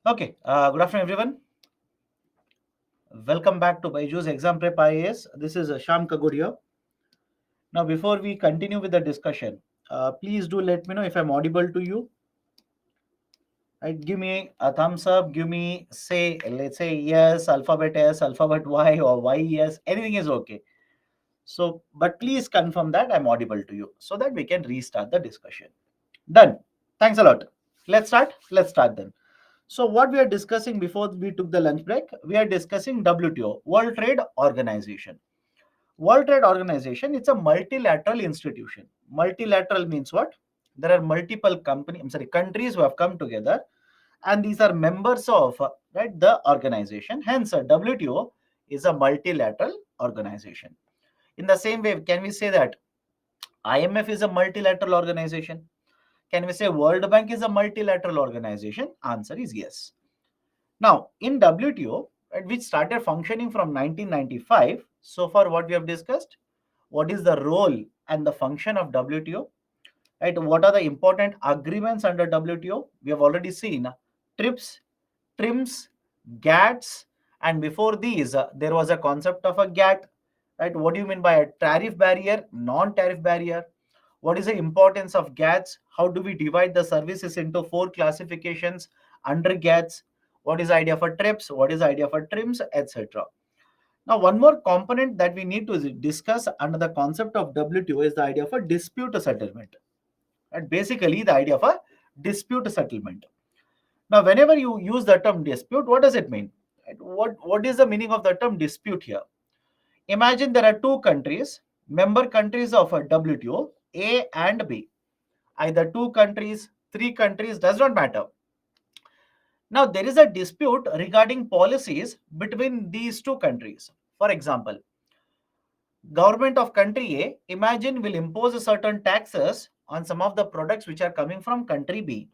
Okay, good afternoon, everyone. Welcome back to Byju's Exam Prep IAS. This is Sham Kaguria. Now, before we continue with the discussion, please do let me know if I'm audible to you. Right, give me a thumbs up. Give me let's say yes, alphabet S, alphabet Y, or Y yes. Anything is okay. So, but please confirm that I'm audible to you so that we can restart the discussion. Done. Thanks a lot. Let's start. Let's start then. So what we are discussing before we took the lunch break, we are discussing WTO, World Trade Organization. World Trade Organization, it's a multilateral institution. Multilateral means what? There are multiple countries who have come together and these are members of right the organization. Hence, WTO is a multilateral organization. In the same way, can we say that IMF is a multilateral organization? Can we say World Bank is a multilateral organization? Answer is yes. Now, in WTO, right, which started functioning from 1995, so far what we have discussed, what is the role and the function of WTO, right? What are the important agreements under WTO? We have already seen TRIPS, TRIMS, GATS, and before these, there was a concept of a GATT, right? What do you mean by a tariff barrier, non-tariff barrier? What is the importance of GATS? How do we divide the services into four classifications under GATS? What is the idea for TRIPS? What is the idea for TRIMS, etc. Now, one more component that we need to discuss under the concept of WTO is the idea of a dispute settlement. And basically, the idea of a dispute settlement. Now, whenever you use the term dispute, what does it mean? Right? What is the meaning of the term dispute here? Imagine there are two countries, member countries of a WTO, A and B. Either two countries, three countries, does not matter. Now, there is a dispute regarding policies between these two countries. For example, government of country A, imagine, will impose certain taxes on some of the products which are coming from country B,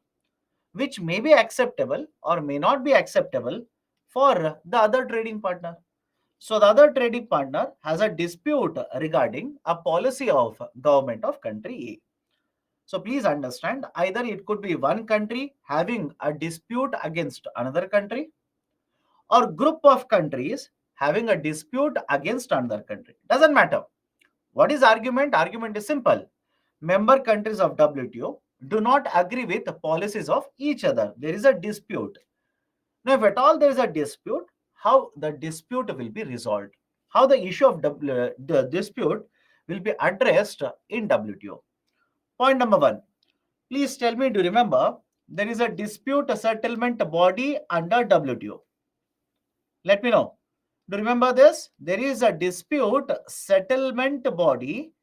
which may be acceptable or may not be acceptable for the other trading partner. So the other trading partner has a dispute regarding a policy of government of country A. So please understand, either it could be one country having a dispute against another country or group of countries having a dispute against another country. Doesn't matter. What is argument? Argument is simple. Member countries of WTO do not agree with the policies of each other. There is a dispute. Now, if at all there is a dispute, how the dispute will be resolved? How the issue of the dispute will be addressed in WTO? Point number one. Please tell me, do you remember there is a dispute settlement body under WTO? Let me know. Do you remember this? There is a dispute settlement body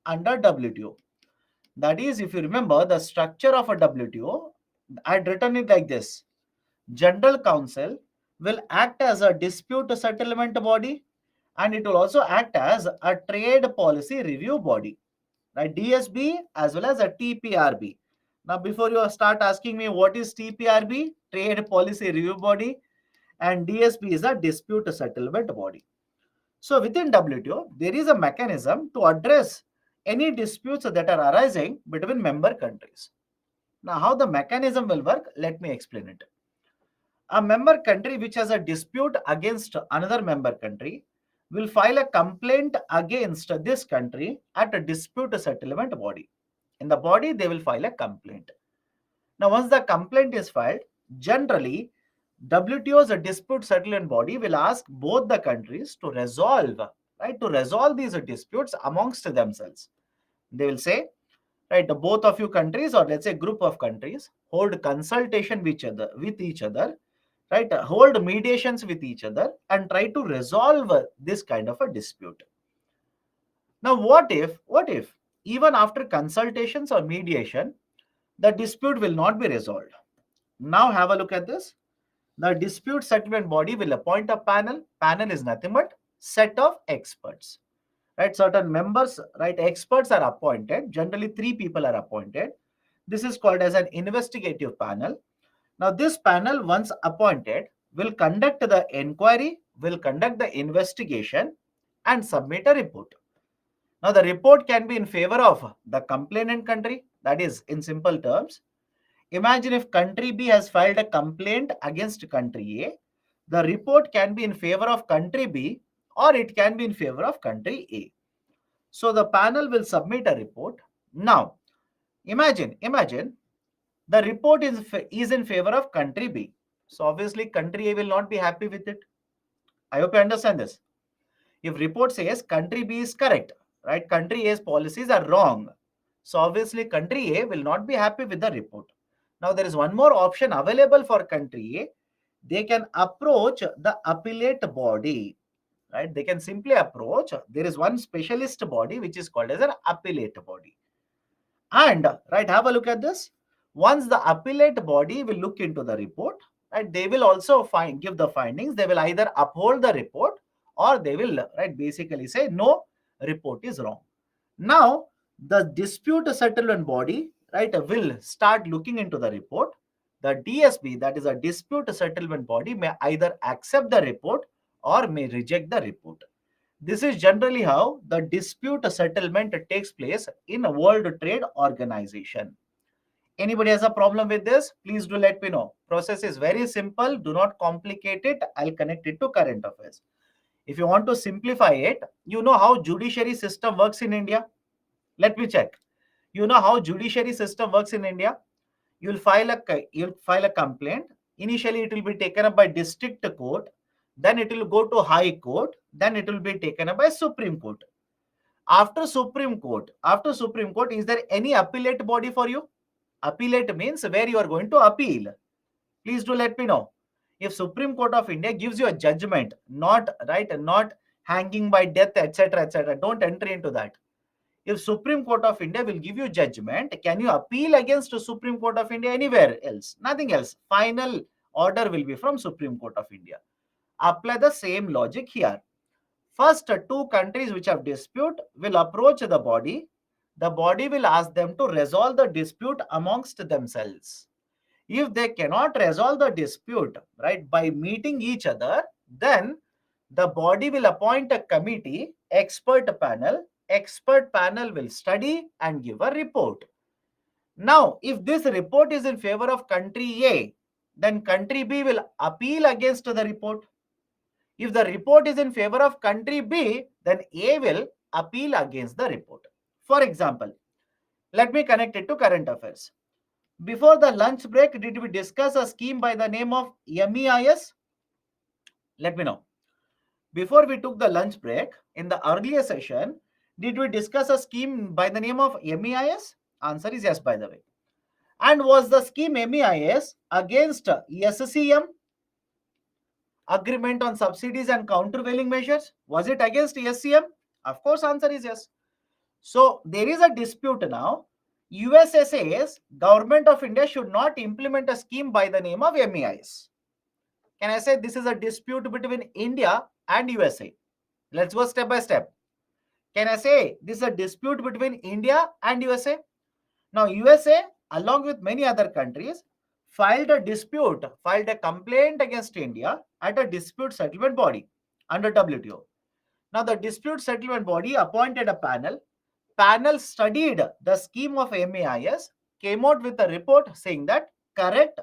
under WTO. That is, if you remember the structure of a WTO, I had written it like this. General Council will act as a dispute settlement body and it will also act as a trade policy review body, right? DSB as well as a TPRB. Now, before you start asking me what is TPRB, Trade Policy Review Body, and DSB is a dispute settlement body. So within WTO, there is a mechanism to address any disputes that are arising between member countries. Now, how the mechanism will work, let me explain it. A member country which has a dispute against another member country will file a complaint against this country at a dispute settlement body. In the body, they will file a complaint. Now, once the complaint is filed, generally, WTO's dispute settlement body will ask both the countries to resolve, right, to resolve these disputes amongst themselves. They will say, right, the both of you countries, or let's say group of countries, hold consultation with each other, right, hold mediations with each other and try to resolve this kind of a dispute. Now, what if even after consultations or mediation, the dispute will not be resolved? Now have a look at this. The dispute settlement body will appoint a panel. Panel is nothing but set of experts. Right? Certain members, right? Experts are appointed. Generally, three people are appointed. This is called as an investigative panel. Now, this panel, once appointed, will conduct the inquiry, will conduct the investigation, and submit a report. Now, the report can be in favor of the complainant country, that is, in simple terms, Imagine if country B has filed a complaint against country A. The report can be in favor of country B or it can be in favor of country A. So the panel will submit a report. Now, imagine the report is in favor of country B. So obviously country A will not be happy with it. I hope you understand this. If report says country B is correct, right? Country A's policies are wrong. So obviously country A will not be happy with the report. Now there is one more option available for country A. They can approach the appellate body, right? They can simply approach. There is one specialist body which is called as an appellate body. And right, have a look at this. Once the appellate body will look into the report, right, they will also give the findings. They will either uphold the report or they will, right, basically say no, report is wrong. Now the dispute settlement body, right, will start looking into the report. The DSB, that is a dispute settlement body, may either accept the report or may reject the report. This is generally how the dispute settlement takes place in a World Trade Organization. Anybody has a problem with this? Please do let me know. Process is very simple. Do not complicate it. I'll connect it to current affairs. If you want to simplify it, you know how judiciary system works in India? Let me check. You know how judiciary system works in India? You'll file a complaint. Initially, it will be taken up by district court. Then it will go to high court. Then it will be taken up by Supreme Court. After Supreme Court, is there any appellate body for you? Appellate means where you are going to appeal. Please do let me know. If Supreme Court of India gives you a judgment, not hanging by death, etc., etc., don't enter into that. If Supreme Court of India will give you judgment, can you appeal against the Supreme Court of India anywhere else? Nothing else. Final order will be from Supreme Court of India. Apply the same logic here. First, two countries which have dispute will approach the body. The body will ask them to resolve the dispute amongst themselves. If they cannot resolve the dispute, right, by meeting each other, then the body will appoint a committee, expert panel. Expert panel will study and give a report. Now, if this report is in favor of country A, then country B will appeal against the report. If the report is in favor of country B, then A will appeal against the report. For example, let me connect it to current affairs. Before the lunch break, did we discuss a scheme by the name of MEIS? Let me know. Before we took the lunch break, in the earlier session, did we discuss a scheme by the name of MEIS? Answer is yes, by the way. And was the scheme MEIS against SCM? Agreement on subsidies and countervailing measures? Was it against SCM? Of course, answer is yes. So there is a dispute now. USA says government of India should not implement a scheme by the name of MEIS. Can I say this is a dispute between India and USA? Let's go step by step. Can I say this is a dispute between India and USA? Now USA, along with many other countries, filed a complaint against India at a dispute settlement body under WTO. Now the dispute settlement body appointed a panel. Panel studied the scheme of MEIS, came out with a report saying that correct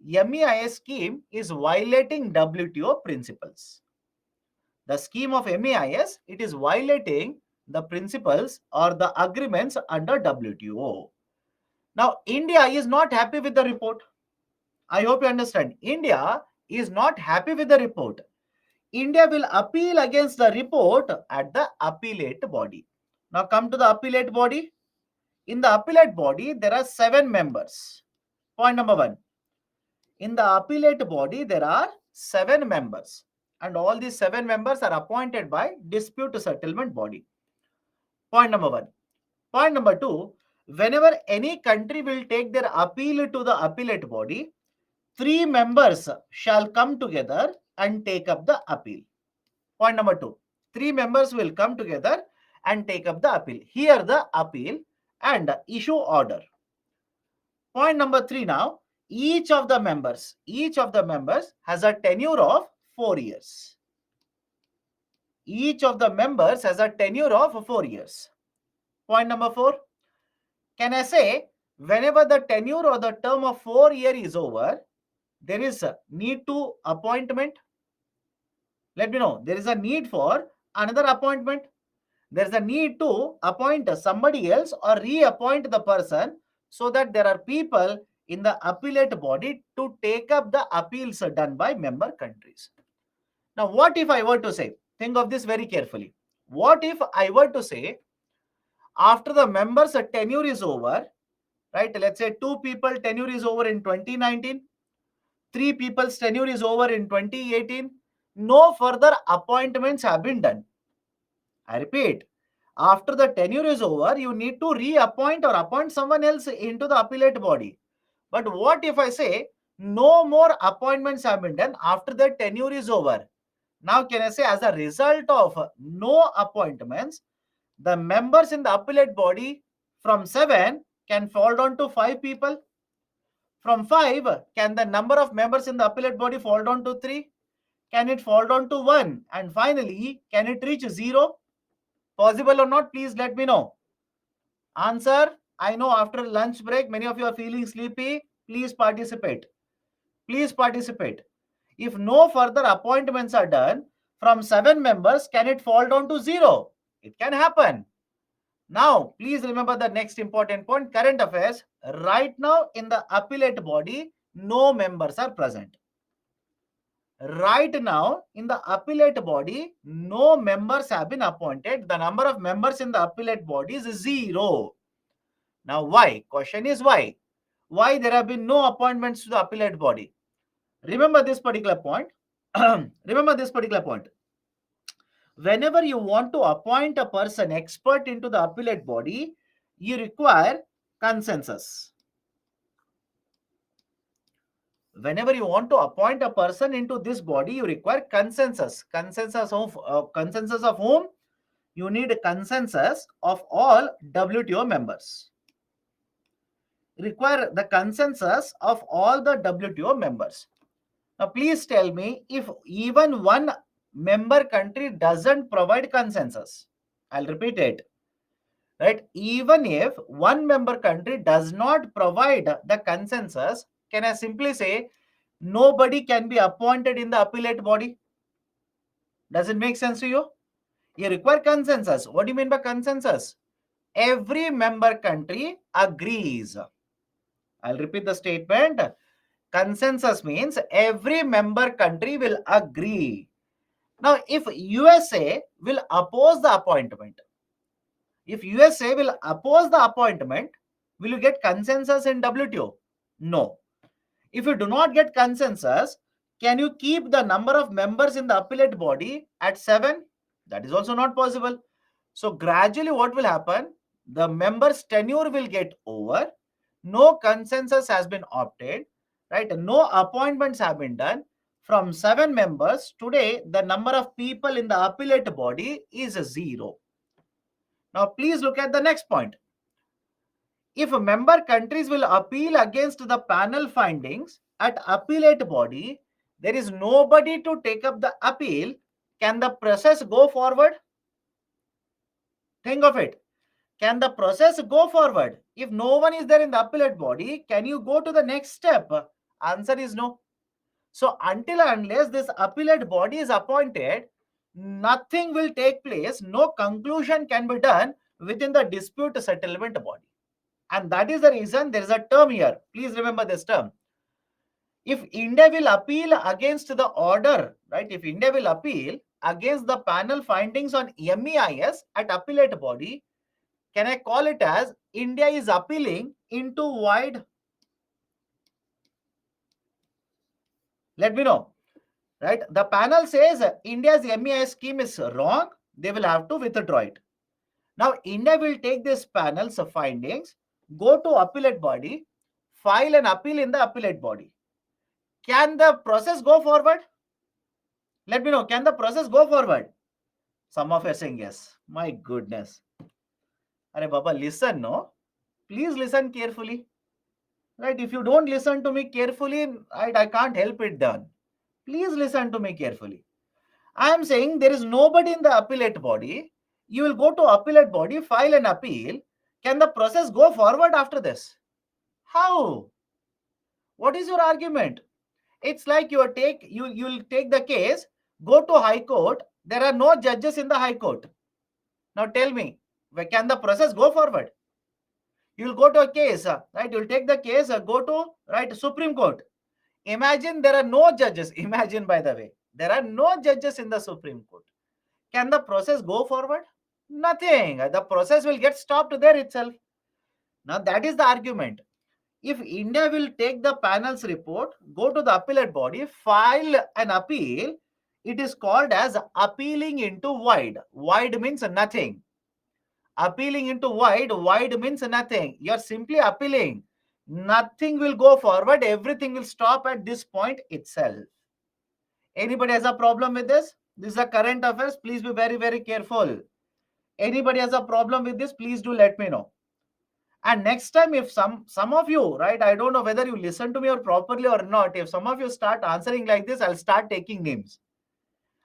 MEIS scheme is violating WTO principles. The scheme of MEIS, it is violating the principles or the agreements under WTO. Now, India is not happy with the report. I hope you understand. India is not happy with the report. India will appeal against the report at the appellate body. Now, come to the appellate body. In the appellate body, there are 7 members. Point number 1. In the appellate body, there are 7 members. And all these 7 members are appointed by dispute settlement body. Point number 1. Point number 2. Whenever any country will take their appeal to the appellate body, 3 members shall come together and take up the appeal. Point number 2. 3 members will come together and take up the appeal. Hear the appeal and issue order. Point number 3 now. Each of the members has a tenure of 4 years. Each of the members has a tenure of 4 years. Point number 4. Can I say whenever the tenure or the term of 4 years is over, there is a need to appointment. Let me know. There is a need for another appointment. There is a need to appoint somebody else or reappoint the person, so that there are people in the appellate body to take up the appeals done by member countries. Now, what if I were to say, think of this very carefully. What if I were to say, after the members' tenure is over, right? Let's say two people tenure is over in 2019, three people's tenure is over in 2018. No further appointments have been done. I repeat, after the tenure is over, you need to reappoint or appoint someone else into the appellate body. But what if I say no more appointments have been done after the tenure is over? Now, can I say, as a result of no appointments, the members in the appellate body from 7 can fall down to 5 people? From 5, can the number of members in the appellate body fall down to 3? Can it fall down to 1? And finally, can it reach 0? Possible or not? Please let me know. Answer. I know after lunch break, many of you are feeling sleepy. Please participate. Please participate. If no further appointments are done, from 7 members, can it fall down to 0? It can happen. Now, please remember the next important point, current affairs. Right now, in the appellate body, no members are present. Right now, in the appellate body, no members have been appointed. The number of members in the appellate body is 0. Now, why? Question is why? Why there have been no appointments to the appellate body? Remember this particular point. Remember this particular point. Whenever you want to appoint a person expert into the appellate body, you require consensus. Whenever you want to appoint a person into this body, you require consensus. Consensus of whom? You need a consensus of all WTO members. Require the consensus of all the WTO members. Now, please tell me, if even one member country doesn't provide consensus, I'll repeat it, right? Even if one member country does not provide the consensus, can I simply say nobody can be appointed in the appellate body? Does it make sense to you? You require consensus. What do you mean by consensus? Every member country agrees. I'll repeat the statement. Consensus means every member country will agree. Now, if USA will oppose the appointment, if USA will oppose the appointment, will you get consensus in WTO? No. If you do not get consensus, can you keep the number of members in the appellate body at 7? That is also not possible. So gradually what will happen? The members' tenure will get over. No consensus has been opted, right? No appointments have been done. From 7 members, today the number of people in the appellate body is 0. Now please look at the next point. If member countries will appeal against the panel findings at appellate body, there is nobody to take up the appeal. Can the process go forward? Think of it. Can the process go forward? If no one is there in the appellate body, can you go to the next step? Answer is no. So until and unless this appellate body is appointed, nothing will take place. No conclusion can be done within the dispute settlement body. And that is the reason there is a term here. Please remember this term. If India will appeal against the order, right? If India will appeal against the panel findings on MEIS at appellate body, can I call it as India is appealing into void? Let me know, right? The panel says India's MEIS scheme is wrong. They will have to withdraw it. Now, India will take this panel's findings, go to appellate body, file an appeal in the appellate body. Can the process go forward? Let me know. Can the process go forward? Some of you are saying yes. My goodness. Arey Baba, listen, no? Please listen carefully. Right? If you don't listen to me carefully, right, I can't help it then. Please listen to me carefully. I am saying there is nobody in the appellate body. You will go to appellate body, file an appeal. Can the process go forward after this? How? What is your argument? It's like you'll take the case, go to High Court. There are no judges in the High Court. Now tell me, can the process go forward? You'll go to a case, right? You'll take the case, go to right Supreme Court. Imagine there are no judges. Imagine, by the way, there are no judges in the Supreme Court. Can the process go forward? Nothing. The process will get stopped there itself. Now that is the argument. If India will take the panel's report, go to the appellate body, file an appeal, it is called as appealing into void. Void means nothing. Appealing into void, void means nothing. You are simply appealing. Nothing will go forward. Everything will stop at this point itself. Anybody has a problem with this? This is a current affairs. Please be very, very careful. Anybody has a problem with this? Please do let me know. And next time, if some of you, right, I don't know whether you listen to me or properly or not, if some of you start answering like this, I'll start taking names.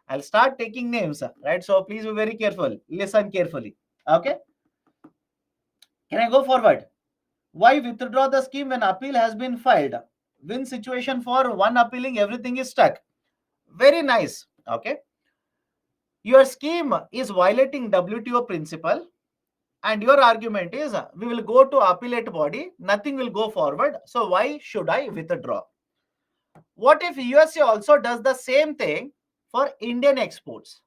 I'll start taking names, right? So please be very careful. Listen carefully. Okay. Can I go forward? Why withdraw the scheme when appeal has been filed? Win situation for one appealing, everything is stuck. Very nice. Okay. Your scheme is violating WTO principle, and your argument is we will go to appellate body, nothing will go forward. So why should I withdraw? What if USA also does the same thing for Indian exports?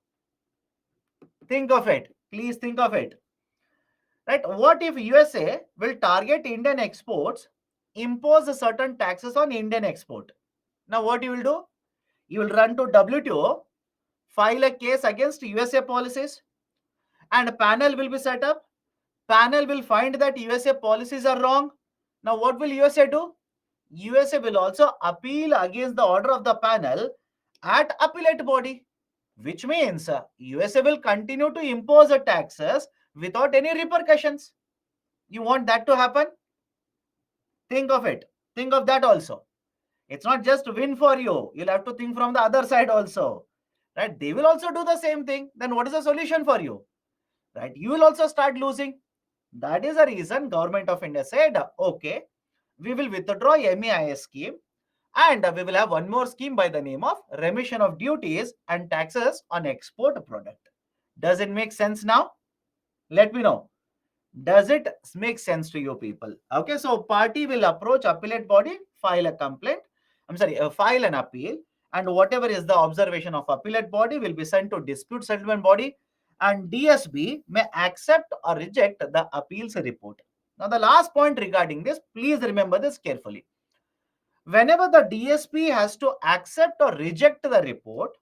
Think of it. Please think of it. Right? What if USA will target Indian exports, impose certain taxes on Indian export? Now what you will do? You will run to WTO, file a case against USA policies, and a panel will be set up. Panel will find that USA policies are wrong. Now what will USA do? USA will also appeal against the order of the panel at appellate body, which means USA will continue to impose the taxes without any repercussions. You want that to happen? Think of it. Think of that also. It's not just win for you. You'll have to think from the other side also. Right? They will also do the same thing. Then what is the solution for you? Right? You will also start losing. That is the reason Government of India said, okay, we will withdraw MEIS scheme, and we will have one more scheme by the name of remission of duties and taxes on export product. Does it make sense now? Let me know. Does it make sense to you people? Okay, so party will approach appellate body, file a complaint. File an appeal, and whatever is the observation of appellate body will be sent to dispute settlement body, and DSB may accept or reject the appeals report. Now, the last point regarding this, please remember this carefully. Whenever the DSP has to accept or reject the report,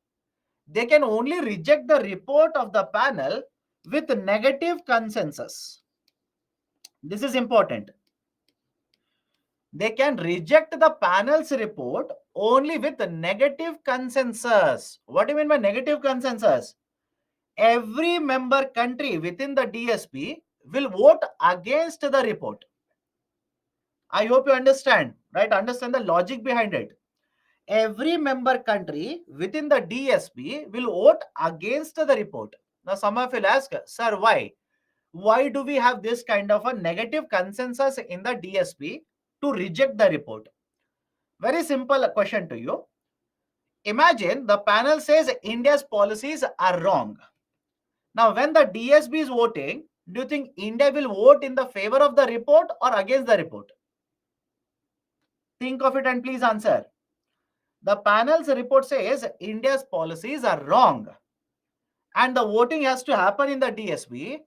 they can only reject the report of the panel with negative consensus. This is important. They can reject the panel's report only with negative consensus. What do you mean by negative consensus? Every member country within the DSP will vote against the report. I hope you understand, right? Understand the logic behind it. Every member country within the DSP will vote against the report. Now, some of you will ask, sir, why? Why do we have this kind of a negative consensus in the DSP to reject the report? Very simple question to you. Imagine the panel says India's policies are wrong. Now, when the DSP is voting, do you think India will vote in the favor of the report or against the report? Think of it and please answer. The panel's report says India's policies are wrong, and the voting has to happen in the DSP.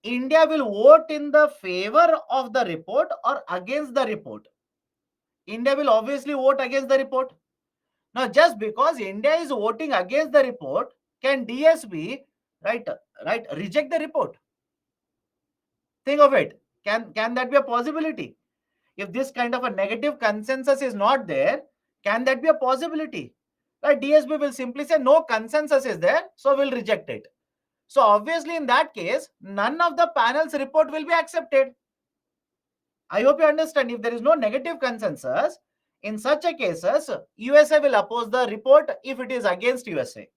India will vote in the favor of the report or against the report. India will obviously vote against the report. Now, just because India is voting against the report, can DSP reject the report? Think of it. Can that be a possibility? If this kind of a negative consensus is not there, can that be a possibility? Right? DSP will simply say no consensus is there, so we'll reject it. So obviously in that case, none of the panel's report will be accepted. I hope you understand. If there is no negative consensus, in such a cases, USA will oppose the report if it is against USA.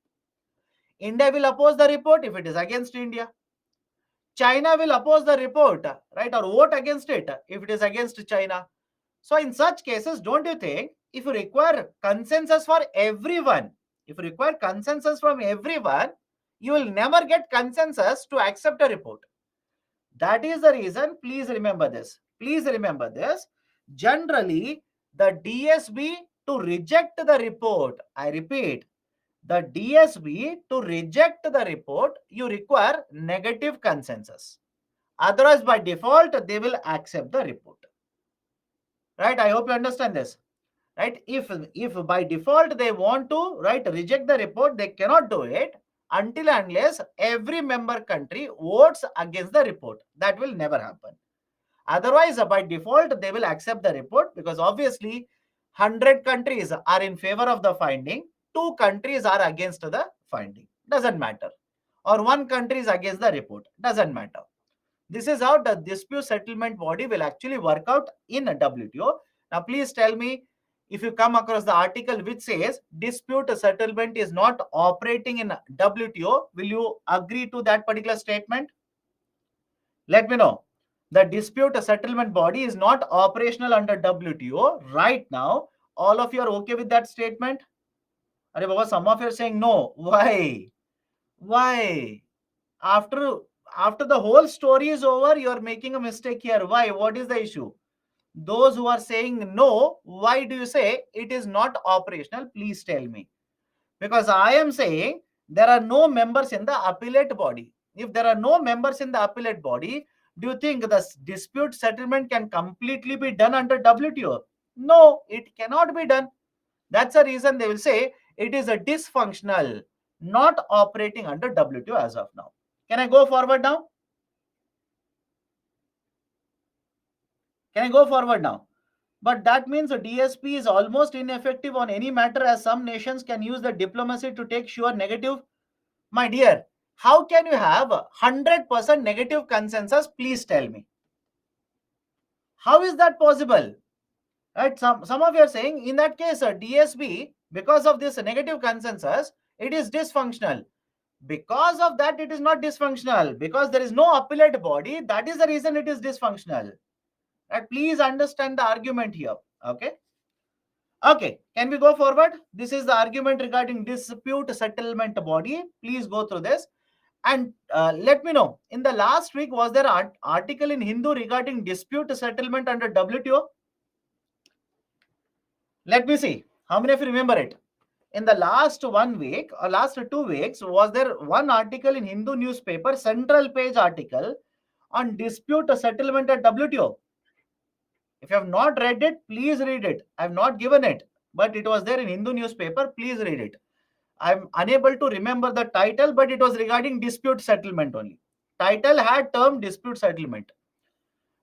India will oppose the report if it is against India. China will oppose the report, right, or vote against it if it is against China. So in such cases, don't you think if you require consensus for everyone, if you require consensus from everyone, you will never get consensus to accept a report. That is the reason, please remember this. Please remember this. Generally, the DSB to reject the report, I repeat, the DSB to reject the report, you require negative consensus. Otherwise, by default, they will accept the report. Right? I hope you understand this. Right? If by default they want to reject the report, they cannot do it until unless every member country votes against the report. That will never happen. Otherwise, by default, they will accept the report because obviously 100 countries are in favor of the finding, 2 countries are against the finding. Doesn't matter. Or 1 country is against the report. Doesn't matter. This is how the dispute settlement body will actually work out in a WTO. Now, please tell me if you come across the article which says dispute settlement is not operating in WTO, will you agree to that particular statement? Let me know. The dispute settlement body is not operational under WTO right now. All of you are okay with that statement? Are Baba, some of you are saying no. Why? Why? After after the whole story is over, you are making a mistake here. Why? What is the issue? Those who are saying no, why do you say it is not operational? Please tell me. Because I am saying there are no members in the appellate body. If there are no members in the appellate body, do you think the dispute settlement can completely be done under WTO? No, it cannot be done. That's the reason they will say it is a dysfunctional, not operating under WTO as of now. Can I go forward now? Can I go forward now? But that means a DSP is almost ineffective on any matter as some nations can use the diplomacy to take sure negative. My dear, how can you have 100% negative consensus? Please tell me. How is that possible? Right? Some of you are saying in that case, a DSB, because of this negative consensus, it is dysfunctional. Because of that, it is not dysfunctional. Because there is no appellate body, that is the reason it is dysfunctional. Right? Please understand the argument here. Okay. Okay, can we go forward? This is the argument regarding dispute settlement body. Please go through this. And let me know, in the last week, was there an article in Hindu regarding dispute settlement under WTO? Let me see. How many of you remember it? In the last 1 week or last 2 weeks, was there one article in Hindu newspaper, central page article on dispute settlement at WTO? If you have not read it, please read it. I have not given it, but it was there in Hindu newspaper. Please read it. I'm unable to remember the title, but it was regarding dispute settlement only. Title had term dispute settlement.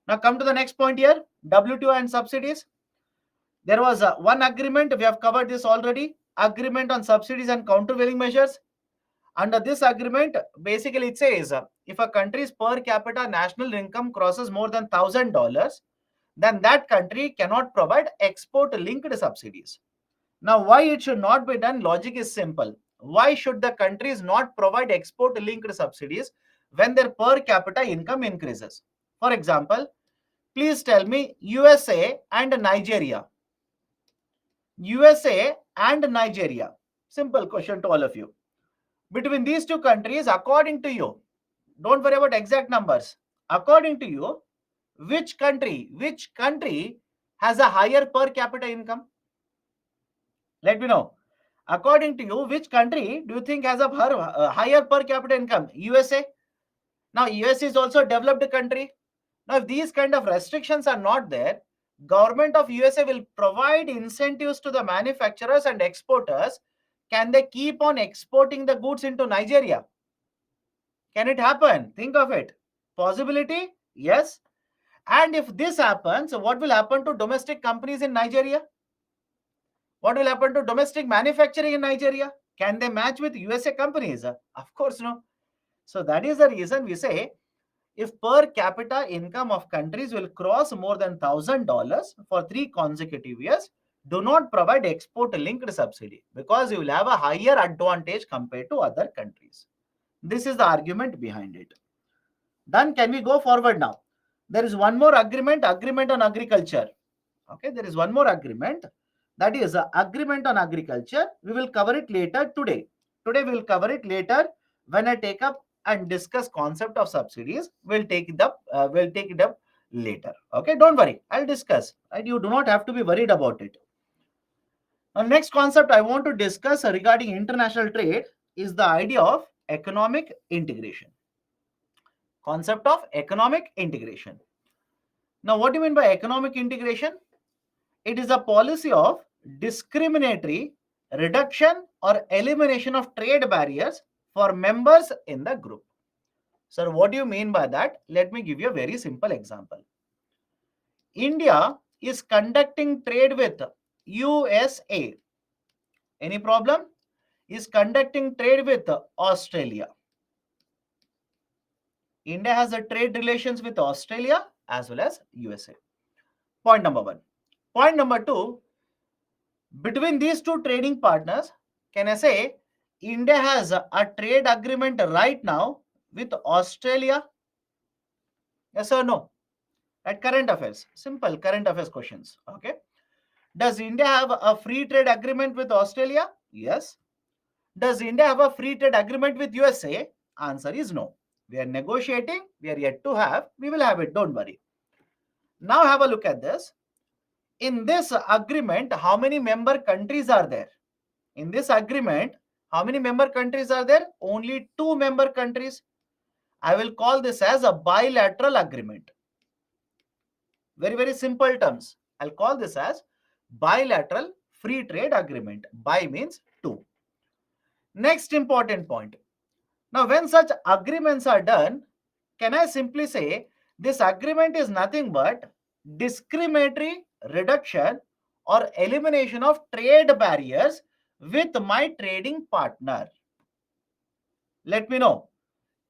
Now come to the next point here, WTO and subsidies. There was one agreement, we have covered this already, agreement on subsidies and countervailing measures. Under this agreement, basically it says if a country's per capita national income crosses more than $1,000, then that country cannot provide export linked subsidies. Now, why it should not be done? Logic is simple. Why should the countries not provide export linked subsidies when their per capita income increases? For example, please tell me USA and Nigeria. USA and Nigeria. Simple question to all of you. Between these two countries, according to you, don't worry about exact numbers. According to you, which country has a higher per capita income? Let me know. According to you, which country do you think has a higher per capita income? USA. Now, US is also a developed country. Now, if these kind of restrictions are not there, government of USA will provide incentives to the manufacturers and exporters. Can they keep on exporting the goods into Nigeria? Can it happen? Think of it. Possibility? Yes. And if this happens, what will happen to domestic companies in Nigeria? What will happen to domestic manufacturing in Nigeria? Can they match with USA companies? Of course, no. So that is the reason we say if per capita income of countries will cross more than $1,000 for 3 consecutive years, do not provide export linked subsidy because you will have a higher advantage compared to other countries. This is the argument behind it. Then can we go forward now? There is one more agreement on agriculture. Okay, there is one more agreement. That is agreement on agriculture. We will cover it later today. Today we will cover it later when I take up and discuss concept of subsidies. We'll take it up. Later. Okay, don't worry. I'll discuss. Right? You do not have to be worried about it. Now, next concept I want to discuss regarding international trade is the idea of economic integration. Concept of economic integration. Now, what do you mean by economic integration? It is a policy of discriminatory reduction or elimination of trade barriers for members in the group. Sir, what do you mean by that? Let me give you a very simple example. India is conducting trade with USA. Any problem? Is conducting trade with Australia. India has a trade relations with Australia as well as USA. Point number one. Point number two, between these two trading partners, can I say India has a trade agreement right now with Australia? Yes or no? At current affairs, simple current affairs questions. Okay. Does India have a free trade agreement with Australia? Yes. Does India have a free trade agreement with USA? Answer is no. We are negotiating. We are yet to have. We will have it. Don't worry. Now have a look at this. In this agreement, how many member countries are there? In this agreement, how many member countries are there? Only 2 member countries. I will call this as a bilateral agreement. Very, very simple terms. I'll call this as bilateral free trade agreement. Bi means 2. Next important point. Now, when such agreements are done, can I simply say this agreement is nothing but discriminatory reduction or elimination of trade barriers with my trading partner? Let me know.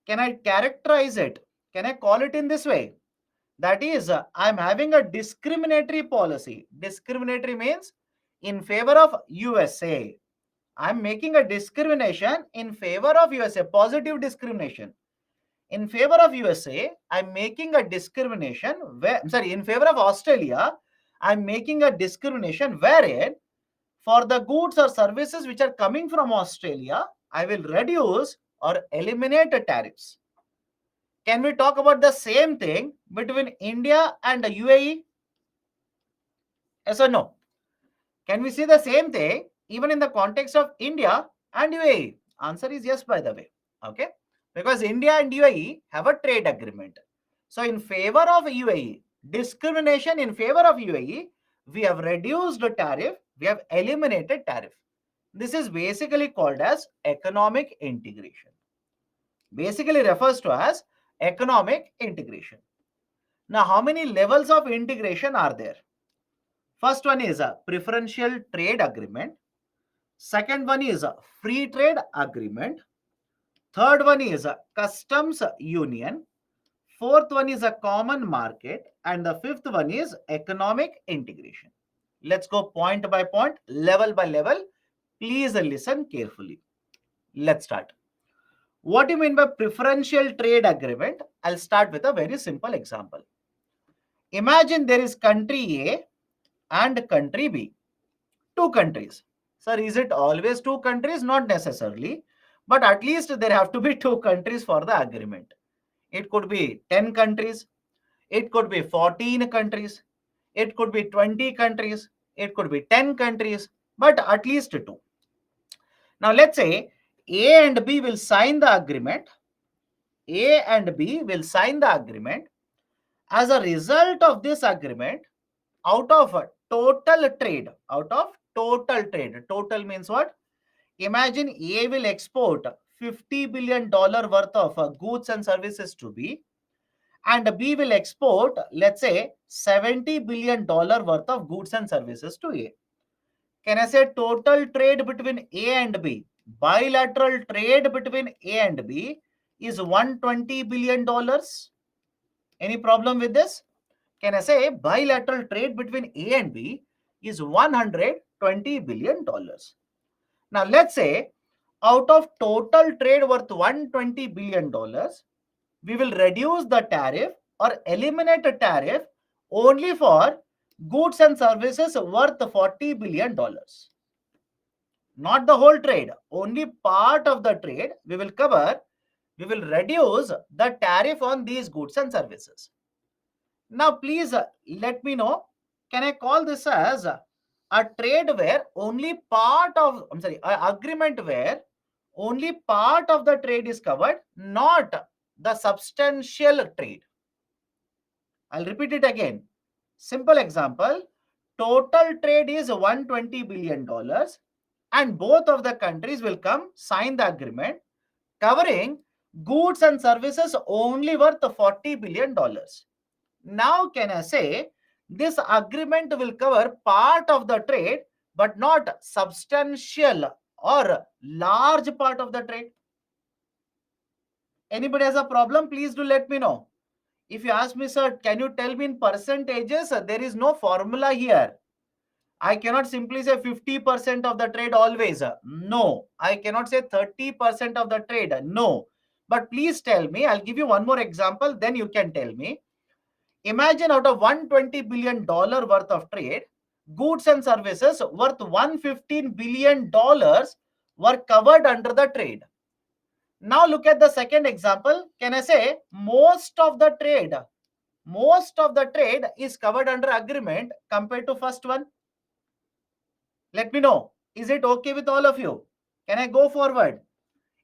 Can I characterize it? Can I call it in this way? That is, I'm having a discriminatory policy. Discriminatory means in favor of USA. I'm making a discrimination in favor of USA, positive discrimination. In favor of USA, I'm making a discrimination where, sorry, in favor of Australia, I'm making a discrimination wherein for the goods or services which are coming from Australia, I will reduce or eliminate the tariffs. Can we talk about the same thing between India and the UAE? Yes or no? Can we see the same thing even in the context of India and UAE? Answer is yes, by the way. Okay. Because India and UAE have a trade agreement. So in favor of UAE, discrimination in favor of UAE, we have reduced the tariff, we have eliminated tariff. This is basically called as economic integration. Basically refers to as economic integration. Now, how many levels of integration are there? First one is a preferential trade agreement. Second one is a free trade agreement. Third one is a customs union. Fourth one is a common market. And the fifth one is economic integration. Let's go point by point, level by level. Please listen carefully. Let's start. What do you mean by preferential trade agreement? I'll start with a very simple example. Imagine there is country A and country B. Two countries. Sir, is it always two countries? Not necessarily. But at least there have to be two countries for the agreement. It could be 10 countries. It could be 14 countries. It could be 20 countries. It could be 10 countries. But at least two. Now let's say A and B will sign the agreement. A and B will sign the agreement. As a result of this agreement, out of total trade, total means what? Imagine A will export $50 billion worth of goods and services to B, and B will export, let's say, $70 billion worth of goods and services to A. Can I say total trade between A and B? Bilateral trade between A and B is $120 billion. Any problem with this? Can I say bilateral trade between A and B is $120 billion. Now let's say out of total trade worth $120 billion, we will reduce the tariff or eliminate a tariff only for goods and services worth $40 billion. Not the whole trade, only part of the trade we will cover. We will reduce the tariff on these goods and services. Now, please let me know, can I call this as a trade where only part of, I'm sorry, an agreement where only part of the trade is covered, not the substantial trade. I'll repeat it again. Simple example, total trade is $120 billion and both of the countries will come sign the agreement covering goods and services only worth $40 billion. Now, can I say this agreement will cover part of the trade but not substantial or large part of the trade? Anybody has a problem? Please do let me know. If you ask me, sir, can you tell me in percentages? There is no formula here. I cannot simply say 50% of the trade always. No. I cannot say 30% of the trade. No. But please tell me, I'll give you one more example, then you can tell me. Imagine out of $120 billion worth of trade, goods and services worth $115 billion were covered under the trade. Now look at the second example. Can I say most of the trade is covered under agreement compared to first one? Let me know. Is it okay with all of you? Can I go forward?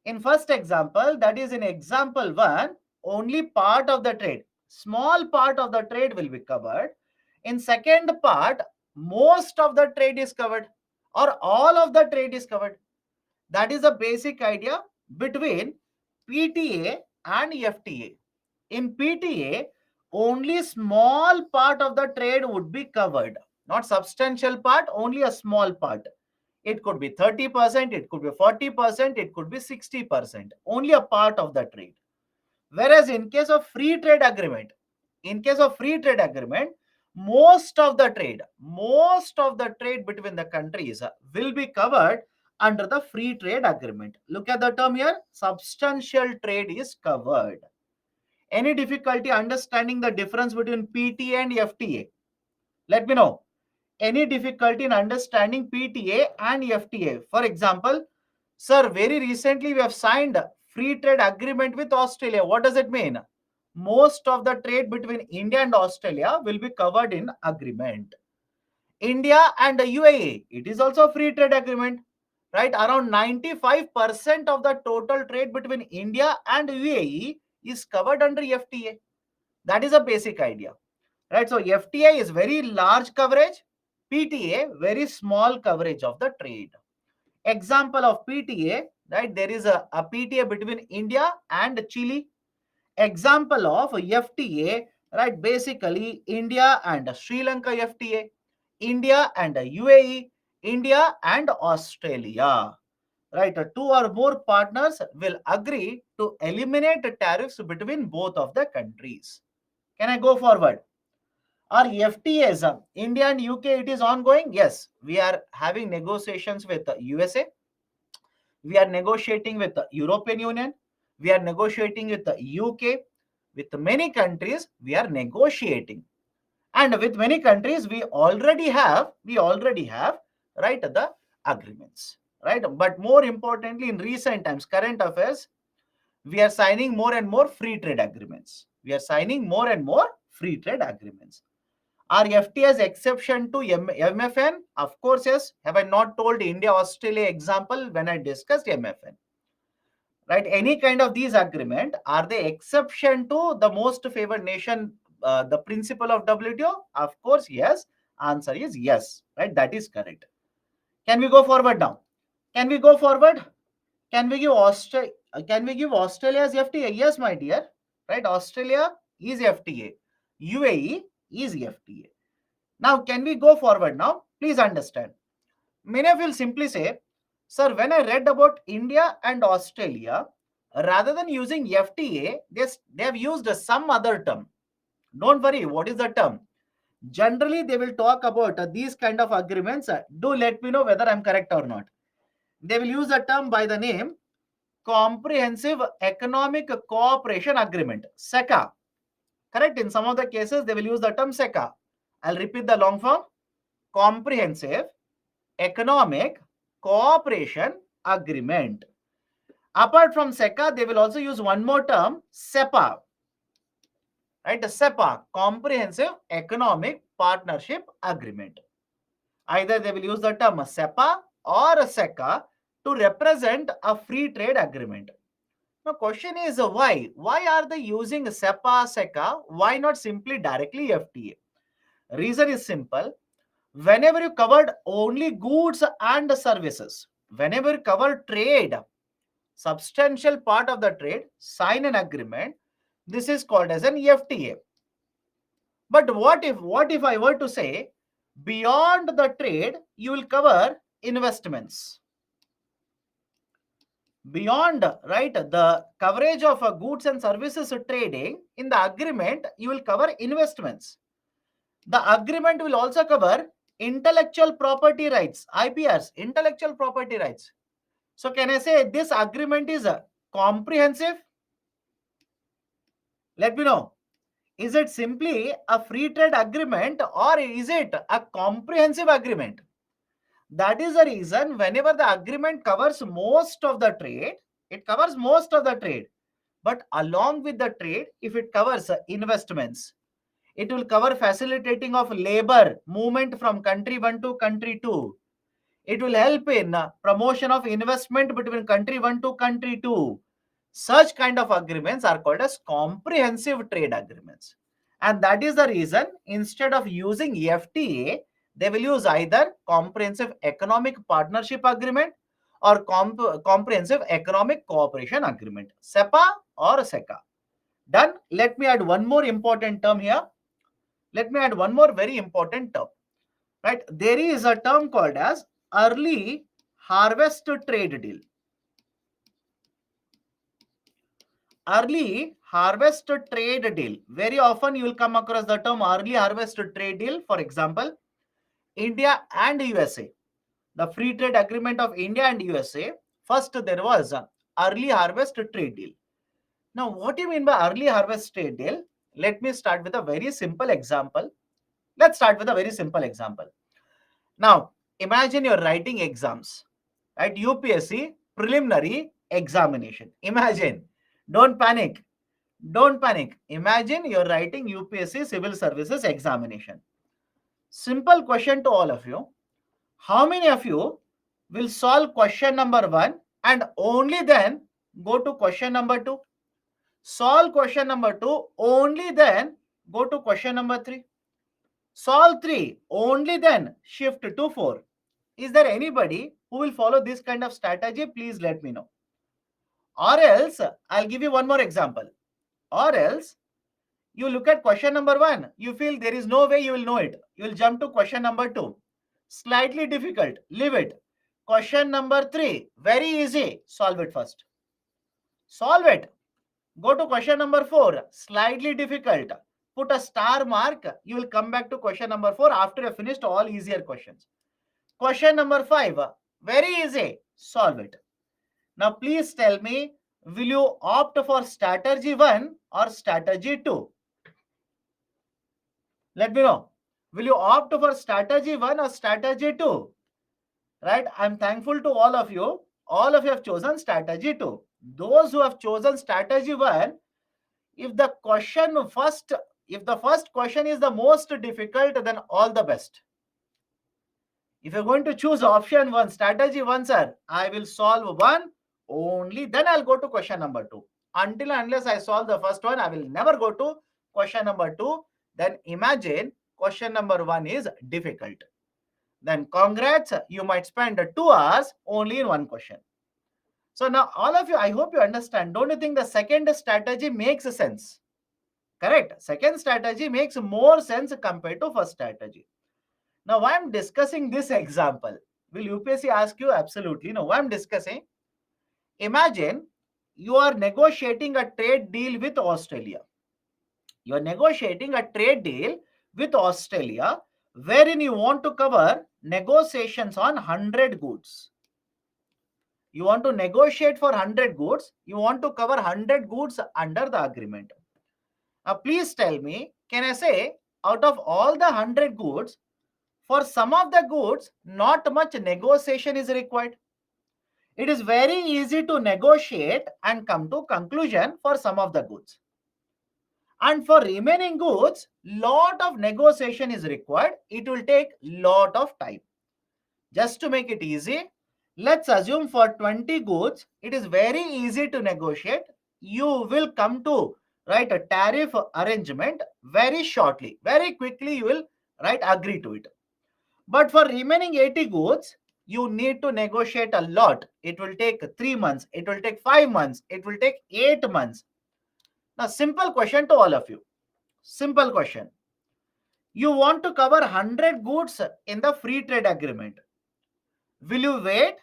In first example, that is in example 1, only part of the trade, small part of the trade will be covered. In second part, most of the trade is covered or all of the trade is covered. That is the basic idea between PTA and FTA. In PTA, only small part of the trade would be covered, not substantial part, only a small part. It could be 30%, it could be 40%, it could be 60%, only a part of the trade. Whereas in case of free trade agreement, most of the trade between the countries will be covered under the free trade agreement. Look at the term here, substantial trade is covered. Any difficulty understanding the difference between PTA and FTA? Let me know. Any difficulty in understanding PTA and FTA? For example, sir, very recently we have signed free trade agreement with Australia. What does it mean? Most of the trade between India and Australia will be covered in agreement. India and UAE, it is also a free trade agreement, right? Around 95% of the total trade between India and UAE is covered under FTA. That is a basic idea, right? So FTA is very large coverage, PTA very small coverage of the trade. Example of PTA, right? There is a PTA between India and Chile. Example of FTA, right? Basically India and Sri Lanka FTA, India and UAE, India and Australia. Right? Two or more partners will agree to eliminate tariffs between both of the countries. Can I go forward? Our FTAs, India and UK, it is ongoing. Yes, we are having negotiations with the USA. We are negotiating with the European Union. We are negotiating with the UK. With many countries, we are negotiating. And with many countries, we already have, right, the agreements. Right. But more importantly, in recent times, current affairs, we are signing more and more free trade agreements. Are FTAs exception to MFN? Of course, yes. Have I not told India-Australia example when I discussed MFN? Right? Any kind of these agreement, are they exception to the most favored nation, the principle of WTO? Of course, yes. Answer is yes. Right? That is correct. Can we go forward now? Can we go forward? Can we give Australia as FTA? Yes, my dear. Right? Australia is FTA. UAE is FTA. Now, can we go forward now? Please understand. Many of you will simply say, sir, when I read about India and Australia, rather than using FTA, they have used some other term. Don't worry, what is the term? Generally, they will talk about these kind of agreements. Do let me know whether I'm correct or not. They will use a term by the name Comprehensive Economic Cooperation Agreement, SECA. Correct? In some of the cases, they will use the term SECA. I'll repeat the long form. Comprehensive Economic Cooperation Agreement. Apart from SECA, they will also use one more term, SEPA. Right? SEPA, Comprehensive Economic Partnership Agreement. Either they will use the term SEPA or SECA to represent a free trade agreement. Now, question is why? Why are they using SEPA, SECA? Why not simply directly FTA? Reason is simple. Whenever you covered only goods and services, whenever you cover trade, substantial part of the trade, sign an agreement, this is called as an FTA. But what if I were to say beyond the trade you will cover investments? Beyond, right, the coverage of goods and services trading, in the agreement you will cover investments. The agreement will also cover intellectual property rights, IPRs, intellectual property rights. So can I say this agreement is comprehensive? Let me know. Is it simply a free trade agreement or is it a comprehensive agreement? That is the reason whenever the agreement covers most of the trade, it covers most of the trade. But along with the trade, if it covers investments, it will cover facilitating of labor movement from country 1 to country 2. It will help in promotion of investment between country 1 to country 2. Such kind of agreements are called as comprehensive trade agreements. And that is the reason instead of using FTA, they will use either comprehensive economic partnership agreement or comprehensive economic cooperation agreement, SEPA or SECA. Done. Let me add one more important term here. Let me add one more very important term. Right? There is a term called as early harvest trade deal. Early harvest trade deal. Very often you will come across the term early harvest trade deal. For example, India and USA. The free trade agreement of India and USA. First there was an early harvest trade deal. Now what do you mean by early harvest trade deal? Let me start with a very simple example. Let's start with a very simple example. Now imagine you're writing exams, right? UPSC preliminary examination. Imagine. Don't panic. Don't panic. Imagine you're writing UPSC Civil Services examination. Simple question to all of you. How many of you will solve question number 1 and only then go to question number 2? Solve question number 2, only then go to question number 3. Solve 3, only then shift to 4. Is there anybody who will follow this kind of strategy? Please let me know. Or else, I'll give you one more example. Or else, you look at question number 1, you feel there is no way you will know it. You will jump to question number 2. Slightly difficult, leave it. Question number 3, very easy, solve it first. Solve it. Go to question number 4, slightly difficult. Put a star mark, you will come back to question number 4 after you have finished all easier questions. Question number 5, very easy, solve it. Now please tell me, will you opt for strategy 1 or strategy 2? Let me know. Will you opt for strategy 1 or strategy 2? Right? I'm thankful to all of you. All of you have chosen strategy 2. Those who have chosen strategy 1, if the first question is the most difficult, then all the best. If you're going to choose option 1, strategy 1, sir, I will solve 1, only then I'll go to question number 2. Until and unless I solve the first one, I will never go to question number 2. Then imagine question number 1 is difficult. Then congrats, you might spend 2 hours only in one question. So now all of you, I hope you understand. Don't you think the second strategy makes sense? Correct. Second strategy makes more sense compared to first strategy. Now why I'm discussing this example? Will UPSC ask you? Absolutely. No, why I'm discussing? Imagine you are negotiating a trade deal with Australia. You are negotiating a trade deal with Australia wherein you want to cover negotiations on 100 goods. You want to negotiate for 100 goods. You want to cover 100 goods under the agreement. Now, please tell me, can I say out of all the 100 goods, for some of the goods, not much negotiation is required. It is very easy to negotiate and come to conclusion for some of the goods. And for remaining goods, lot of negotiation is required. It will take lot of time. Just to make it easy, let's assume for 20 goods, it is very easy to negotiate. You will come to write a tariff arrangement very shortly. Very quickly you will agree to it. But for remaining 80 goods, you need to negotiate a lot. It will take 3 months. It will take 5 months. It will take 8 months. Now, simple question to all of you. Simple question. You want to cover 100 goods in the free trade agreement. Will you wait?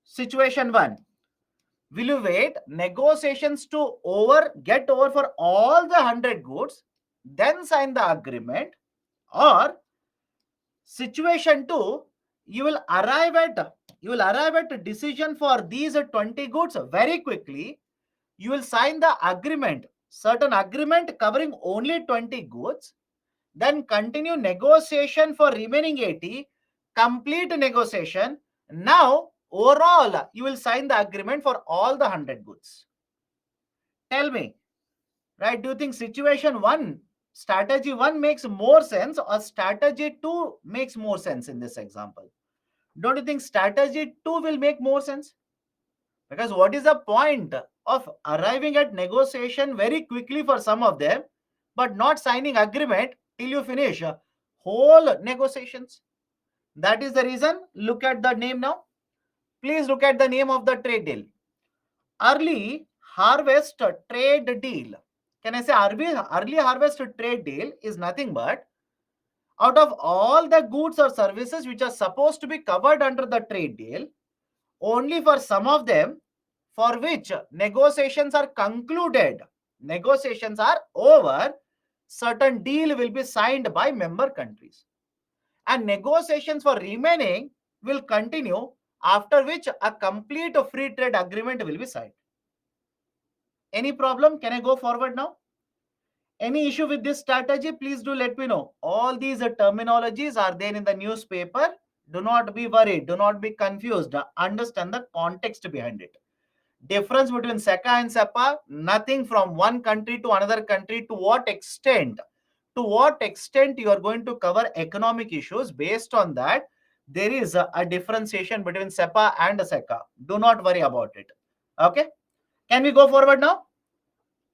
Situation 1. Will you wait negotiations to get over for all the 100 goods, then sign the agreement? Or situation 2, you will arrive at a decision for these 20 goods very quickly. You will sign the agreement, certain agreement covering only 20 goods, then continue negotiation for remaining 80, complete negotiation. Now, overall, you will sign the agreement for all the 100 goods. Tell me, do you think situation 1, strategy 1 makes more sense, or strategy 2 makes more sense in this example? Don't you think strategy 2 will make more sense? Because what is the point of arriving at negotiation very quickly for some of them, but not signing agreement till you finish whole negotiations? That is the reason. Look at the name now. Please look at the name of the trade deal. Early harvest trade deal. Can I say early harvest trade deal is nothing but out of all the goods or services which are supposed to be covered under the trade deal, only for some of them for which negotiations are concluded, negotiations are over, certain deal will be signed by member countries. And negotiations for remaining will continue, after which a complete free trade agreement will be signed. Any problem? Can I go forward now? Any issue with this strategy? Please do let me know. All these terminologies are there in the newspaper. Do not be worried. Do not be confused. Understand the context behind it. Difference between SECA and SEPA, nothing from one country to another country. To what extent? To what extent you are going to cover economic issues, based on that, there is a differentiation between SEPA and SECA. Do not worry about it. Okay? Can we go forward now?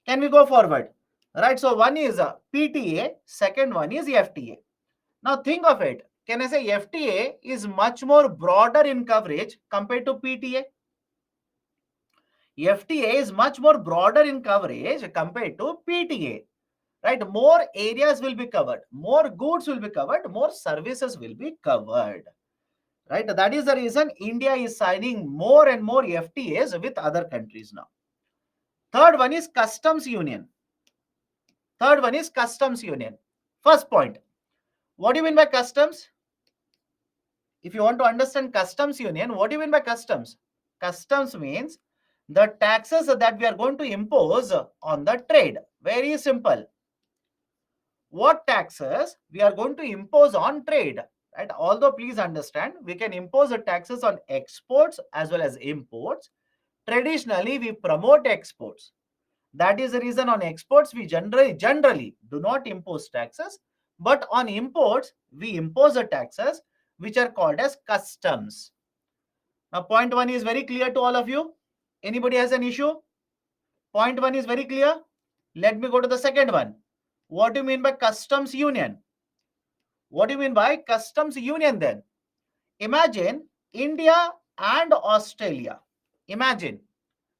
Can we go forward? Right, so one is PTA, second one is FTA. Now think of it. Can I say FTA is much more broader in coverage compared to PTA? FTA is much more broader in coverage compared to PTA. Right, more areas will be covered, more goods will be covered, more services will be covered. Right, that is the reason India is signing more and more FTAs with other countries now. Third one is customs union. Third one is customs union. First point, what do you mean by customs? If you want to understand customs union, what do you mean by customs? Customs means the taxes that we are going to impose on the trade. Very simple. What taxes we are going to impose on trade? Right? Although please understand, we can impose the taxes on exports as well as imports. Traditionally, we promote exports. That is the reason on exports we generally do not impose taxes, but on imports we impose the taxes which are called as customs. Now point 1 is very clear to all of you. Anybody has an issue? Point 1 is very clear. Let me go to the second one. What do you mean by customs union? What do you mean by customs union then? Imagine India and Australia. Imagine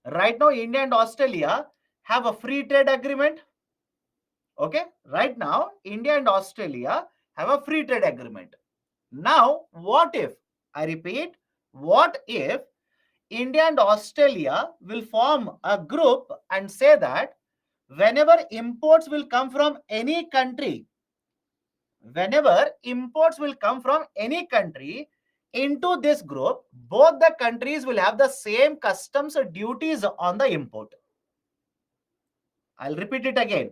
right now India and Australia have a free trade agreement. Okay, right now India and Australia have a free trade agreement. Now, what if, I repeat, what if India and Australia will form a group and say that whenever imports will come from any country, into this group, both the countries will have the same customs duties on the import. I'll repeat it again.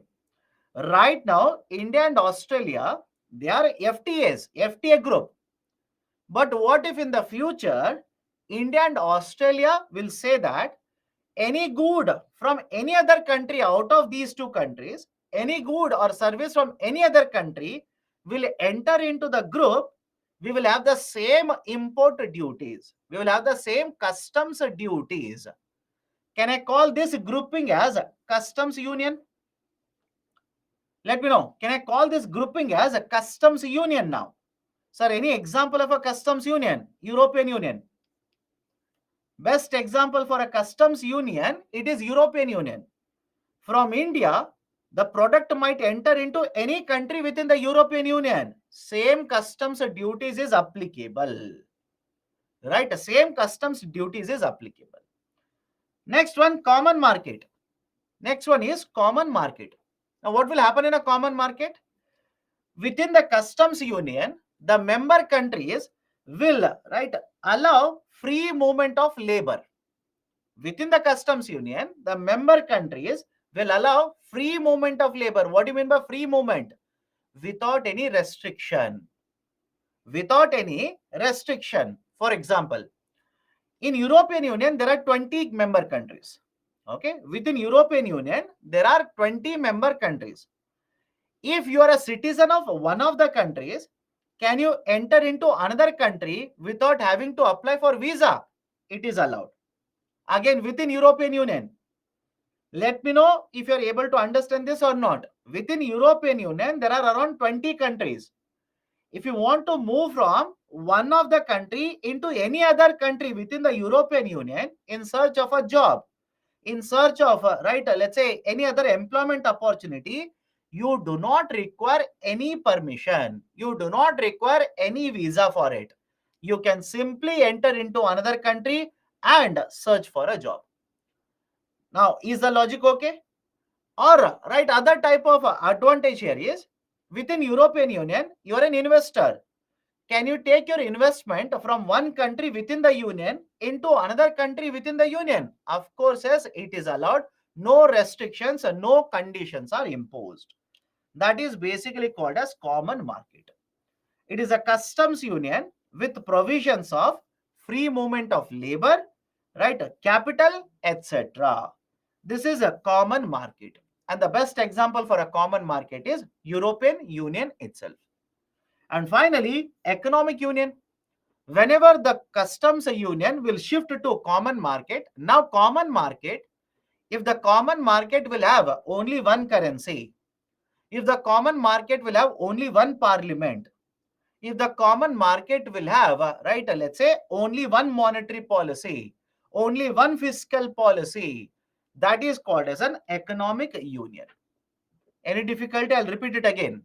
Right now, India and Australia, they are FTAs, FTA group. But what if in the future, India and Australia will say that any good from any other country out of these two countries, any good or service from any other country will enter into the group, we will have the same import duties. We will have the same customs duties. Can I call this grouping as customs union? Let me know. Can I call this grouping as a customs union now? Sir, any example of a customs union? European Union. Best example for a customs union, it is European Union. From India, the product might enter into any country within the European Union. Same customs duties is applicable. Right? Same customs duties is applicable. Next one, common market. Next one is common market. Now, what will happen in a common market? Within the customs union, the member countries will, right, allow free movement of labor. Within the customs union, the member countries will allow free movement of labor. What do you mean by free movement? Without any restriction. Without any restriction. For example, in European Union, there are 20 member countries. Okay, within European Union, there are 20 member countries. If you are a citizen of one of the countries, can you enter into another country without having to apply for visa? It is allowed. Again, within European Union. Let me know if you are able to understand this or not. Within European Union, there are around 20 countries. If you want to move from one of the country into any other country within the European Union in search of a job, in search of let's say any other employment opportunity, you do not require any permission, you do not require any visa for it. You can simply enter into another country and search for a job. Now, is the logic okay? Or right, other type of advantage here is, within European Union, you are an investor. Can you take your investment from one country within the union into another country within the union? Of course, yes, it is allowed. No restrictions and no conditions are imposed. That is basically called as common market. It is a customs union with provisions of free movement of labor, right, capital, etc. This is a common market. And the best example for a common market is European Union itself. And finally, economic union. Whenever the customs union will shift to common market, now common market, if the common market will have only one currency, if the common market will have only one parliament, if the common market will have, let's say only one monetary policy, only one fiscal policy, that is called as an economic union. Any difficulty? I'll repeat it again.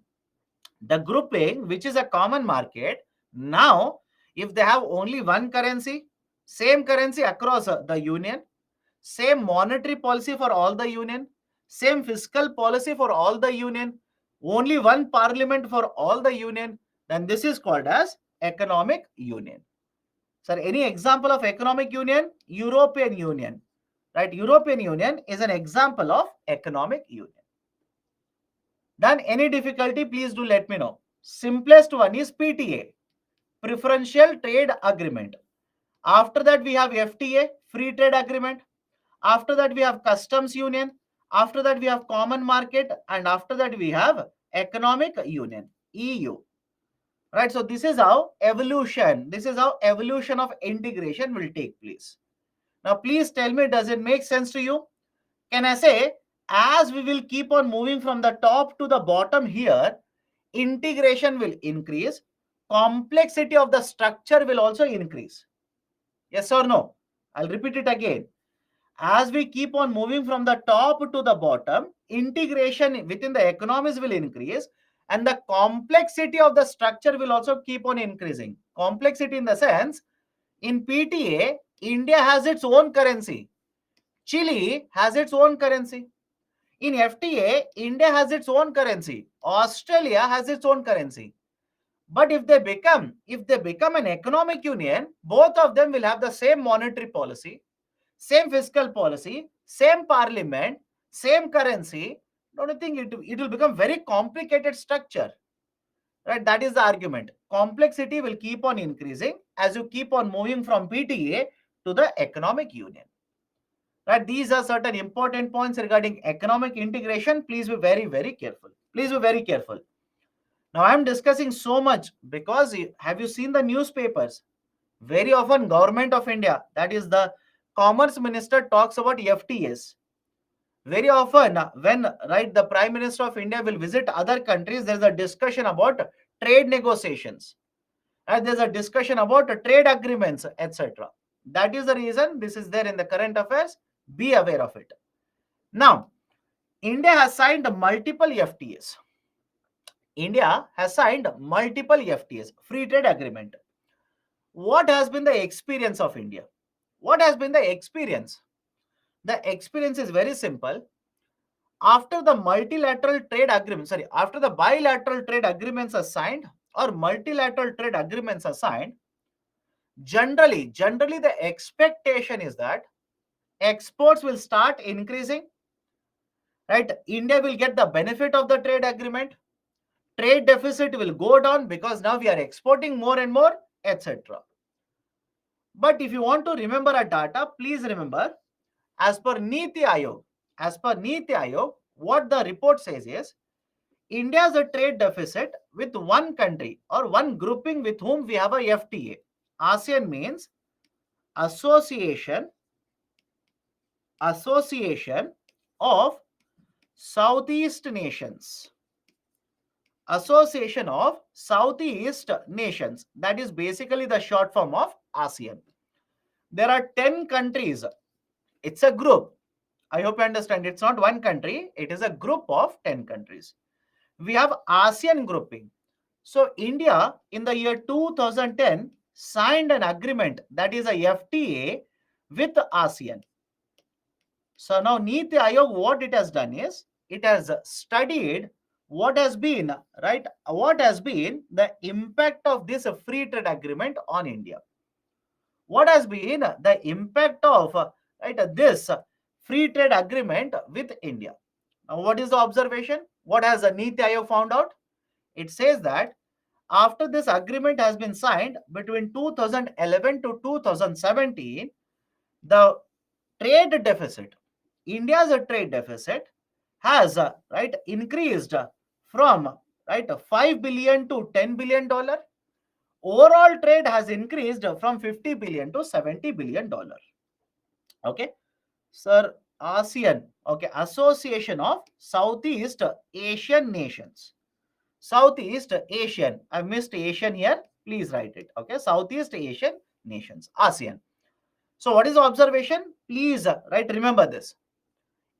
The grouping, which is a common market, now if they have only one currency, same currency across the union, same monetary policy for all the union, same fiscal policy for all the union, only one parliament for all the union, then this is called as economic union. Sir, any example of economic union? European Union. Right? European Union is an example of economic union. Then any difficulty, please do let me know. Simplest one is PTA, Preferential Trade Agreement. After that, we have FTA, Free Trade Agreement. After that, we have Customs Union. After that, we have Common Market. And after that, we have Economic Union, EU. Right? So this is how evolution, of integration will take place. Now, please tell me, does it make sense to you? Can I say, as we will keep on moving from the top to the bottom here, integration will increase, complexity of the structure will also increase. Yes or no? I'll repeat it again. As we keep on moving from the top to the bottom, integration within the economies will increase and the complexity of the structure will also keep on increasing. Complexity in the sense, in PTA, India has its own currency. Chile has its own currency. In FTA, India has its own currency. Australia has its own currency. But if they become an economic union, both of them will have the same monetary policy, same fiscal policy, same parliament, same currency, Don't you think it will become very complicated structure? Right? That is the argument. Complexity will keep on increasing as you keep on moving from PTA to the economic union. Right? These are certain important points regarding economic integration. Please be very, very careful. Please be very careful. Now I am discussing so much because have you seen the newspapers? Very often government of India, that is the commerce minister, talks about FTAs. Very often when right the prime minister of India will visit other countries, there is a discussion about trade negotiations, and there's a discussion about trade agreements, etc. That is the reason this is there in the current affairs. Be aware of it. Now India has signed multiple FTAs. India has signed multiple FTAs, free trade agreement. What has been the experience of India? What has been the experience? The experience is very simple. After the multilateral trade agreement, sorry, after the bilateral trade agreements are signed or multilateral trade agreements are signed, generally the expectation is that exports will start increasing, right? India will get the benefit of the trade agreement. Trade deficit will go down because now we are exporting more and more, etc. But if you want to remember a data, please remember, as per Niti Ayog, what the report says is India's a trade deficit with one country or one grouping with whom we have a FTA. ASEAN means Association of Southeast Nations. Association of Southeast Nations. That is basically the short form of ASEAN. There are 10 countries. It's a group. I hope you understand. It's not one country. It is a group of 10 countries. We have ASEAN grouping. So India in the year 2010 signed an agreement, that is a FTA, with ASEAN. So now Niti Ayog, what it has done is it has studied what has been the impact of this free trade agreement on India. What has been the impact of this free trade agreement with India? Now, what is the observation? What has Niti Ayog found out? It says that after this agreement has been signed between 2011 to 2017, the trade deficit, India's trade deficit has increased from 5 billion to 10 billion dollar. Overall trade has increased from 50 billion to 70 billion dollar. Okay, sir, ASEAN, okay, Association of Southeast Asian Nations. Southeast Asian, I missed Asian here, please write it. Okay, Southeast Asian Nations, ASEAN. So what is the observation? Please remember this.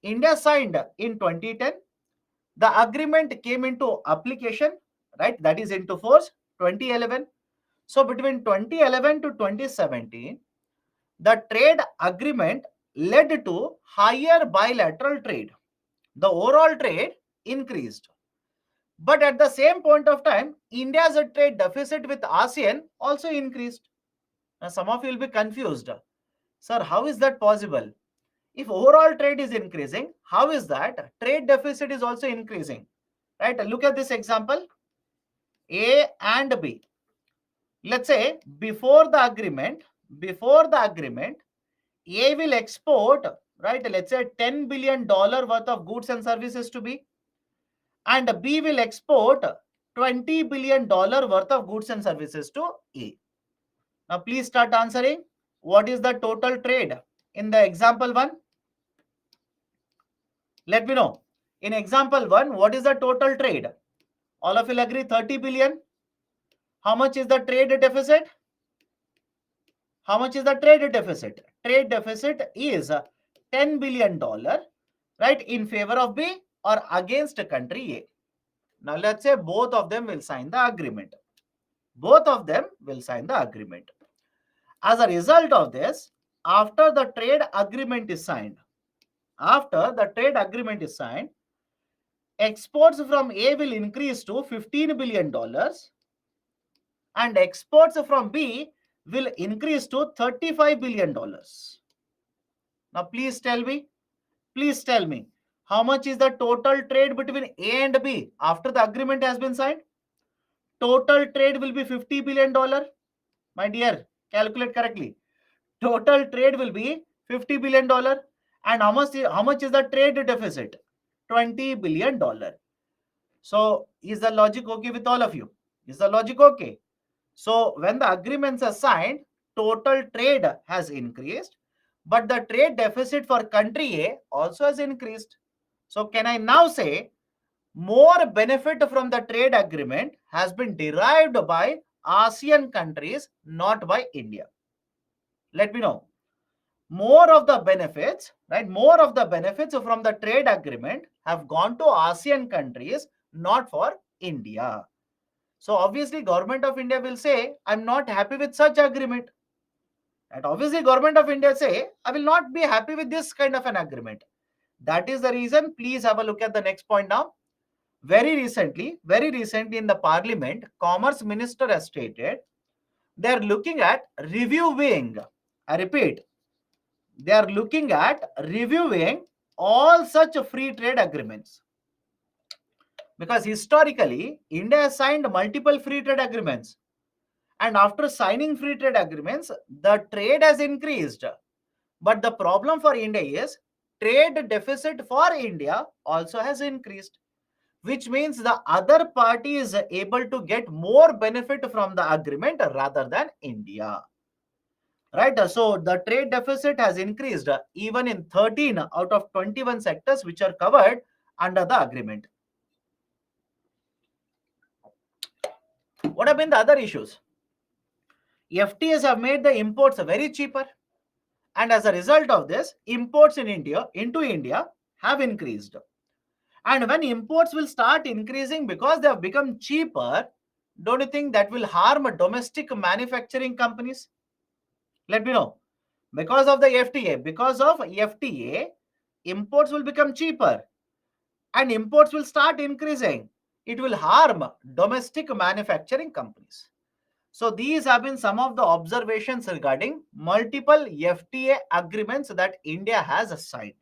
India signed in 2010. The agreement came into application, right? That is into force 2011. So between 2011 to 2017, the trade agreement led to higher bilateral trade. The overall trade increased. But at the same point of time, India's trade deficit with ASEAN also increased. Now, some of you will be confused. Sir, how is that possible? If overall trade is increasing, how is that trade deficit is also increasing? Right? Look at this example. A and B. Let's say before the agreement, A will export, right? Let's say $10 billion worth of goods and services to B, and B will export $20 billion worth of goods and services to A. Now, please start answering. What is the total trade in the example 1? Let me know. In example 1, what is the total trade? All of you will agree 30 billion. How much is the trade deficit? How much is the trade deficit? Trade deficit is $10 billion, right, in favor of B or against country A. Now, let's say both of them will sign the agreement. Both of them will sign the agreement. As a result of this, after the trade agreement is signed, exports from A will increase to $15 billion and exports from B will increase to $35 billion. Now, please tell me, How much is the total trade between A and B after the agreement has been signed? Total trade will be $50 billion. My dear, calculate correctly. Total trade will be $50 billion. And how much is the trade deficit? $20 billion. So is the logic okay with all of you? Is the logic okay? So when the agreements are signed, total trade has increased, but the trade deficit for country A also has increased. So can I now say more benefit from the trade agreement has been derived by ASEAN countries, not by India? Let me know. More of the benefits, right? More of the benefits from the trade agreement have gone to ASEAN countries, not for India. So obviously government of India will say, I'm not happy with such agreement. And obviously government of India say, I will not be happy with this kind of an agreement. That is the reason. Please have a look at the next point now. Very recently in the parliament, commerce minister has stated they are looking at reviewing, I repeat, they are looking at reviewing all such free trade agreements. Because historically, India has signed multiple free trade agreements. And after signing free trade agreements, the trade has increased. But the problem for India is trade deficit for India also has increased, which means the other party is able to get more benefit from the agreement rather than India. Right? So the trade deficit has increased even in 13 out of 21 sectors which are covered under the agreement. What have been the other issues? FTAs have made the imports very cheaper. And as a result of this, imports in India into India have increased. And when imports will start increasing because they have become cheaper, don't you think that will harm domestic manufacturing companies? Let me know. Because of the FTA, imports will become cheaper and imports will start increasing. It will harm domestic manufacturing companies. So these have been some of the observations regarding multiple FTA agreements that India has signed.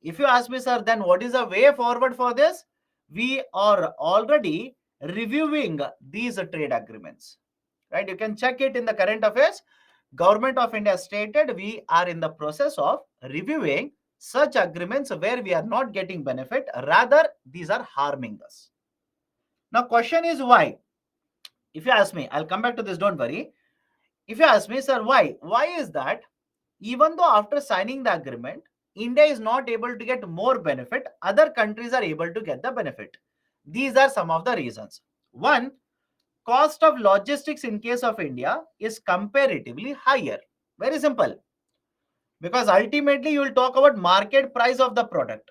If you ask me, sir, then what is the way forward for this? We are already reviewing these trade agreements, right? You can check it in the current affairs. Government of India stated we are in the process of reviewing such agreements where we are not getting benefit, rather these are harming us. Now question is why? If you ask me, I'll come back to this, don't worry. If you ask me, sir, why? Why is that even though after signing the agreement, India is not able to get more benefit, other countries are able to get the benefit? These are some of the reasons. One, cost of logistics in case of India is comparatively higher. Very simple. Because ultimately you will talk about market price of the product.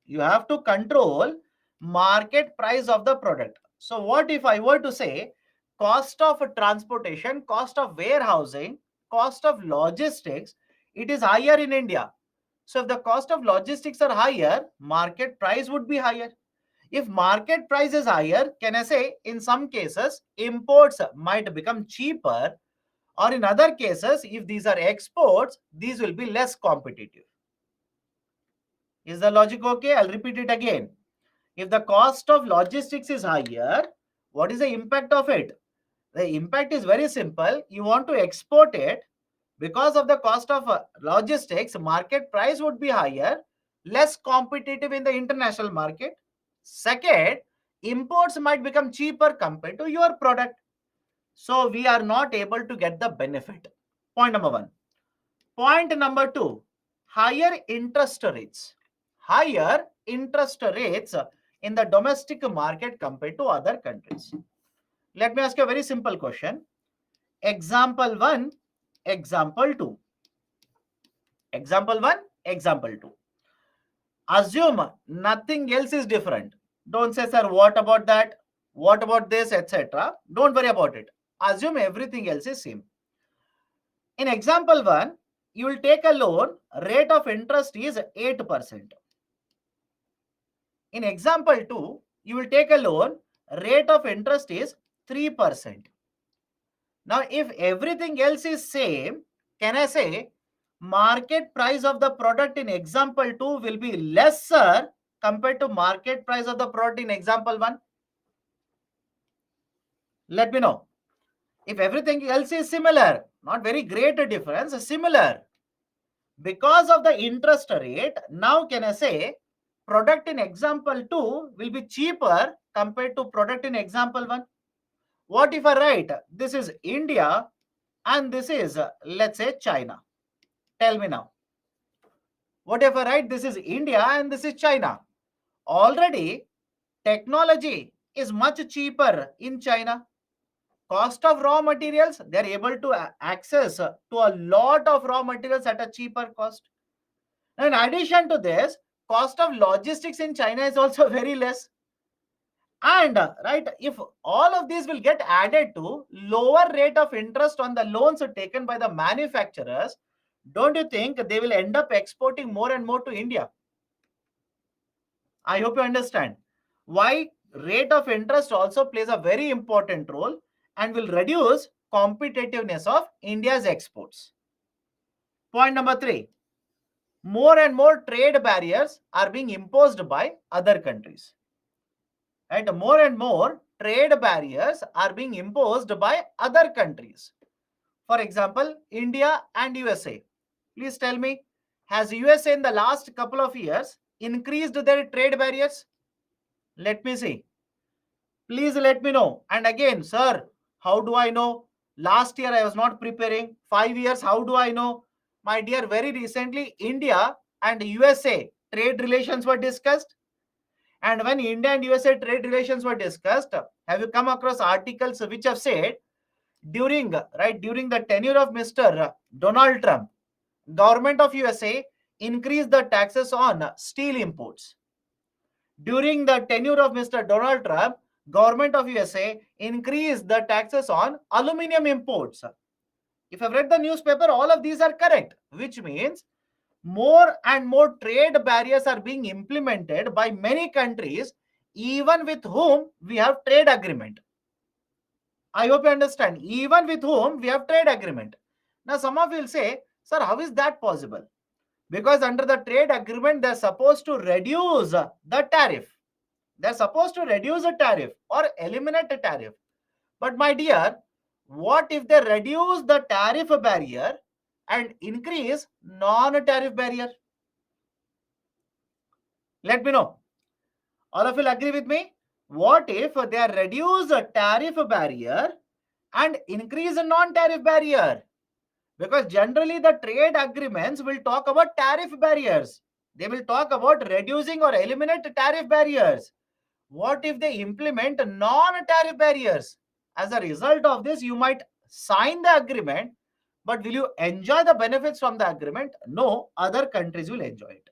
You have to control market price of the product. So what if I were to say cost of transportation, cost of warehousing, cost of logistics, it is higher in India. So if the cost of logistics are higher, market price would be higher. If market price is higher, can I say in some cases imports might become cheaper, or in other cases, if these are exports, these will be less competitive. Is the logic okay? I'll repeat it again. If the cost of logistics is higher, what is the impact of it? The impact is very simple. You want to export it, because of the cost of logistics, market price would be higher, less competitive in the international market. Second, imports might become cheaper compared to your product. So we are not able to get the benefit. Point number one. Point number two, higher interest rates. Higher interest rates in the domestic market compared to other countries. Let me ask you a very simple question. Example 1, example 2. Example 1, example 2. Assume nothing else is different. Don't say, sir, what about that? What about this, etc. Don't worry about it. Assume everything else is same. In example 1, you will take a loan, rate of interest is 8%. In example 2, you will take a loan, rate of interest is 3%. Now, if everything else is same, can I say market price of the product in example 2 will be lesser compared to market price of the product in example 1? Let me know. If everything else is similar, not very great a difference, similar. Because of the interest rate, now can I say product in example 2 will be cheaper compared to product in example 1? What if I write this is India and this is, let's say, China? Tell me now. What if I write this is India and this is China? Already, technology is much cheaper in China. Cost of raw materials, they are able to access to a lot of raw materials at a cheaper cost. In addition to this, cost of logistics in China is also very less. And right, if all of these will get added to lower rate of interest on the loans taken by the manufacturers, don't you think they will end up exporting more and more to India? I hope you understand why rate of interest also plays a very important role and will reduce competitiveness of India's exports. Point number 3, more and more trade barriers are being imposed by other countries. Right? More and more trade barriers are being imposed by other countries. For example, India and USA. Please tell me, has USA in the last couple of years increased their trade barriers? Let me see. Please let me know. And again, sir, how do I know? Last year I was not preparing. 5 years, how do I know? My dear, very recently, India and USA trade relations were discussed. And when India and USA trade relations were discussed, have you come across articles which have said during the tenure of Mr. Donald Trump, government of USA increased the taxes on steel imports. During the tenure of Mr. Donald Trump, government of USA increased the taxes on aluminum imports. If I've read the newspaper, all of these are correct, which means more and more trade barriers are being implemented by many countries, even with whom we have trade agreement. I hope you understand. Even with whom we have trade agreement. Now, some of you will say, sir, how is that possible? Because under the trade agreement, they're supposed to reduce the tariff. They're supposed to reduce the tariff or eliminate the tariff. But my dear, what if they reduce the tariff barrier and increase non-tariff barrier? Let me know. All of you will agree with me? What if they reduce the tariff barrier and increase the non-tariff barrier? Because generally the trade agreements will talk about tariff barriers. They will talk about reducing or eliminate tariff barriers. What if they implement non-tariff barriers? As a result of this, you might sign the agreement, but will you enjoy the benefits from the agreement? No, other countries will enjoy it.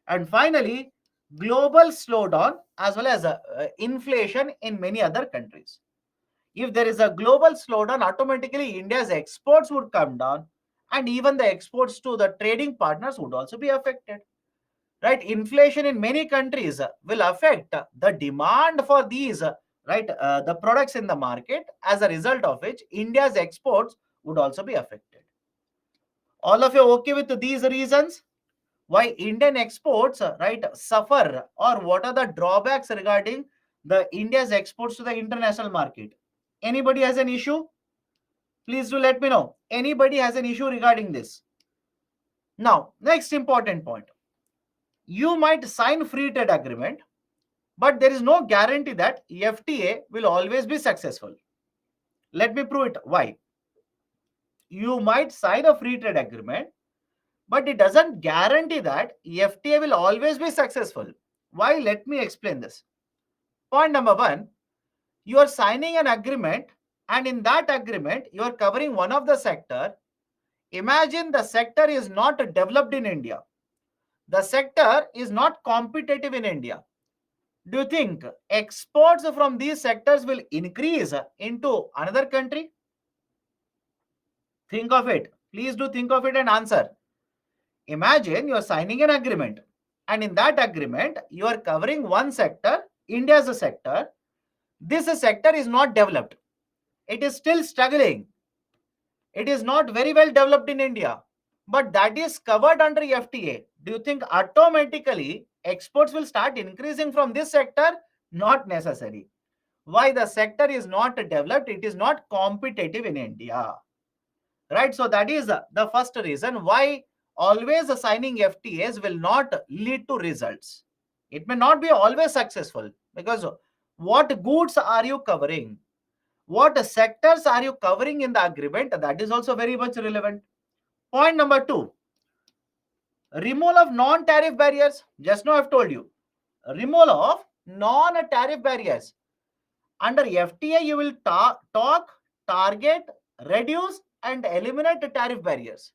And finally, global slowdown as well as inflation in many other countries. If there is a global slowdown, automatically India's exports would come down, and even the exports to the trading partners would also be affected. Right? Inflation in many countries will affect the demand for these the products in the market, as a result of which India's exports would also be affected. All of you okay with these reasons why Indian exports suffer, or what are the drawbacks regarding the India's exports to the international market? Anybody has an issue? Please do let me know. Anybody has an issue regarding this? Now, next important point. You might sign free trade agreement, but there is no guarantee that FTA will always be successful. Let me prove it. Why? You might sign a free trade agreement, but it doesn't guarantee that FTA will always be successful. Why? Let me explain this. Point number 1, you are signing an agreement, and in that agreement, you are covering one of the sector. Imagine the sector is not developed in India. The sector is not competitive in India. Do you think exports from these sectors will increase into another country? Think of it. Please do think of it and answer. Imagine you are signing an agreement, and in that agreement, you are covering one sector, India's a sector. This sector is not developed. It is still struggling. It is not very well developed in India. but that is covered under FTA. Do you think automatically exports will start increasing from this sector? Not necessary. Why? The sector is not developed, it is not competitive in India. Right? So that is the first reason why always signing FTAs will not lead to results. It may not be always successful because what goods are you covering? What sectors are you covering in the agreement? That is also very much relevant. Point number two, removal of non-tariff barriers. Just now I've told you, removal of non-tariff barriers. Under FTA, you will talk, target, reduce, and eliminate the tariff barriers.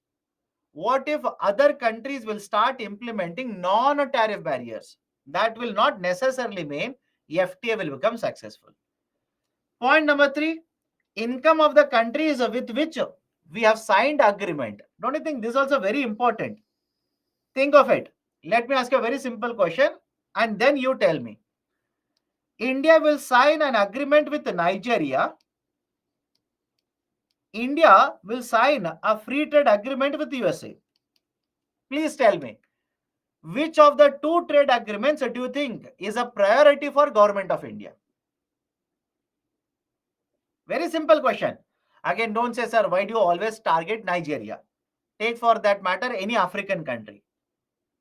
What if other countries will start implementing non-tariff barriers? That will not necessarily mean FTA will become successful. Point number three, income of the countries with which we have signed agreement. Don't you think this is also very important? Think of it. Let me ask you a very simple question and then you tell me. India will sign an agreement with Nigeria. India will sign a free trade agreement with USA. Please tell me, which of the two trade agreements do you think is a priority for government of India? Very simple question. Again, don't say, sir, why do you always target Nigeria? Take for that matter any African country.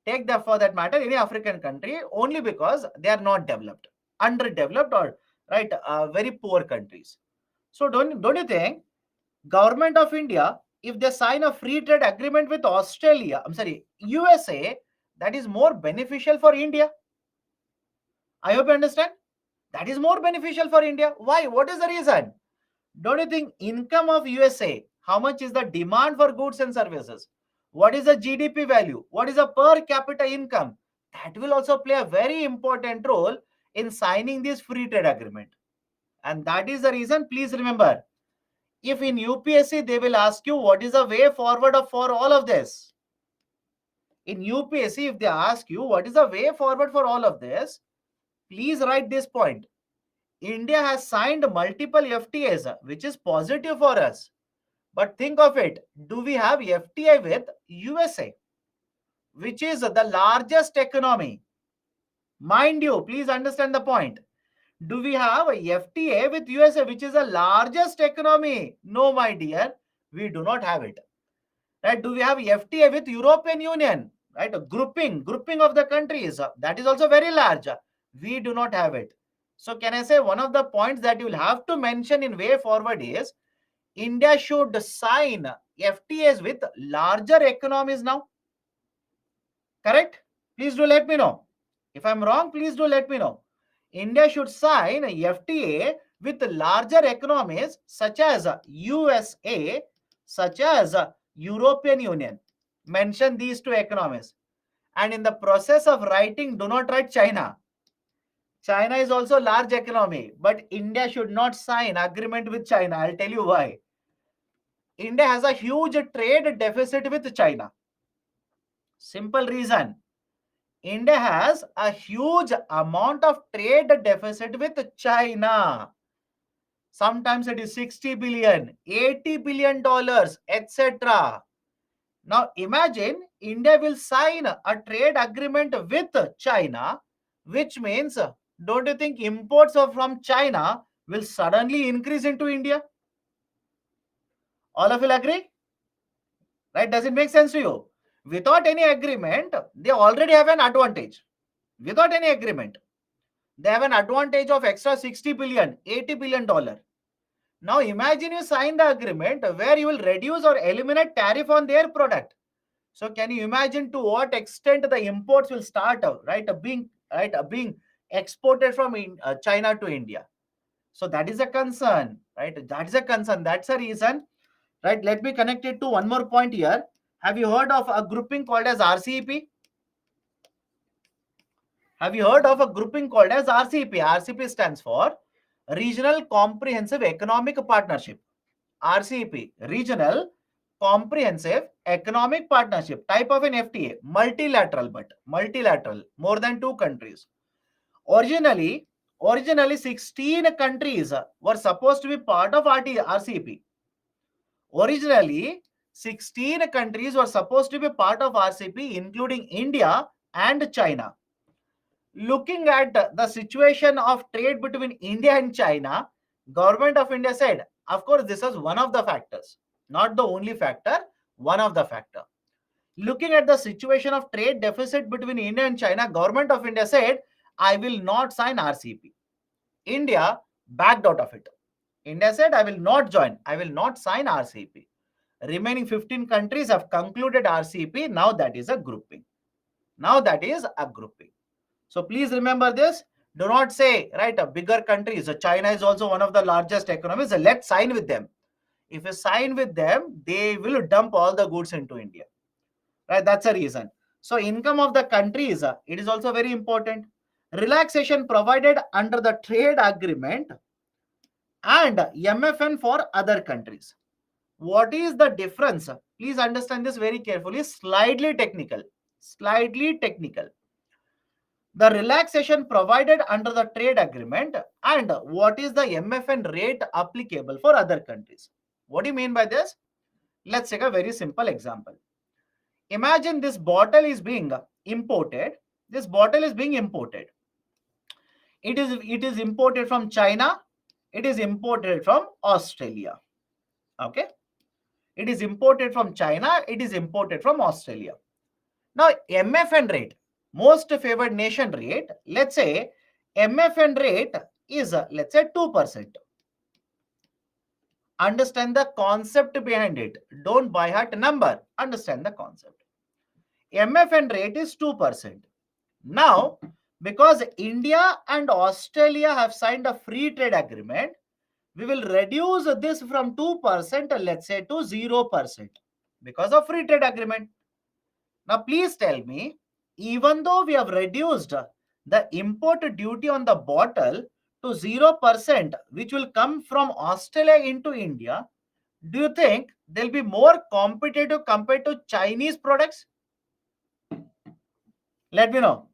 Take that for that matter any African country only because they are not developed, underdeveloped, or right, very poor countries. So don't you think government of India, if they sign a free trade agreement with USA, that is more beneficial for India? I hope you understand. That is more beneficial for India. Why? What is the reason? Don't you think income of USA, how much is the demand for goods and services? What is the GDP value? What is the per capita income? That will also play a very important role in signing this free trade agreement. And that is the reason, please remember, if in UPSC they will ask you what is the way forward for all of this. In UPSC, if they ask you what is the way forward for all of this, please write this point. India has signed multiple FTAs, which is positive for us. But think of it, do we have FTA with USA, which is the largest economy? Mind you, please understand the point. Do we have a FTA with USA, which is the largest economy? No, my dear, we do not have it. Right? Do we have FTA with European Union? Right? A grouping of the countries. That is also very large. We do not have it. So can I say one of the points that you will have to mention in way forward is India should sign FTAs with larger economies now. Correct? Please do let me know. If I'm wrong, please do let me know. India should sign a FTA with larger economies such as USA, such as European Union. Mention these two economies. And in the process of writing, do not write China. China is also a large economy, but India should not sign agreement with China. I'll tell you why. India has a huge trade deficit with China. Simple reason. India has a huge amount of trade deficit with China. Sometimes it is 60 billion, 80 billion dollars, etc. Now imagine India will sign a trade agreement with China, which means, don't you think imports from China will suddenly increase into India? All of you will agree? Right? Does it make sense to you? Without any agreement, they already have an advantage. Without any agreement, they have an advantage of extra 60 billion, 80 billion dollar. Now imagine you sign the agreement where you will reduce or eliminate tariff on their product. So can you imagine to what extent the imports will start being exported from China to India? So that is a concern, right? That is a concern. That's a reason, right? Let me connect it to one more point here. Have you heard of a grouping called as RCEP? Have you heard of a grouping called as RCEP? RCEP stands for Regional Comprehensive Economic Partnership. RCEP, Regional Comprehensive Economic Partnership, type of an FTA, multilateral, more than two countries. Originally 16 countries were supposed to be part of RCEP. Originally, 16 countries were supposed to be part of RCEP, including India and China. Looking at the situation of trade between India and China, Government of India said, of course, this is one of the factors, not the only factor, one of the factor. Looking at the situation of trade deficit between India and China, Government of India said, I will not sign RCEP. India backed out of it. India said, I will not join, I will not sign RCEP. Remaining 15 countries have concluded RCEP. Now that is a grouping. Now that is a grouping. So please remember this. Do not say, right, a bigger countries. So China is also one of the largest economies. So let's sign with them. If you sign with them, they will dump all the goods into India. Right? That's a reason. So income of the countries, it is also very important. Relaxation provided under the trade agreement and MFN for other countries. What is the difference? Please understand this very carefully. Slightly technical. Slightly technical. The relaxation provided under the trade agreement and what is the MFN rate applicable for other countries. What do you mean by this? Let's take a very simple example. Imagine this bottle is being imported. This bottle is being imported. It is imported from China. It is imported from Australia. Okay. It is imported from China. It is imported from Australia. Now, MFN rate, most favored nation rate, let's say MFN rate is, let's say 2%. Understand the concept behind it. Don't by heart number. Understand the concept. MFN rate is 2%. Now, because India and Australia have signed a free trade agreement, we will reduce this from 2%, let's say, to 0% because of free trade agreement. Now, please tell me, even though we have reduced the import duty on the bottle to 0%, which will come from Australia into India, do you think they'll be more competitive compared to Chinese products? Let me know.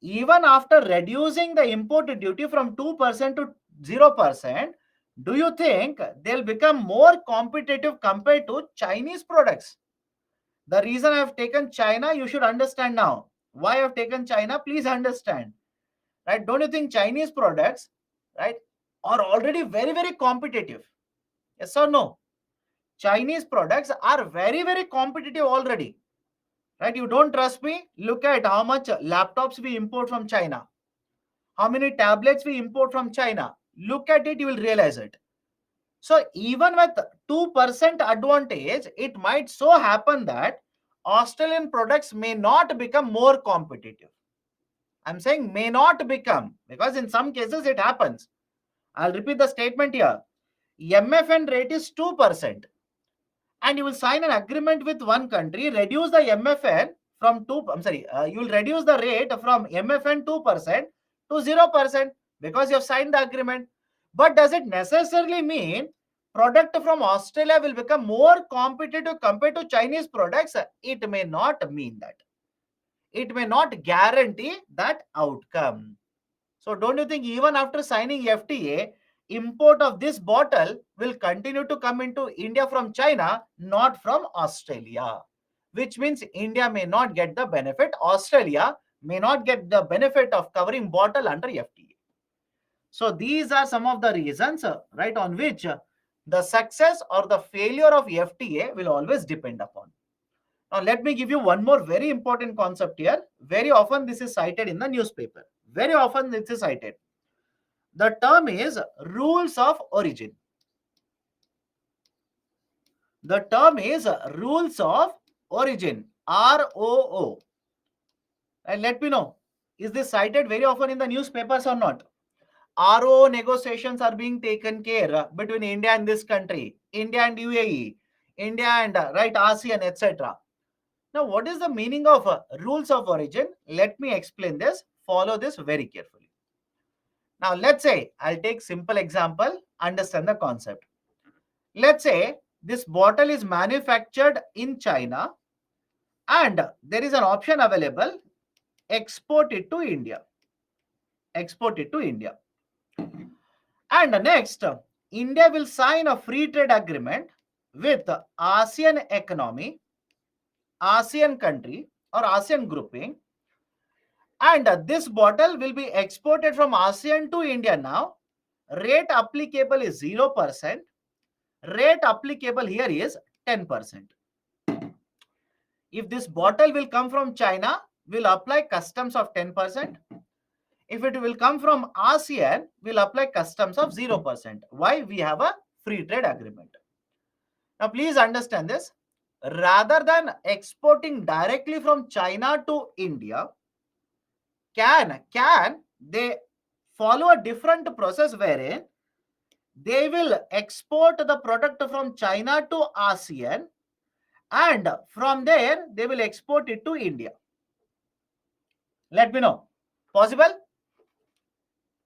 Even after reducing the import duty from 2% to 0%, do you think they'll become more competitive compared to Chinese products? The reason I have taken China, you should understand now. Why I have taken China, please understand. Right? Don't you think Chinese products, right, are already very, very competitive? Yes or no? Chinese products are very, very competitive already. Right? You don't trust me? Look at how much laptops we import from China. How many tablets we import from China. Look at it, you will realize it. So even with 2% advantage, it might so happen that Australian products may not become more competitive. I'm saying may not become, because in some cases it happens. I'll repeat the statement here. MFN rate is 2%. And you will sign an agreement with one country, reduce the MFN from 2, you will reduce the rate from MFN 2% to 0% because you have signed the agreement. But does it necessarily mean product from Australia will become more competitive compared to Chinese products? It may not mean that. It may not guarantee that outcome. So don't you think even after signing FTA, import of this bottle will continue to come into India from China, not from Australia, which means India may not get the benefit. Australia may not get the benefit of covering bottle under FTA. So these are some of the reasons, right, on which the success or the failure of FTA will always depend upon. Now, let me give you one more very important concept here. Very often this is cited in the newspaper. Very often this is cited. The term is rules of origin. The term is rules of origin, ROO. And let me know, is this cited very often in the newspapers or not? ROO negotiations are being taken care between India and this country, India and UAE, India and right ASEAN, etc. Now, what is the meaning of rules of origin? Let me explain this. Follow this very carefully. Now, let's say I'll take simple example. Understand the concept. Let's say this bottle is manufactured in China and there is an option available, export it to India. Export it to India. And next, India will sign a free trade agreement with ASEAN economy, ASEAN country or ASEAN grouping, and this bottle will be exported from ASEAN to India now. Rate applicable is 0%. Rate applicable here is 10%. If this bottle will come from China, we'll apply customs of 10%. If it will come from ASEAN, we'll apply customs of 0%. Why? We have a free trade agreement. Now, please understand this. Rather than exporting directly from China to India, can they follow a different process wherein they will export the product from China to ASEAN, and from there they will export it to India. Let me know. Possible?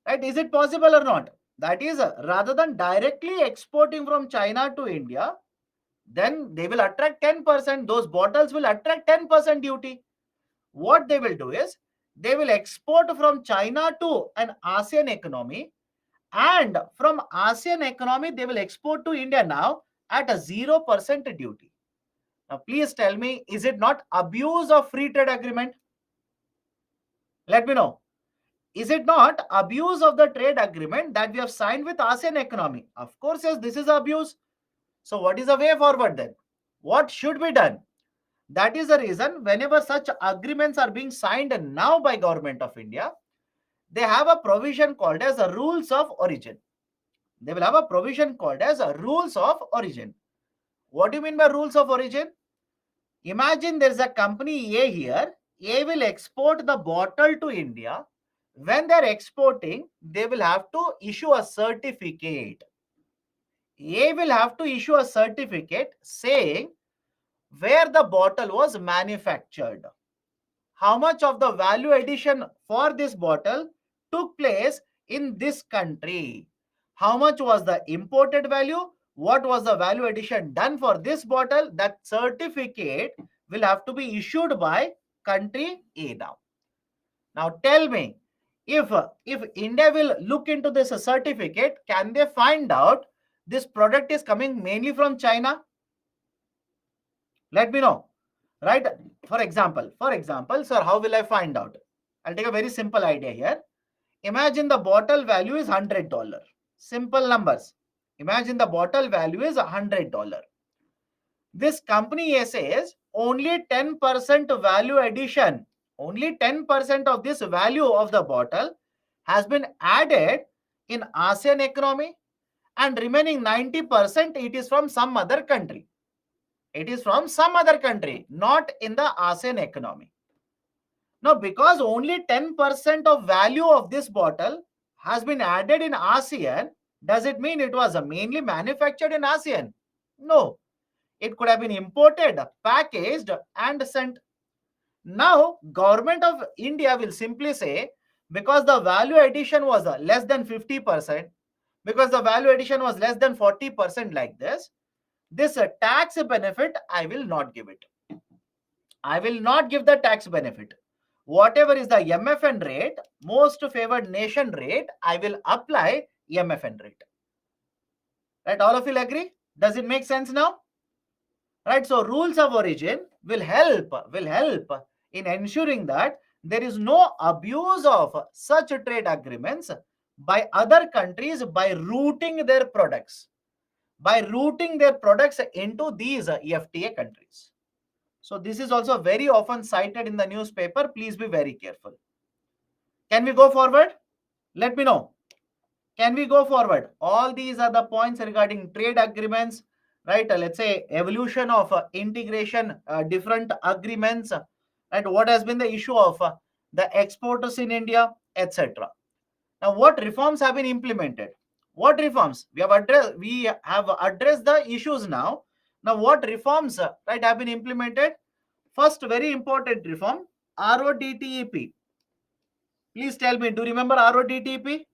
Right? Is it possible or not? That is, rather than directly exporting from China to India, then they will attract 10%. Those bottles will attract 10% duty. What they will do is, they will export from China to an ASEAN economy, and from ASEAN economy, they will export to India now at a 0% duty. Now, please tell me, is it not abuse of free trade agreement? Let me know. Is it not abuse of the trade agreement that we have signed with ASEAN economy? Of course, yes, this is abuse. So what is the way forward then? What should be done? That is the reason whenever such agreements are being signed now by Government of India, they have a provision called as a rules of origin. They will have a provision called as a rules of origin. What do you mean by rules of origin? Imagine there is a company A here. A will export the bottle to India. When they are exporting, they will have to issue a certificate. A will have to issue a certificate saying where the bottle was manufactured, how much of the value addition for this bottle took place in this country, how much was the imported value, what was the value addition done for this bottle. That certificate will have to be issued by country A now. Now tell me, if India will look into this certificate, can they find out this product is coming mainly from China? Let me know. Right? For example, sir, how will I find out? I'll take a very simple idea here. Imagine the bottle value is $100. Simple numbers. Imagine the bottle value is $100. This company says only 10% value addition, only 10% of this value of the bottle has been added in ASEAN economy, and remaining 90% it is from some other country. It is from some other country, not in the ASEAN economy. Now, because only 10% of value of this bottle has been added in ASEAN, does it mean it was mainly manufactured in ASEAN? No. It could have been imported, packaged, and sent. Now, Government of India will simply say, because the value addition was less than 50%, because the value addition was less than 40% like this tax benefit, I will not give it. I will not give the tax benefit. Whatever is the MFN rate, most favored nation rate, I will apply MFN rate. Right? All of you agree? Does it make sense now? Right? So rules of origin will help in ensuring that there is no abuse of such trade agreements by other countries by routing their products into these FTA countries. So this is also very often cited in the newspaper. Please be very careful. Can we go forward? Let me know. Can we go forward? All these are the points regarding trade agreements, right? Let's say evolution of integration, different agreements, right? What has been the issue of the exporters in India, etc. Now, what reforms have been implemented? What reforms? We have addressed the issues now. Now, what reforms right have been implemented? First, very important reform, RODTEP. Please tell me, do you remember RODTEP?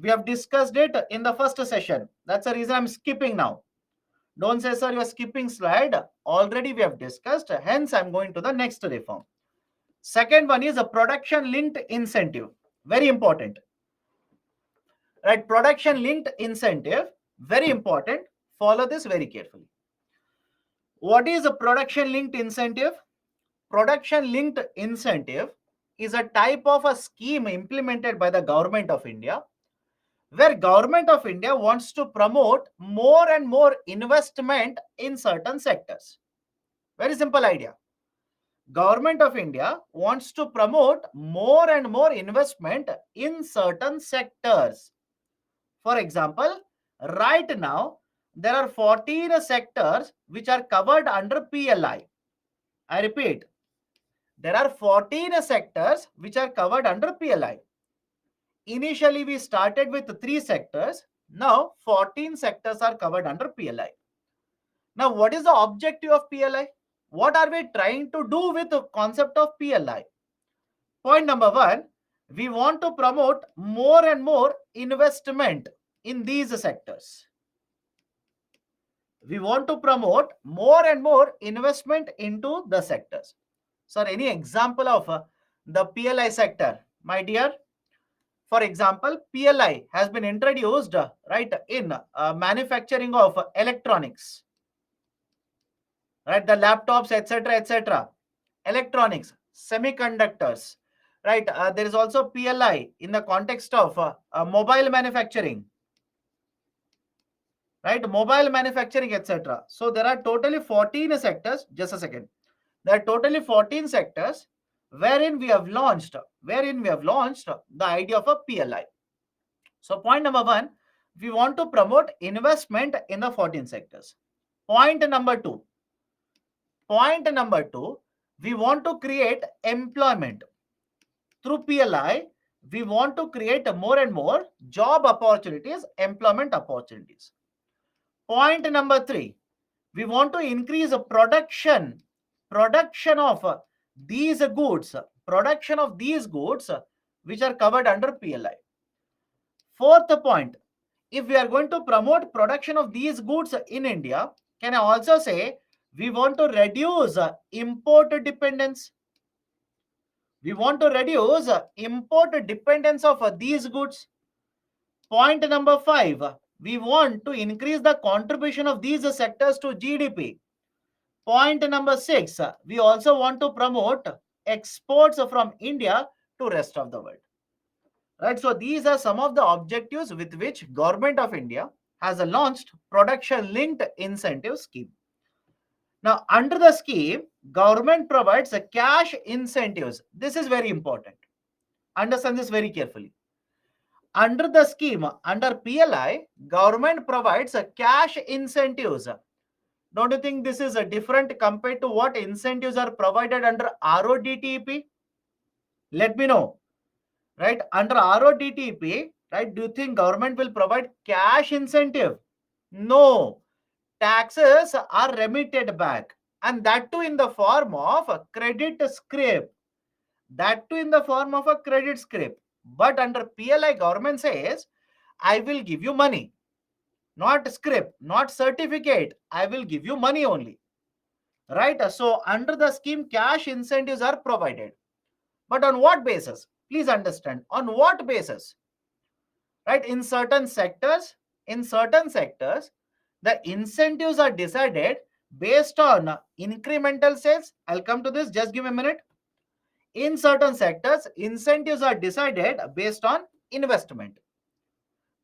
We have discussed it in the first session. That's the reason I'm skipping now. Don't say, sir, you're skipping slide. Already we have discussed. Hence, I'm going to the next reform. Second one is a production linked incentive. Very important. Right? Production linked incentive. Very important. Follow this very carefully. What is a production linked incentive? Production linked incentive is a type of a scheme implemented by the government of India, where government of India wants to promote more and more investment in certain sectors. Very simple idea. Government of India wants to promote more and more investment in certain sectors. For example, right now there are 14 sectors which are covered under PLI. I repeat, there are 14 sectors which are covered under PLI. Initially, we started with 3 sectors. Now, 14 sectors are covered under PLI. Now, what is the objective of PLI? What are we trying to do with the concept of PLI? Point number one, we want to promote more and more investment in these sectors. We want to promote more and more investment into the sectors. Sir, any example of the PLI sector, my dear? For example, PLI has been introduced right in manufacturing of electronics, right? The laptops, etc., etc. Electronics, semiconductors, right? There is also PLI in the context of mobile manufacturing, right? Mobile manufacturing, etc. So there are totally 14 sectors. Just a second. There are totally 14 sectors wherein we have launched the idea of a PLI. So point number one, we want to promote investment in the 14 sectors. Point number two, we want to create employment. Through PLI, we want to create more and more job opportunities, employment opportunities. Point number three, we want to increase production of these goods, which are covered under PLI. Fourth point, if we are going to promote production of these goods in India, can I also say we want to reduce import dependence? We want to reduce import dependence of these goods. Point number five, we want to increase the contribution of these sectors to GDP. Point number six, we also want to promote exports from India to rest of the world. Right, so these are some of the objectives with which Government of India has launched production linked incentive scheme. Now, under the scheme, government provides a cash incentives. This is very important. Understand this very carefully. Under the scheme, under PLI, government provides a cash incentives. Don't you think this is a different compared to what incentives are provided under RODTEP? Let me know. Right, under RODTEP, right, do you think government will provide cash incentive? No, taxes are remitted back, and that too in the form of a credit scrape. But under PLI, government says, I will give you money, not scrip, not certificate. I will give you money only. Right, so under the scheme, cash incentives are provided. But on what basis? Please understand, on what basis? Right, in certain sectors, the incentives are decided based on incremental sales. I'll come to this, just give me a minute. In certain sectors, incentives are decided based on investment.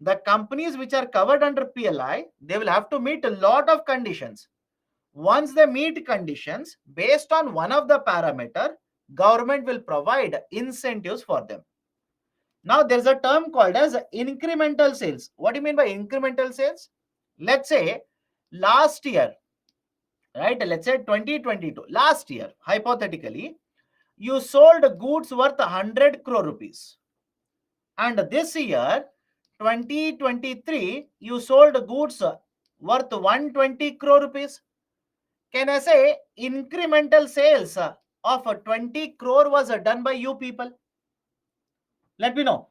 The companies which are covered under PLI, they will have to meet a lot of conditions. Once they meet conditions, based on one of the parameter, government will provide incentives for them. Now, there's a term called as incremental sales. What do you mean by incremental sales? Let's say last year, right? Let's say 2022, last year, hypothetically, you sold goods worth 100 crore rupees. And this year, 2023, you sold goods worth 120 crore rupees. Can I say incremental sales of 20 crore was done by you people? Let me know.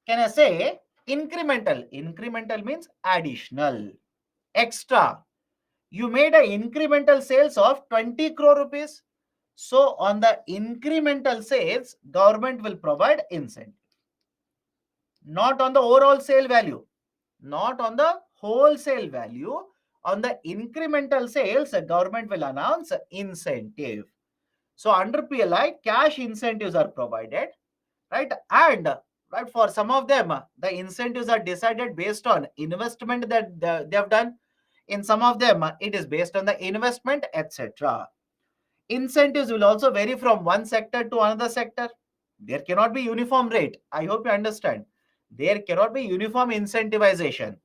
Can I say incremental? Incremental means additional, extra. You made an incremental sales of 20 crore rupees. So on the incremental sales, government will provide incentive. Not on the overall sale value. Not on the wholesale value. On the incremental sales, government will announce incentive. So under PLI, cash incentives are provided, right? And right, for some of them, the incentives are decided based on investment that they have done. In some of them, it is based on the investment, etc. Incentives will also vary from one sector to another sector. There cannot be uniform rate. I hope you understand. There cannot be uniform incentivization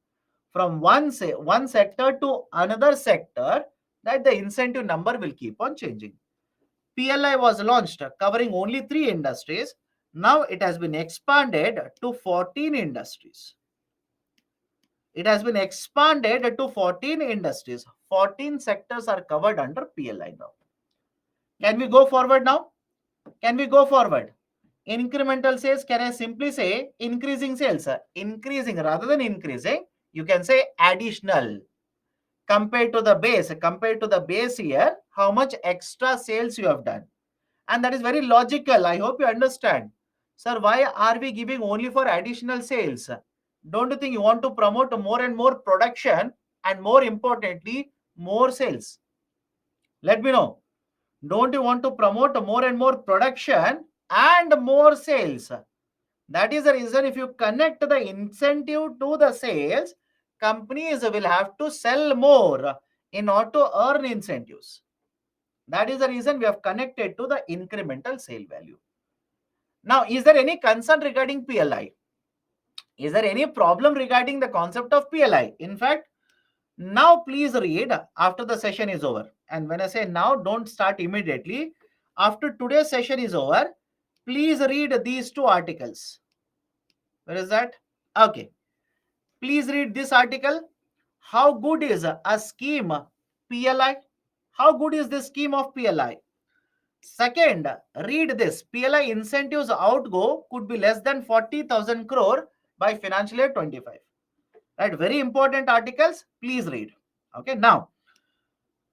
from one sector to another sector, that the incentive number will keep on changing. PLI was launched covering only 3 industries. Now it has been expanded to 14 industries. It has been expanded to 14 industries. 14 sectors are covered under PLI now. Can we go forward now? Can we go forward? Incremental sales, can I simply say increasing sales? Increasing rather than increasing, you can say additional. Compared to the base year, how much extra sales you have done. And that is very logical. I hope you understand. Sir, why are we giving only for additional sales? Don't you think you want to promote more and more production, and more importantly, more sales? Let me know. Don't you want to promote more and more production and more sales? That is the reason, if you connect the incentive to the sales, companies will have to sell more in order to earn incentives. That is the reason we have connected to the incremental sale value. Now, is there any concern regarding PLI? Is there any problem regarding the concept of PLI? In fact, now please read after the session is over. And when I say now, don't start immediately. After today's session is over, please read these 2 articles. Where is that? Okay. Please read this article. How good is a scheme PLI? How good is the scheme of PLI? Second, read this. PLI incentives outgo could be less than 40,000 crore by financial year 25. Right, very important articles. Please read. Okay, now,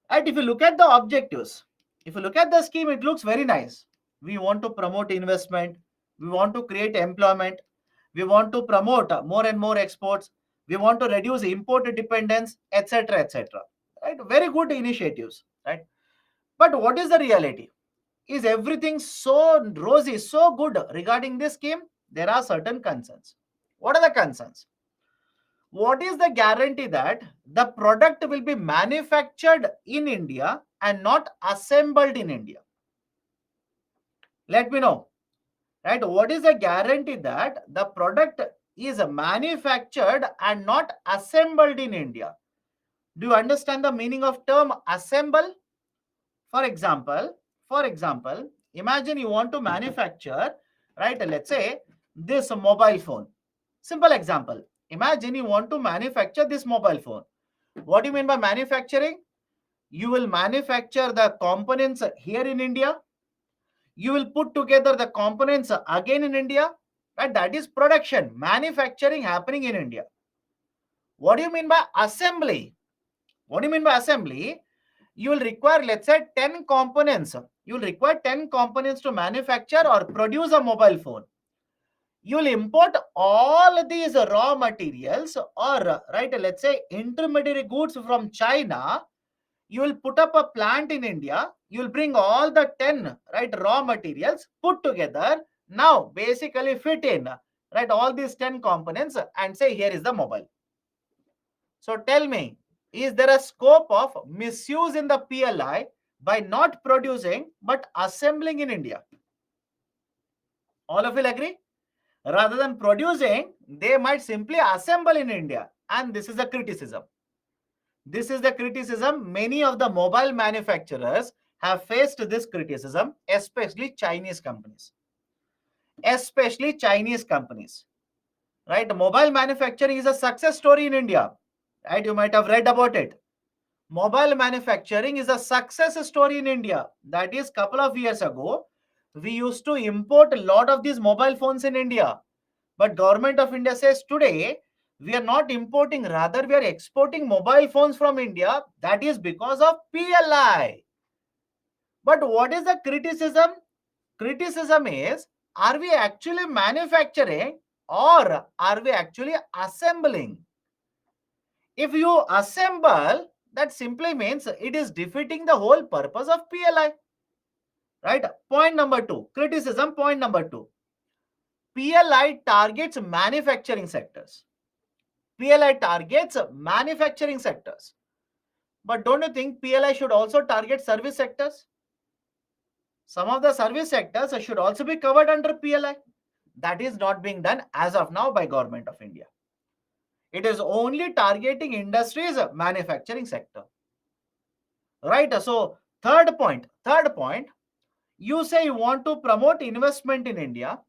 right, if you look at the objectives, if you look at the scheme, it looks very nice. We want to promote investment. We want to create employment. We want to promote more and more exports. We want to reduce import dependence, etc., etc. Right, very good initiatives. Right, but what is the reality? Is everything so rosy, so good regarding this scheme? There are certain concerns. What are the concerns? What is the guarantee that the product will be manufactured in India and not assembled in India? Let me know. Right? What is the guarantee that the product is manufactured and not assembled in India? Do you understand the meaning of term assemble? For example, imagine you want to manufacture, right? Let's say this mobile phone. Simple example. Imagine you want to manufacture this mobile phone. What do you mean by manufacturing? You will manufacture the components here in India. You will put together the components again in India. Right? That is production, manufacturing happening in India. What do you mean by assembly? What do you mean by assembly? You will require, let's say, 10 components. You will require 10 components to manufacture or produce a mobile phone. You will import all these raw materials, or right, let's say intermediary goods from China. You will put up a plant in India. You will bring all the 10 right raw materials, put together. Now basically fit in right all these 10 components and say here is the mobile. So tell me, is there a scope of misuse in the PLI by not producing but assembling in India? All of you will agree? Rather than producing, they might simply assemble in India. And this is a criticism. This is the criticism. Many of the mobile manufacturers have faced this criticism, especially Chinese companies. Especially Chinese companies. Right? Mobile manufacturing is a success story in India. Right? You might have read about it. Mobile manufacturing is a success story in India. That is, couple of years ago, we used to import a lot of these mobile phones in India. But government of India says today, we are not importing, rather we are exporting mobile phones from India. That is because of PLI. But what is the criticism? Criticism is, are we actually manufacturing or are we actually assembling? If you assemble, that simply means it is defeating the whole purpose of PLI. Right? Point number 2, criticism. Point number 2, PLI targets manufacturing sectors. PLI targets manufacturing sectors. But don't you think PLI should also target service sectors? Some of the service sectors should also be covered under PLI. That is not being done as of now by Government of India. It is only targeting industries, manufacturing sector. Right? So third point, you say you want to promote investment in India.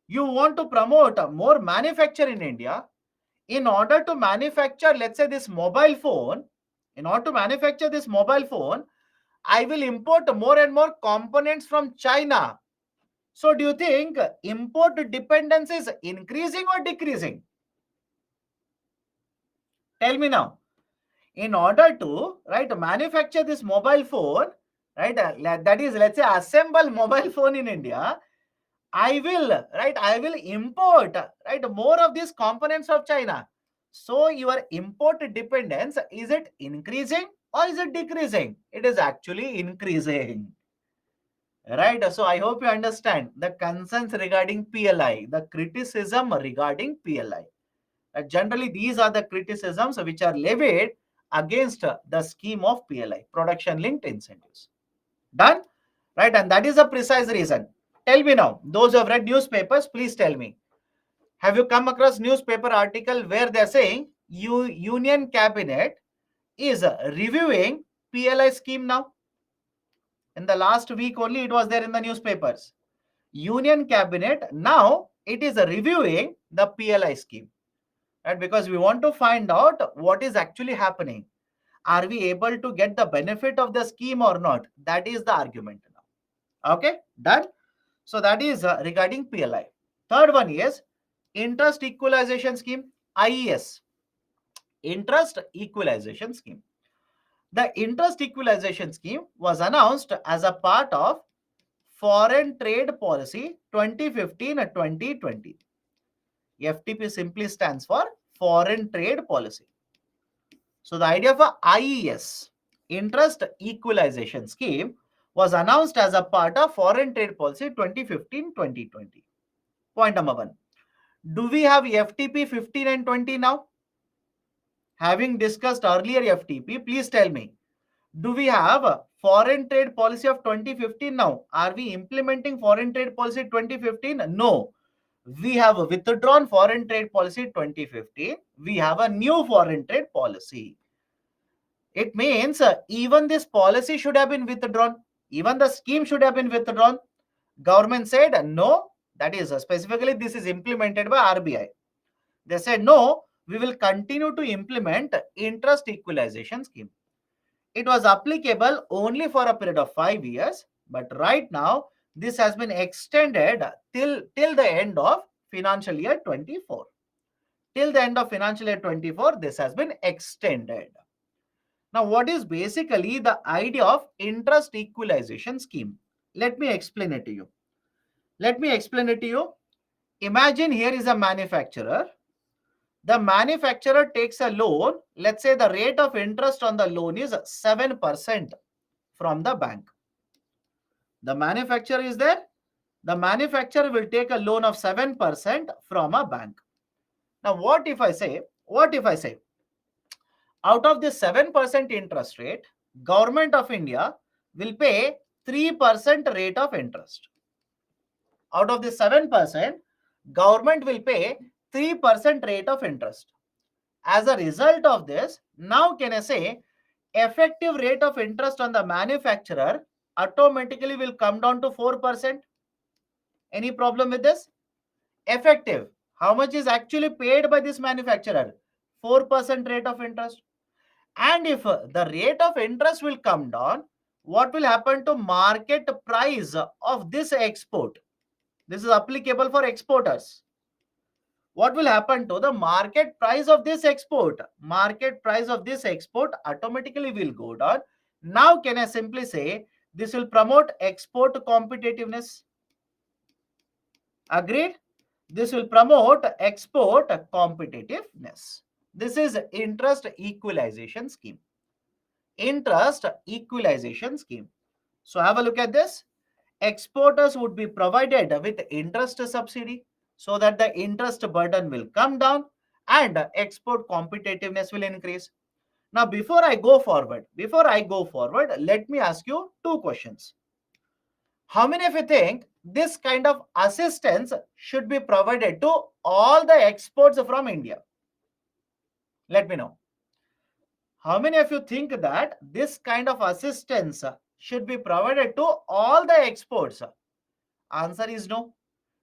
You want to promote more manufacture in India. In order to manufacture, let's say, this mobile phone, I will import more and more components from China. So do you think import dependence is increasing or decreasing? Tell me now. In order to, right, manufacture this mobile phone, right, that is, let's say, assemble mobile phone in India, I will import, right, more of these components of China. So your import dependence, is it increasing or is it decreasing? It is actually increasing. Right. So I hope you understand the concerns regarding PLI, the criticism regarding PLI. Generally, these are the criticisms which are levied against the scheme of PLI, production linked incentives. Done? Right. And that is the precise reason. Tell me now, those who have read newspapers, please tell me. Have you come across newspaper article where they are saying Union Cabinet is reviewing PLI scheme now? In the last week only it was there in the newspapers. Union Cabinet now it is reviewing the PLI scheme. Right? Because we want to find out what is actually happening. Are we able to get the benefit of the scheme or not? That is the argument now. Okay, done. So that is regarding PLI. Third one is interest equalization scheme, IES. Interest equalization scheme. The interest equalization scheme was announced as a part of Foreign Trade Policy 2015-2020. FTP simply stands for Foreign Trade Policy. So the idea of a IES, Interest Equalization Scheme, was announced as a part of Foreign Trade Policy 2015-2020. Point number 1. Do we have FTP 15 and 20 now? Having discussed earlier FTP, please tell me, do we have a Foreign Trade Policy of 2015 now? Are we implementing Foreign Trade Policy 2015? No. We have withdrawn Foreign Trade Policy 2015. We have a new Foreign Trade Policy. It means even this policy should have been withdrawn. Even the scheme should have been withdrawn. Government said no. That is specifically this is implemented by RBI. They said no, we will continue to implement interest equalization scheme. It was applicable only for a period of 5 years, but right now this has been extended till the end of financial year 24. Till the end of financial year 24, this has been extended. Now, what is basically the idea of interest equalization scheme? Let me explain it to you. Imagine here is a manufacturer. The manufacturer takes a loan. Let's say the rate of interest on the loan is 7% from the bank. The manufacturer is there. The manufacturer will take a loan of 7% from a bank. Now, what if I say, out of this 7% interest rate, Government of India will pay 3% rate of interest. Out of this 7%, government will pay 3% rate of interest. As a result of this, now can I say effective rate of interest on the manufacturer automatically will come down to 4%? Any problem with this? Effective. How much is actually paid by this manufacturer? 4% rate of interest. And if the rate of interest will come down, what will happen to market price of this export? This is applicable for exporters. What will happen to the market price of this export? Market price of this export automatically will go down. Now can I simply say this will promote export competitiveness? Agreed? This will promote export competitiveness. This is interest equalization scheme. Interest equalization scheme. So have a look at this. Exporters would be provided with interest subsidy so that the interest burden will come down and export competitiveness will increase. Now, before I go forward, let me ask you two questions. How many of you think this kind of assistance should be provided to all the exports from India? Let me know. How many of you think that this kind of assistance should be provided to all the exports? Answer is no.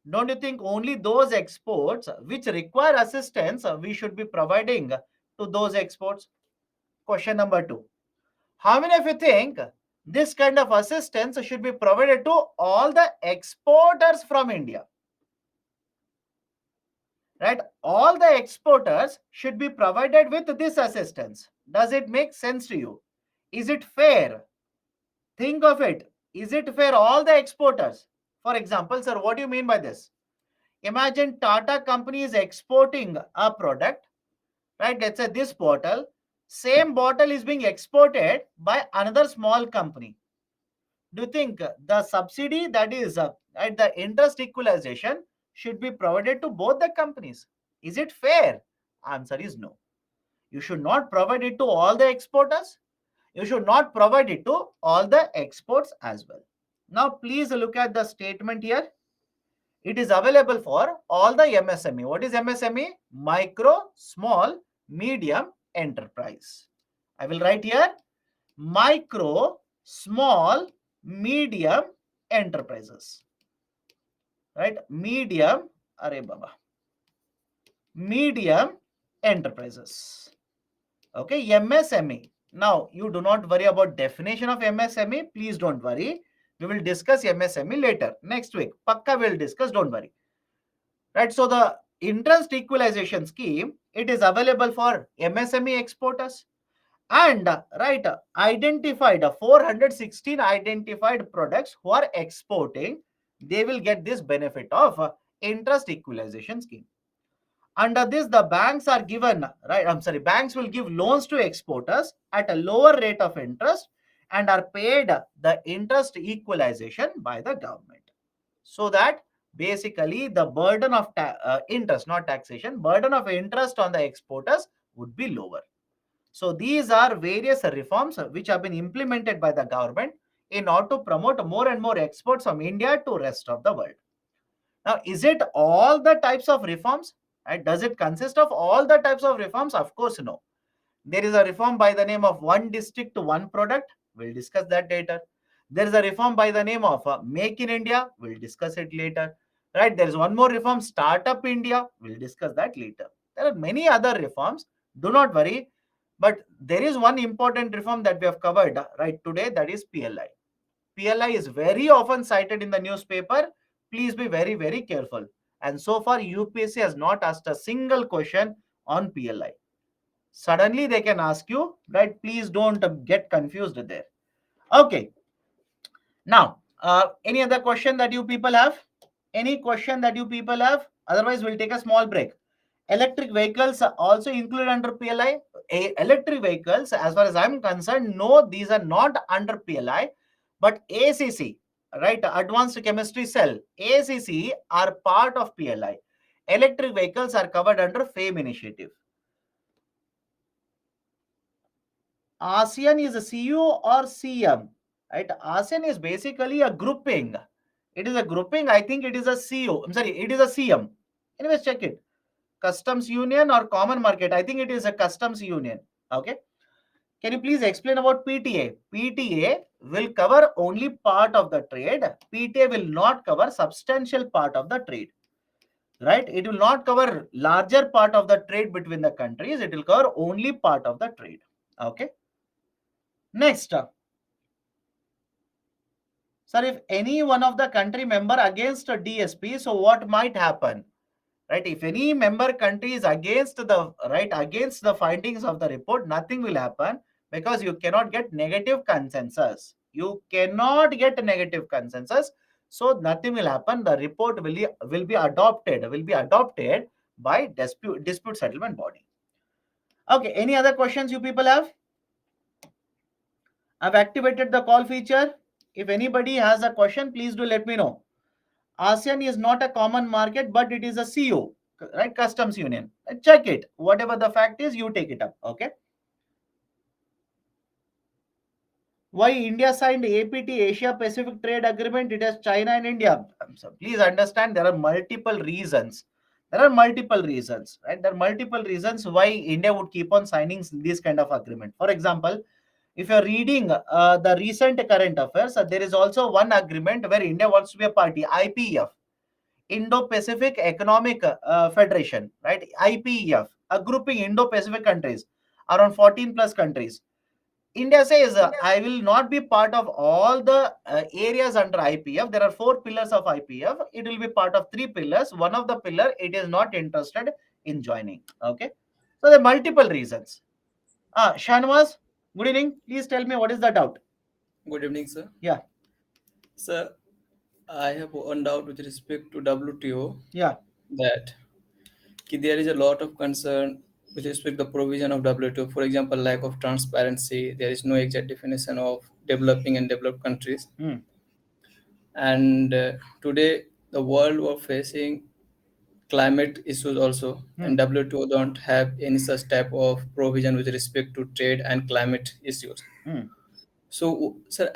Don't you think only those exports which require assistance we should be providing to those exports? Question number two. How many of you think this kind of assistance should be provided to all the exporters from India? Right? All the exporters should be provided with this assistance. Does it make sense to you? Is it fair? Think of it. Is it fair all the exporters? For example, sir, what do you mean by this? Imagine Tata company is exporting a product, right? Let's say this bottle. Same bottle is being exported by another small company. Do you think the subsidy, that is at the interest equalization, should be provided to both the companies? Is it fair? Answer is no. You should not provide it to all the exporters. You should not provide it to all the exports as well. Now, please look at the statement here. It is available for all the MSME. What is MSME? Micro, small, medium enterprise. I will write here micro, small, medium enterprises. Right? Medium, are baba. Medium enterprises. Okay, MSME. Now, you do not worry about definition of MSME. Please don't worry. We will discuss MSME later. Next week. Pakka will discuss. Don't worry. Right. So the interest equalization scheme, it is available for MSME exporters and right identified 416 identified products who are exporting. They will get this benefit of interest equalization scheme. Under this, the banks are given, right? I'm sorry, banks will give loans to exporters at a lower rate of interest and are paid the interest equalization by the government. So that basically the burden of interest, not taxation, burden of interest on the exporters would be lower. So these are various reforms which have been implemented by the government in order to promote more and more exports from India to rest of the world. Now, is it all the types of reforms? Right? Does it consist of all the types of reforms? Of course, no. There is a reform by the name of one district to one product. We'll discuss that later. There is a reform by the name of Make in India. We'll discuss it later. Right? There is one more reform, Startup India. We'll discuss that later. There are many other reforms. Do not worry. But there is one important reform that we have covered right today, that is PLI. PLI is very often cited in the newspaper. Please be very, very careful. And so far, UPSC has not asked a single question on PLI. Suddenly, they can ask you, right? Please don't get confused there. Okay. Now, any other question that you people have? Any question that you people have? Otherwise, we'll take a small break. Electric vehicles are also included under PLI. Electric vehicles, as far as I'm concerned, no, these are not under PLI, but ACC, right? Advanced Chemistry Cell, ACC are part of PLI. Electric vehicles are covered under FAME initiative. ASEAN is a CU or CM, right? ASEAN is basically a grouping. It is a grouping. I think it is a CU. I'm sorry, it is a CM. Anyways, check it. Customs Union or Common Market. I think it is a Customs Union. Okay. Can you please explain about PTA? PTA will cover only part of the trade. PTA will not cover substantial part of the trade. Right? It will not cover larger part of the trade between the countries. It will cover only part of the trade. Okay. Next. Sir, if any one of the country member against a DSP, so what might happen? Right? If any member country is against the findings of the report, nothing will happen because you cannot get negative consensus. You cannot get negative consensus, so nothing will happen. The report will be adopted by dispute settlement body. Okay, any other questions you people have? I've activated the call feature. If anybody has a question, please do let me know. ASEAN is not a common market, but it is a CO, right? Customs Union. Check it. Whatever the fact is, you take it up. Okay. Why India signed APT, Asia Pacific Trade Agreement? It has China and India. So please understand there are multiple reasons. There are multiple reasons, right? There are multiple reasons why India would keep on signing this kind of agreement. For example, if you're reading the recent current affairs, there is also one agreement where India wants to be a party, IPEF, Indo-Pacific Economic Federation, right? IPEF, a grouping Indo-Pacific countries, around 14 plus countries. India says, I will not be part of all the areas under IPF. There are four pillars of IPF. It will be part of three pillars. One of the pillar, it is not interested in joining. Okay. So there are multiple reasons. Shanwas, good evening. Please tell me what is the doubt. Good evening, sir. Yeah. Sir, I have one doubt with respect to WTO Yeah. that there is a lot of concern with respect to the provision of WTO. For example, lack of transparency. There is no exact definition of developing and developed countries. Hmm. And today, the world was facing climate issues also, Hmm. and WTO don't have any such type of provision with respect to trade and climate issues. Hmm. So, sir,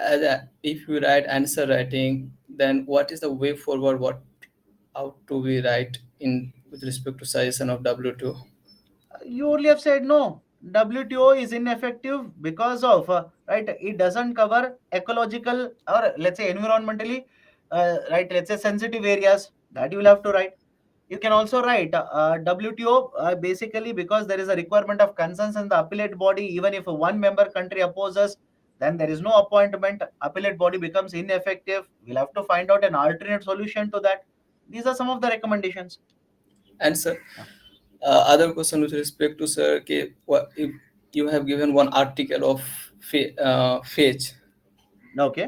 if you write answer writing, then what is the way forward? What how to be write in with respect to suggestion of W2? You only have said no. WTO is ineffective because of right. It doesn't cover ecological or let's say environmentally right. Let's say sensitive areas that you will have to write. You can also write WTO basically because there is a requirement of consensus in the appellate body. Even if one member country opposes, then there is no appointment. Appellate body becomes ineffective. We'll have to find out an alternate solution to that. These are some of the recommendations. And sir, Uh, other question with respect to sir, okay, what if you have given one article of Fetch, Okay.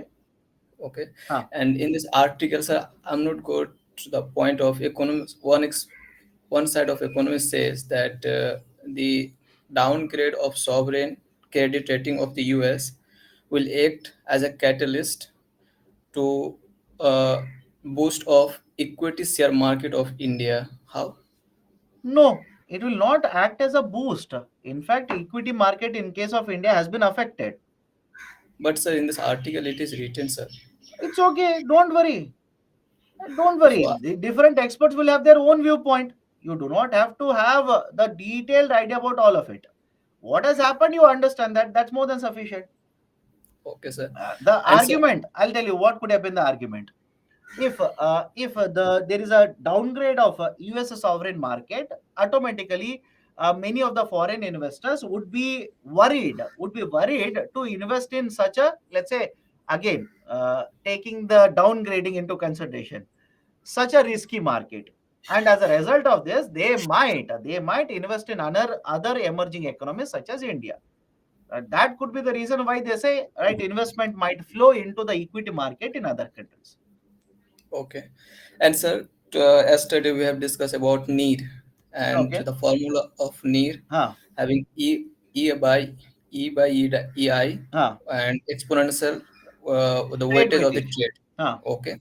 okay, Huh. and in this article, sir, I'm not go to the point of economics. One side of economics says that the downgrade of sovereign credit rating of the US will act as a catalyst to boost of equity share market of India. How? No, it will not act as a boost. In fact, equity market in case of India has been affected. But sir, in this article, it is written, sir. It's okay. Don't worry. Don't If worry. The different experts will have their own viewpoint. You do not have to have the detailed idea about all of it. What has happened, you understand that. That's more than sufficient. okay, sir, The and sir, argument, I'll tell you what could have been the argument. If there is a downgrade of US sovereign market, automatically many of the foreign investors would be worried to invest in such a, let's say, again taking the downgrading into consideration, such a risky market. And as a result of this, they might invest in other emerging economies such as India. That could be the reason why they say, right, investment might flow into the equity market in other countries. okay, and sir, yesterday we have discussed about need and Okay. the formula of need Huh. having E by EI Huh. and exponential the Trade weightage of the weightage. trade. Huh. Okay,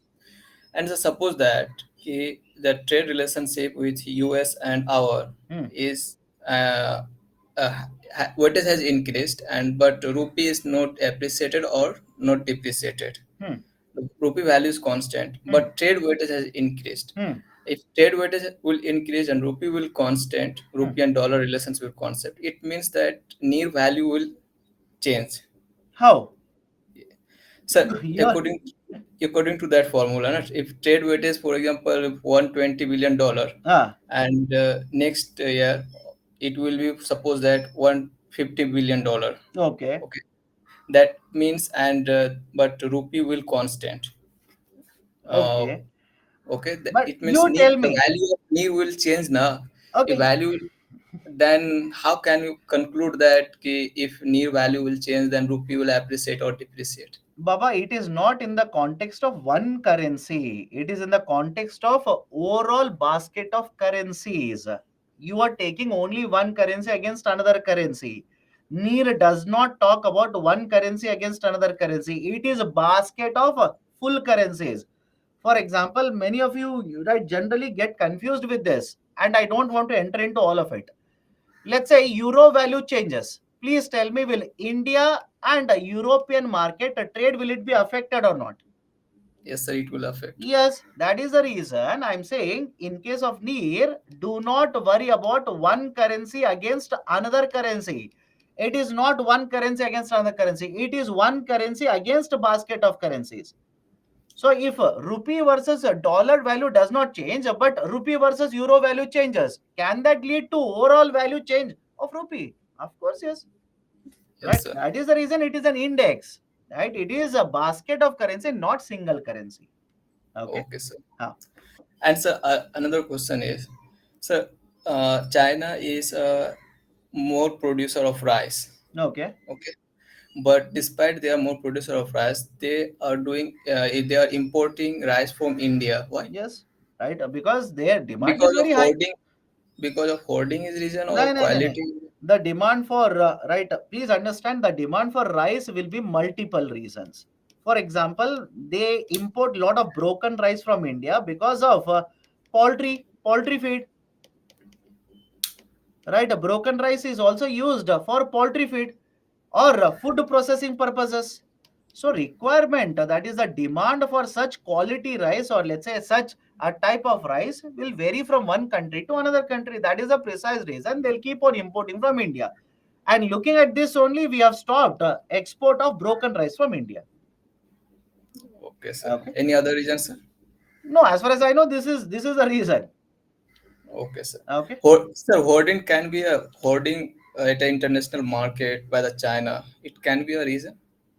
and so suppose that the trade relationship with US and our Hmm. is weightage has increased, and but rupee is not appreciated or not depreciated. Hmm. The rupee value is constant, Hmm. but trade weightage has increased. Hmm. If trade weightage will increase and rupee will constant, Hmm. rupee and dollar relations will constant. It means that near value will change. How? So You're. according to that formula, no, if trade weightage, for example, $120 billion, Ah. and next year it will be suppose that $150 billion. Okay. Okay, that means and but rupee will constant. Uh, Okay. okay, But it means you tell the me. value of knee will change now. If Okay. value then how can you conclude that if knee value will change then rupee will appreciate or depreciate? Baba, it is not in the context of one currency. It is in the context of overall basket of currencies. You are taking only one currency against another currency. NIR does not talk about one currency against another currency. It is a basket of full currencies. For example, many of you, right, generally get confused with this, and I don't want to enter into all of it. Let's say euro value changes. Please tell me, will India and a European market trade, will it be affected or not? Yes, sir, it will affect. Yes, that is the reason I'm saying in case of NIR, do not worry about one currency against another currency. It is not one currency against another currency. It is one currency against a basket of currencies. So if rupee versus dollar value does not change, but rupee versus euro value changes, can that lead to overall value change of rupee? Of course, yes. Yes, Right. sir. That is the reason it is an index. Right. It is a basket of currency, not single currency. Okay. Okay, sir. Huh. And sir, another question is, sir, China is a more producer of rice. Okay. Okay, but despite they are more producer of rice, they are importing rice from India. Why? Yes. Right. Because their demand is Because of very high. hoarding. Because of hoarding is reason or No, no, no, no. quality. The demand for right. Please understand the demand for rice will be multiple reasons. For example, they import lot of broken rice from India because of poultry feed. Right, broken rice is also used for poultry feed or food processing purposes. So requirement, that is the demand for such quality rice, or let's say such a type of rice, will vary from one country to another country. That is the precise reason they'll keep on importing from India. And looking at this only, we have stopped export of broken rice from India. Okay, sir. Okay. Any other reason, sir? No, as far as I know, this is the reason. Okay, sir. Okay. Sir, hoarding can be a hoarding at an international market by the China. It can be a reason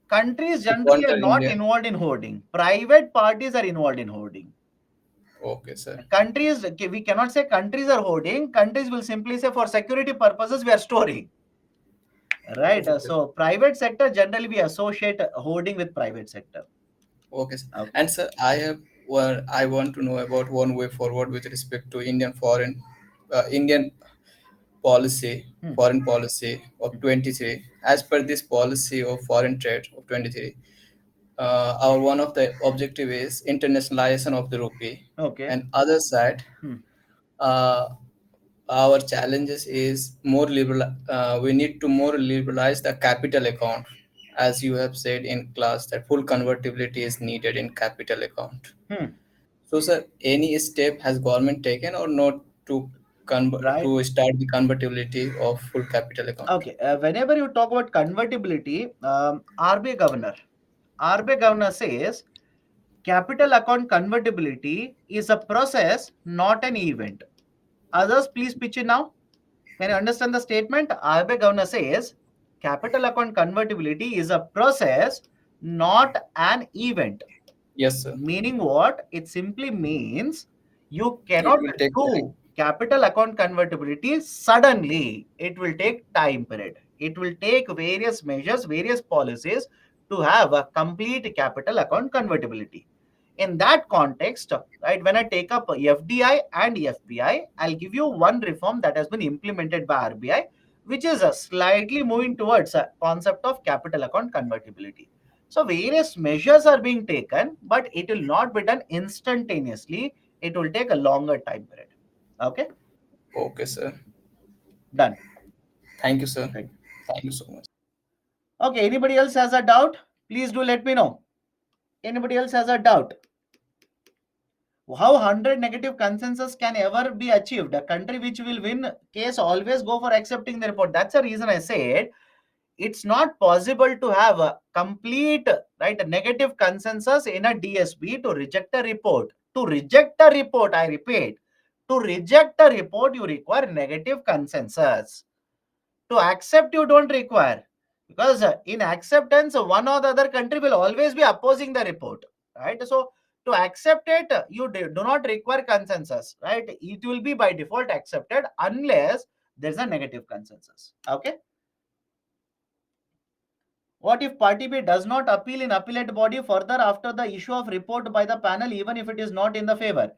Countries to generally are counter not India. involved in hoarding. Private parties are involved in hoarding. Okay, sir. Countries, okay, we cannot say countries are hoarding. Countries will simply say for security purposes we are storing. Right. Okay. So private sector generally we associate hoarding with private sector. Okay, sir. Okay. And sir, I want to know about one way forward with respect to Indian policy, Hmm. foreign policy of 23. As per this policy of foreign trade of 23, our one of the objective is internationalization of the rupee, Okay. and other side, Hmm. uh, our challenges is more liberal. We need to more liberalize the capital account, as you have said in class that full convertibility is needed in capital account. Hmm. So, sir, any step has government taken or not to Right. to start the convertibility of full capital account? Okay. Whenever you talk about convertibility, RBI governor says capital account convertibility is a process, not an event. Others, please pitch in now. Can you understand the statement? RBI governor says capital account convertibility is a process, not an event. Yes, sir. Meaning what? It simply means you It cannot will take time. do capital account convertibility suddenly. It will take time period. It will take various measures, various policies to have a complete capital account convertibility. In that context, right, when I take up FDI and FPI, I'll give you one reform that has been implemented by RBI, which is slightly moving towards a concept of capital account convertibility. So various measures are being taken, but it will not be done instantaneously. It will take a longer time period. Okay, Okay, sir. done. Thank you, sir. Right. Thank you so much. Okay, anybody else has a doubt? Please do let me know. Anybody else has a doubt? How 100 negative consensus can ever be achieved? A country which will win case always go for accepting the report. That's the reason I said it's not possible to have a complete, right, a negative consensus in a DSB to reject a report. To reject a report, I repeat, to reject a report, you require negative consensus. To accept, you don't require, because in acceptance, one or the other country will always be opposing the report, right? So to accept it, you do not require consensus, right? It will be by default accepted unless there's a negative consensus. Okay. What if party B does not appeal in appellate body further after the issue of report by the panel, even if it is not in the favor?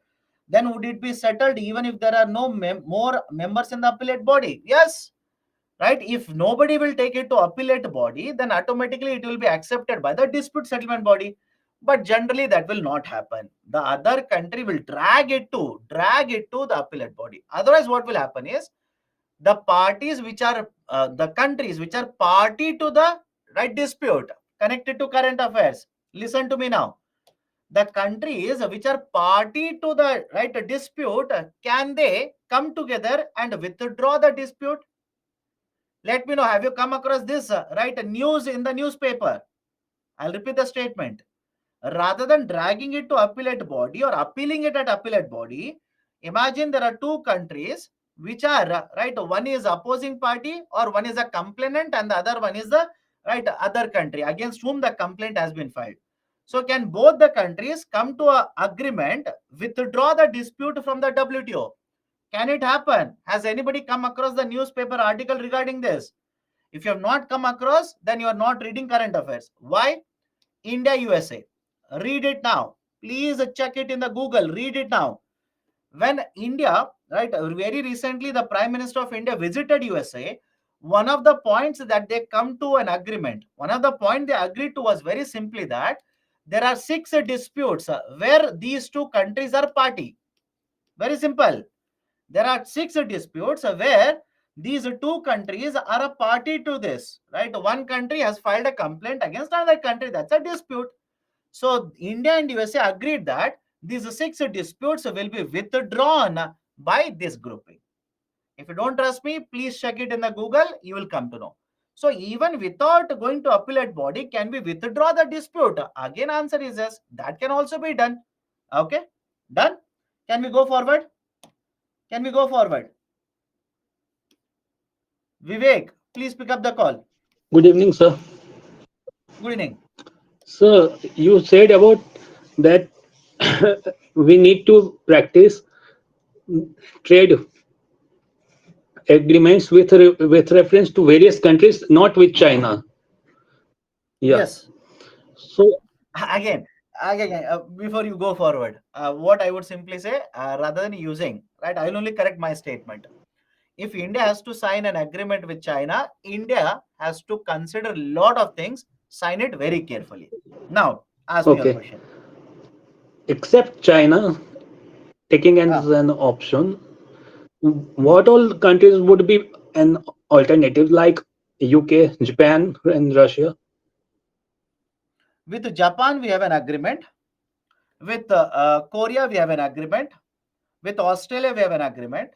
then would it be settled even if there are no more members in the appellate body? Yes, right? If nobody will take it to appellate body, then automatically it will be accepted by the dispute settlement body. But generally that will not happen. The other country will drag it to the appellate body. Otherwise what will happen is, the parties which are the countries which are party to the right dispute connected to current affairs, listen to me now. The countries which are party to the right dispute, can they come together and withdraw the dispute? Let me know, have you come across this right news in the newspaper? I'll repeat the statement. Rather than dragging it to appellate body or appealing it at appellate body, imagine there are two countries which are right, one is opposing party or one is a complainant and the other one is the right other country against whom the complaint has been filed. So can both the countries come to a agreement, withdraw the dispute from the WTO? Can it happen? Has anybody come across the newspaper article regarding this? If you have not come across, then you are not reading current affairs. Why? India USA. Read it now. Please check it in the Google. Read it now. When India, right, very recently the Prime Minister of India visited USA, one of the points that they come to an agreement, one of the point they agreed to was very simply that there are six disputes where these two countries are party. Very simple. There are six disputes where these two countries are a party to this, right? One country has filed a complaint against another country. That's a dispute. So India and USA agreed that these six disputes will be withdrawn by this grouping. If you don't trust me, please check it in the Google. You will come to know. So even without going to appellate body, can we withdraw the dispute? Again, answer is yes. That can also be done. Okay, done. Can we go forward? Can we go forward? Vivek, please pick up the call. Good evening, sir. Good evening. Sir, you said about that we need to practice trade agreements with reference to various countries, not with China. Yeah. Yes. So, Again, again, before you go forward, what I would simply say, rather than using, right, I will only correct my statement. If India has to sign an agreement with China, India has to consider a lot of things, sign it very carefully. Now, ask me your okay, question. except China taking as Ah, an option, mhm. what all countries would be an alternative like UK, Japan, and Russia? With Japan, we have an agreement. With Korea, we have an agreement. With Australia, we have an agreement.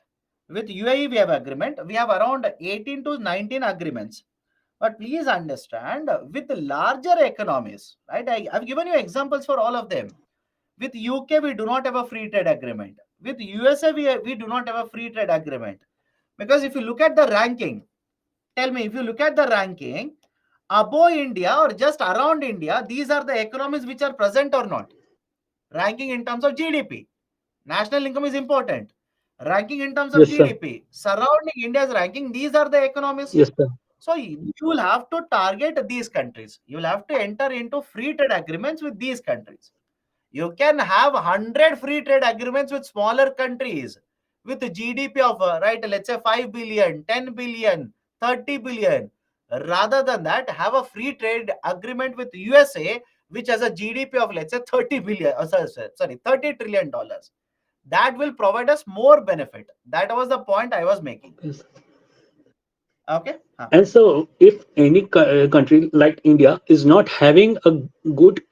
With UAE, we have agreement. We have around 18 to 19 agreements. But please understand, with larger economies, right? I've given you examples for all of them. With UK, we do not have a free trade agreement. With USA, we do not have a free trade agreement. Because if you look at the ranking, tell me, if you look at the ranking, above India or just around India, these are the economies which are present or not. Ranking in terms of GDP. National income is important. Ranking in terms of Yes, sir. GDP. Surrounding India's ranking, these are the economies. Yes, sir. So you will have to target these countries. You will have to enter into free trade agreements with these countries. You can have 100 free trade agreements with smaller countries with a GDP of, right, let's say 5 billion, 10 billion, 30 billion. Rather than that, have a free trade agreement with USA, which has a GDP of, let's say, 30 billion, sorry, $30 trillion. That will provide us more benefit. That was the point I was making. Yes. Okay. Huh. And so, if any country like India is not having a good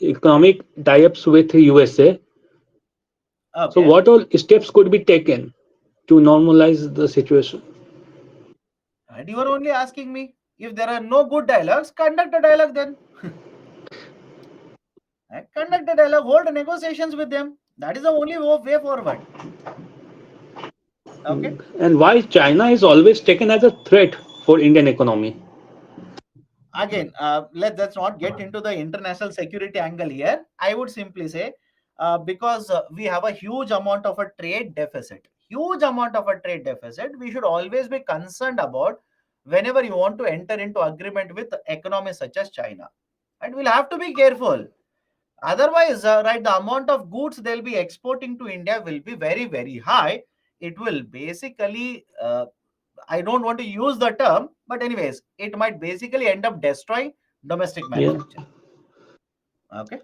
economic tie-ups with USA, so Okay. what all steps could be taken to normalize the situation? And you are only asking me, if there are no good dialogues, conduct a dialogue then. Conduct a dialogue, hold negotiations with them. That is the only way forward. Okay. And why China is always taken as a threat for Indian economy? Again, let's not get into the international security angle here. I would simply say, because we have a huge amount of a trade deficit, we should always be concerned about whenever you want to enter into agreement with economies such as China. And we'll have to be careful. Otherwise, right, the amount of goods they'll be exporting to India will be very, very high. It will basically, I don't want to use the term, but anyways, it might basically end up destroying domestic Yeah. manufacturing. Okay.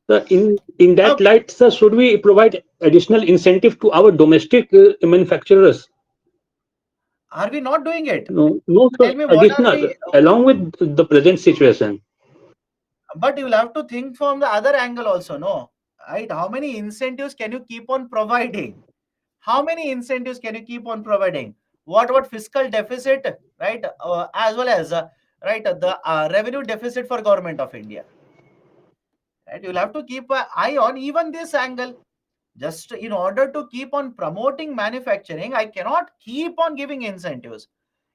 So in that Okay. light, sir, should we provide additional incentive to our domestic manufacturers? Are we not doing it? No, no, sir. Tell me what are Additional, we, along with the present situation. but you will have to think from the other angle also, no? Right? How many incentives can you keep on providing? How many incentives can you keep on providing? What about fiscal deficit, right? As well as right the revenue deficit for government of India. Right? You'll have to keep an eye on even this angle. Just in order to keep on promoting manufacturing, I cannot keep on giving incentives.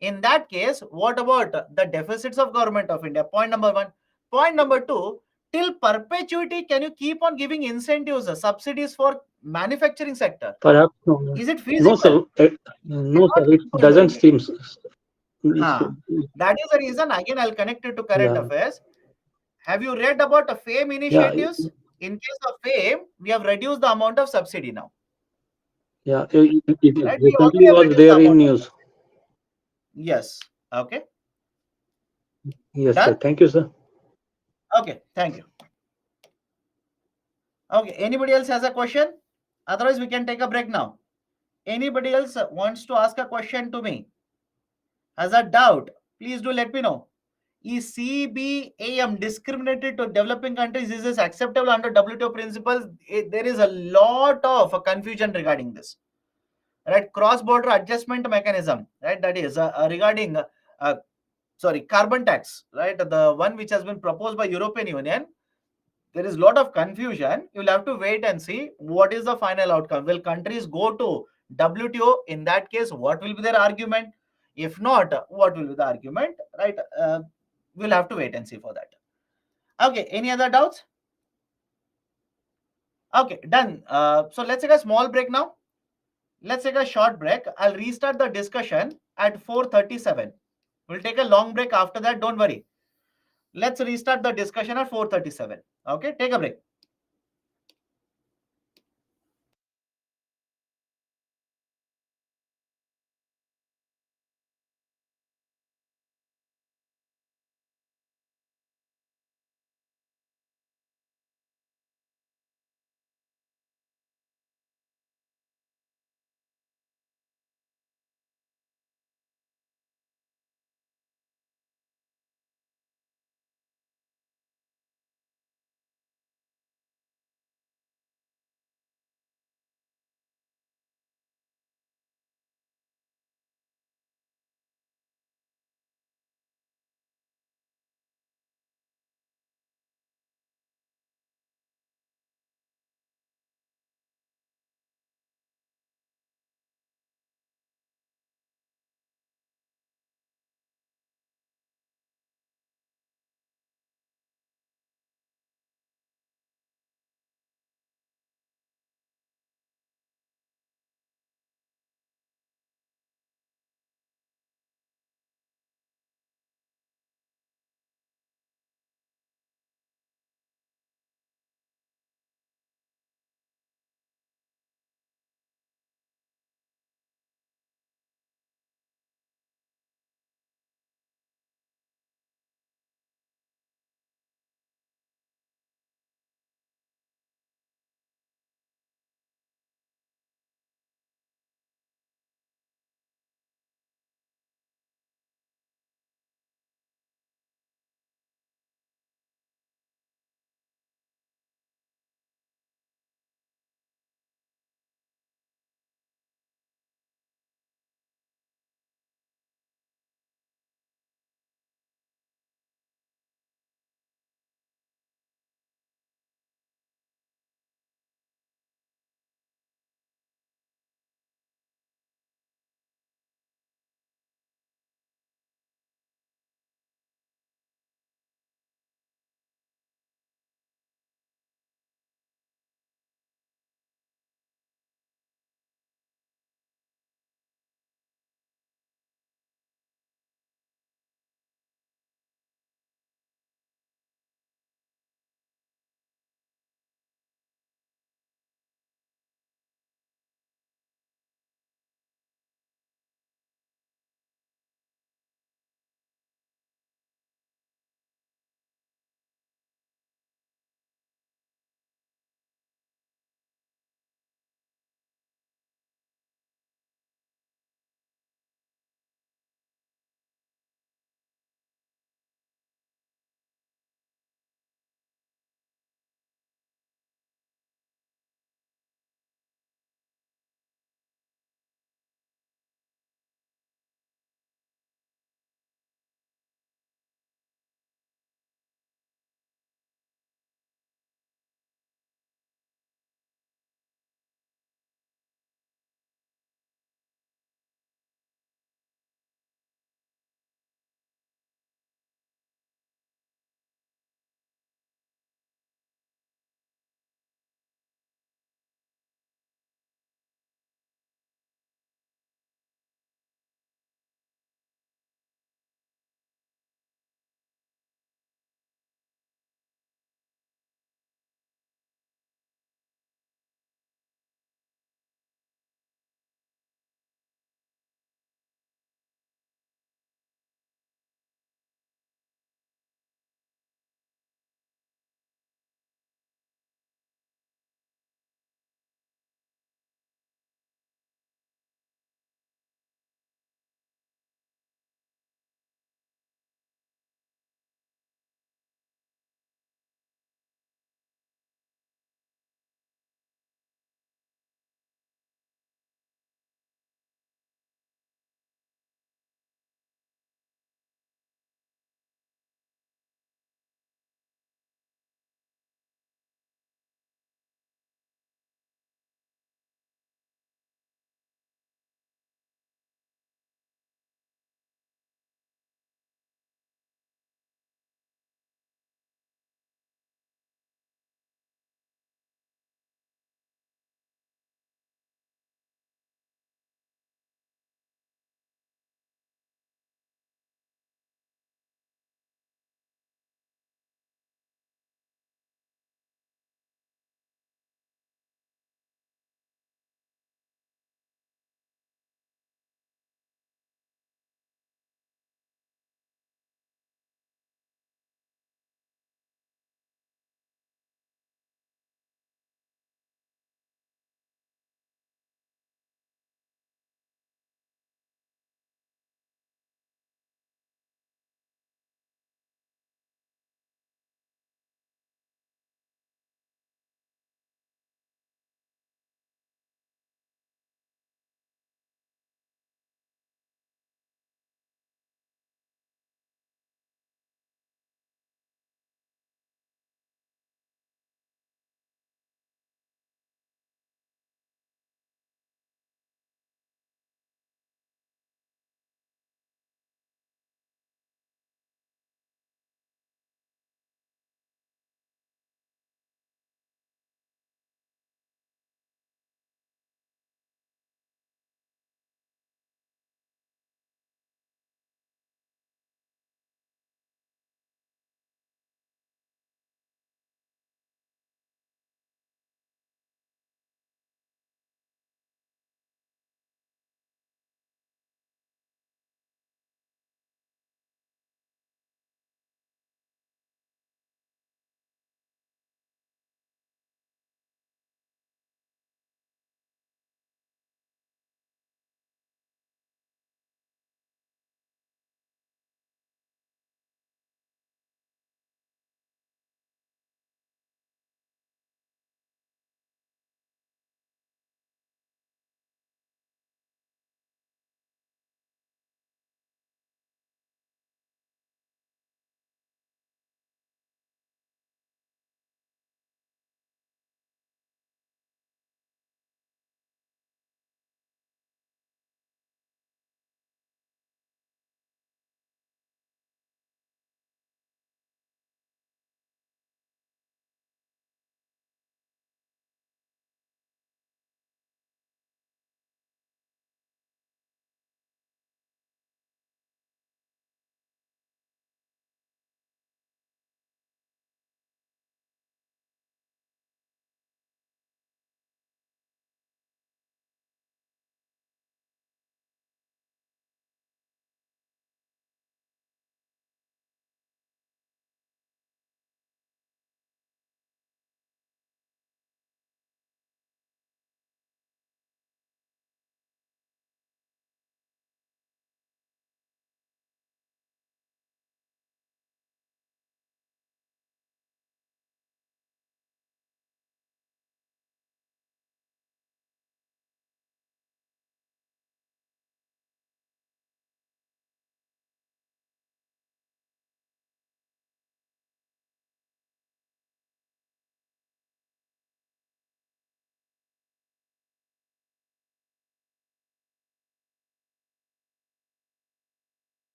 In that case, what about the deficits of government of India? Point number one. Point number two, till perpetuity, can you keep on giving incentives, subsidies for manufacturing sector? Perhaps no, Is it no, feasible? sir. You No, sir. cannot It keep on doesn't doing it. seem. Huh. That is the reason, again, I'll connect it to current Yeah, affairs. Have you read about FAME yeah, initiatives? In case of FAME, we have reduced the amount of subsidy now. yeah. It Right? We already recently have was reduced the there in amount of news. subsidy. Yes. Okay. Yes, sir. Done? Thank you, sir. Okay. Thank you. Okay. Anybody else has a question? Otherwise, we can take a break now. Anybody else wants to ask a question to me? Has a doubt? Please do let me know. Is CBAM discriminated to developing countries? Is this acceptable under WTO principles? There is a lot of confusion regarding this. Right, cross-border adjustment mechanism. Right, that is regarding sorry, carbon tax. Right, the one which has been proposed by European Union. There is a lot of confusion. You'll have to wait and see what is the final outcome. Will countries go to WTO? In that case, what will be their argument? If not, what will be the argument? Right, we'll have to wait and see for that. Okay, any other doubts? Okay, done. So let's take a small break now. Let's take a short break. I'll restart the discussion at 4:37. We'll take a long break after that. Don't worry. Let's restart the discussion at 4:37. Okay, take a break.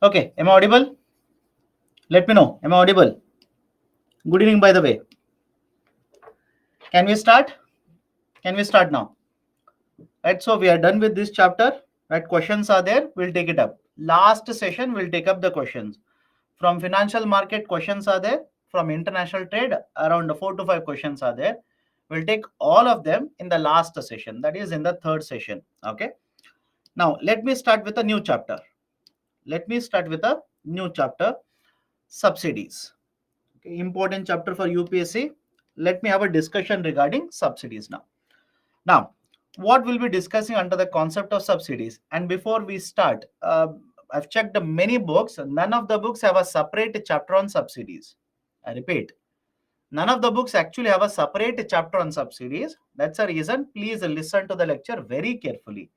Okay, am I audible? Let me know. Am I audible? Good evening, by the way. Can we start? Can we start now? Right, so we are done with this chapter. Right, questions are there. We'll take it up. Last session, we'll take up the questions. From financial market, questions are there. From international trade, around 4 to 5 questions are there. We'll take all of them in the last session. That is in the third session. Okay. Now, let me start with a new chapter. Let me start with a new chapter, subsidies. Okay, important chapter for UPSC. Let me have a discussion regarding subsidies now. Now, what we'll be discussing under the concept of subsidies. And before we start, I've checked many books. None of the books have a separate chapter on subsidies. I repeat, none of the books actually have a separate chapter on subsidies. That's a reason. Please listen to the lecture very carefully.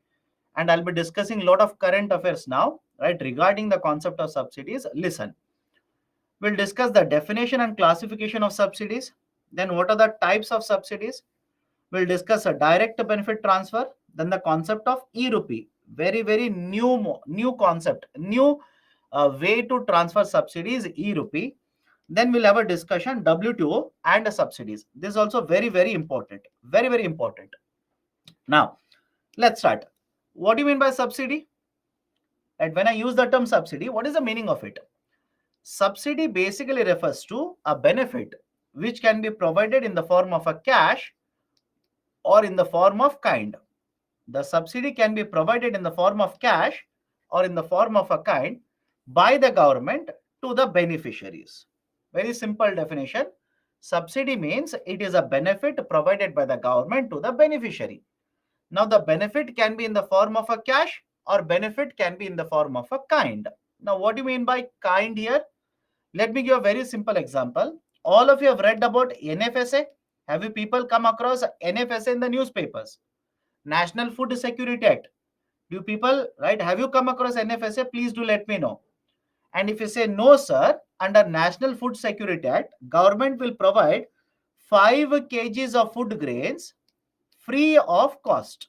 And I'll be discussing a lot of current affairs now, right, regarding the concept of subsidies. Listen. We'll discuss the definition and classification of subsidies. Then what are the types of subsidies? We'll discuss a direct benefit transfer. Then the concept of e-rupee. Very new concept, new way to transfer subsidies, e-rupee. Then we'll have a discussion WTO and subsidies. This is also very important. Very important. Now, let's start. What do you mean by subsidy? And when I use the term subsidy, what is the meaning of it? Subsidy basically refers to a benefit which can be provided in the form of a cash or in the form of kind. The subsidy can be provided in the form of cash or in the form of a kind by the government to the beneficiaries. Very simple definition. Subsidy means it is a benefit provided by the government to the beneficiary. Now, the benefit can be in the form of a cash or benefit can be in the form of a kind. Now, what do you mean by kind here? Let me give a very simple example. All of you have read about NFSA. Have you people come across NFSA in the newspapers? National Food Security Act. Do people, right? Have you come across NFSA? Please do let me know. And if you say no, sir, under National Food Security Act, government will provide 5 kgs of food grains free of cost.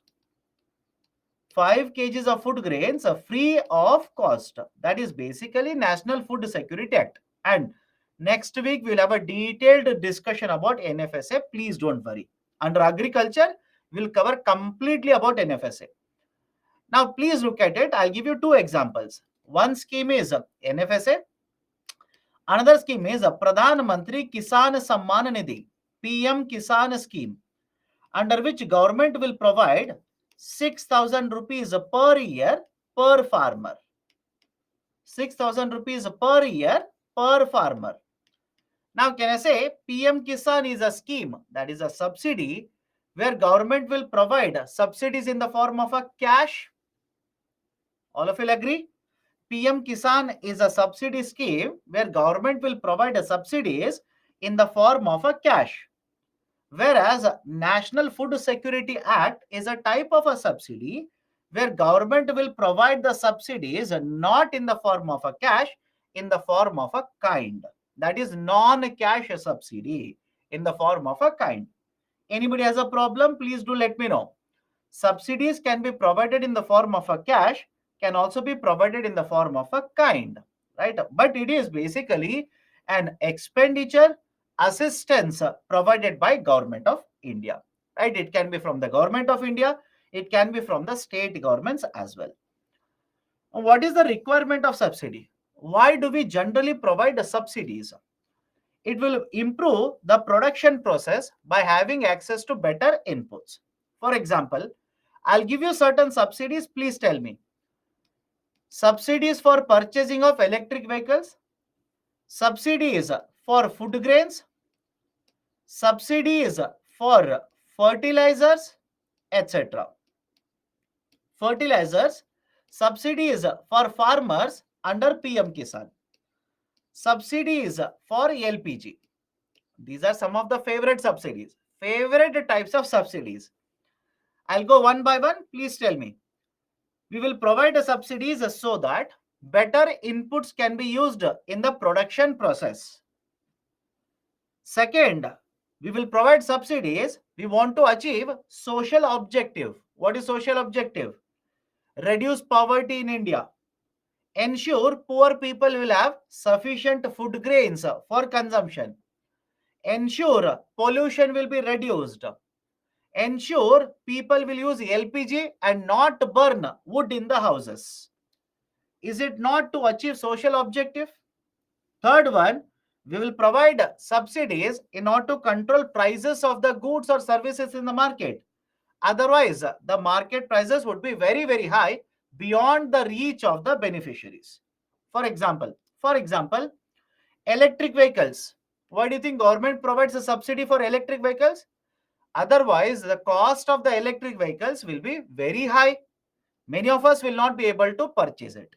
5 kgs of food grains are free of cost. That is basically National Food Security Act. And next week, we'll have a detailed discussion about NFSA. Please don't worry. Under agriculture, we'll cover completely about NFSA. Now, please look at it. I'll give you 2 examples. One scheme is NFSA. Another scheme is Pradhan Mantri Kisan Samman Nidhi, PM Kisan scheme, under which government will provide 6,000 rupees per year per farmer. 6,000 rupees per year per farmer. Now, can I say PM Kisan is a scheme, that is a subsidy, where government will provide subsidies in the form of a cash? All of you agree? PM Kisan is a subsidy scheme where government will provide a subsidies in the form of a cash. Whereas National Food Security Act is a type of a subsidy where government will provide the subsidies not in the form of a cash, in the form of a kind. That is non-cash subsidy in the form of a kind. Anybody has a problem? Please do let me know. Subsidies can be provided in the form of a cash, can also be provided in the form of a kind, right? But it is basically an expenditure assistance provided by government of India, right? It can be from the government of India, it can be from the state governments as well. What is the requirement of subsidy? Why do we generally provide the subsidies? It will improve the production process by having access to better inputs. For example, I'll give you certain subsidies. Please tell me. Subsidies for purchasing of electric vehicles, subsidies for food grains, subsidies for fertilizers, etc. Fertilizers, subsidies for farmers under PM Kisan, subsidies for LPG. These are some of the favorite subsidies, favorite types of subsidies. I'll go one by one. Please tell me. We will provide the subsidies so that better inputs can be used in the production process. Second, We will provide subsidies. We want to achieve social objective. What is social objective? Reduce poverty in India. Ensure poor people will have sufficient food grains for consumption. Ensure pollution will be reduced. Ensure people will use LPG and not burn wood in the houses. Is it not to achieve social objective? Third one, we will provide subsidies in order to control prices of the goods or services in the market. Otherwise, the market prices would be very, very high beyond the reach of the beneficiaries. For example, electric vehicles. Why do you think government provides a subsidy for electric vehicles? Otherwise, the cost of the electric vehicles will be very high. Many of us will not be able to purchase it.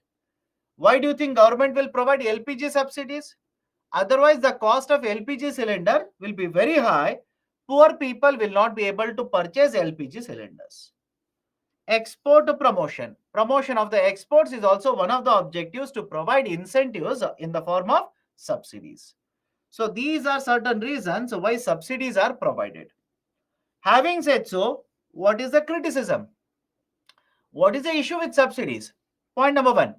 Why do you think government will provide LPG subsidies? Otherwise, the cost of LPG cylinder will be very high. Poor people will not be able to purchase LPG cylinders. Export promotion. Promotion of the exports is also one of the objectives to provide incentives in the form of subsidies. So these are certain reasons why subsidies are provided. Having said so, what is the criticism? What is the issue with subsidies? Point number one.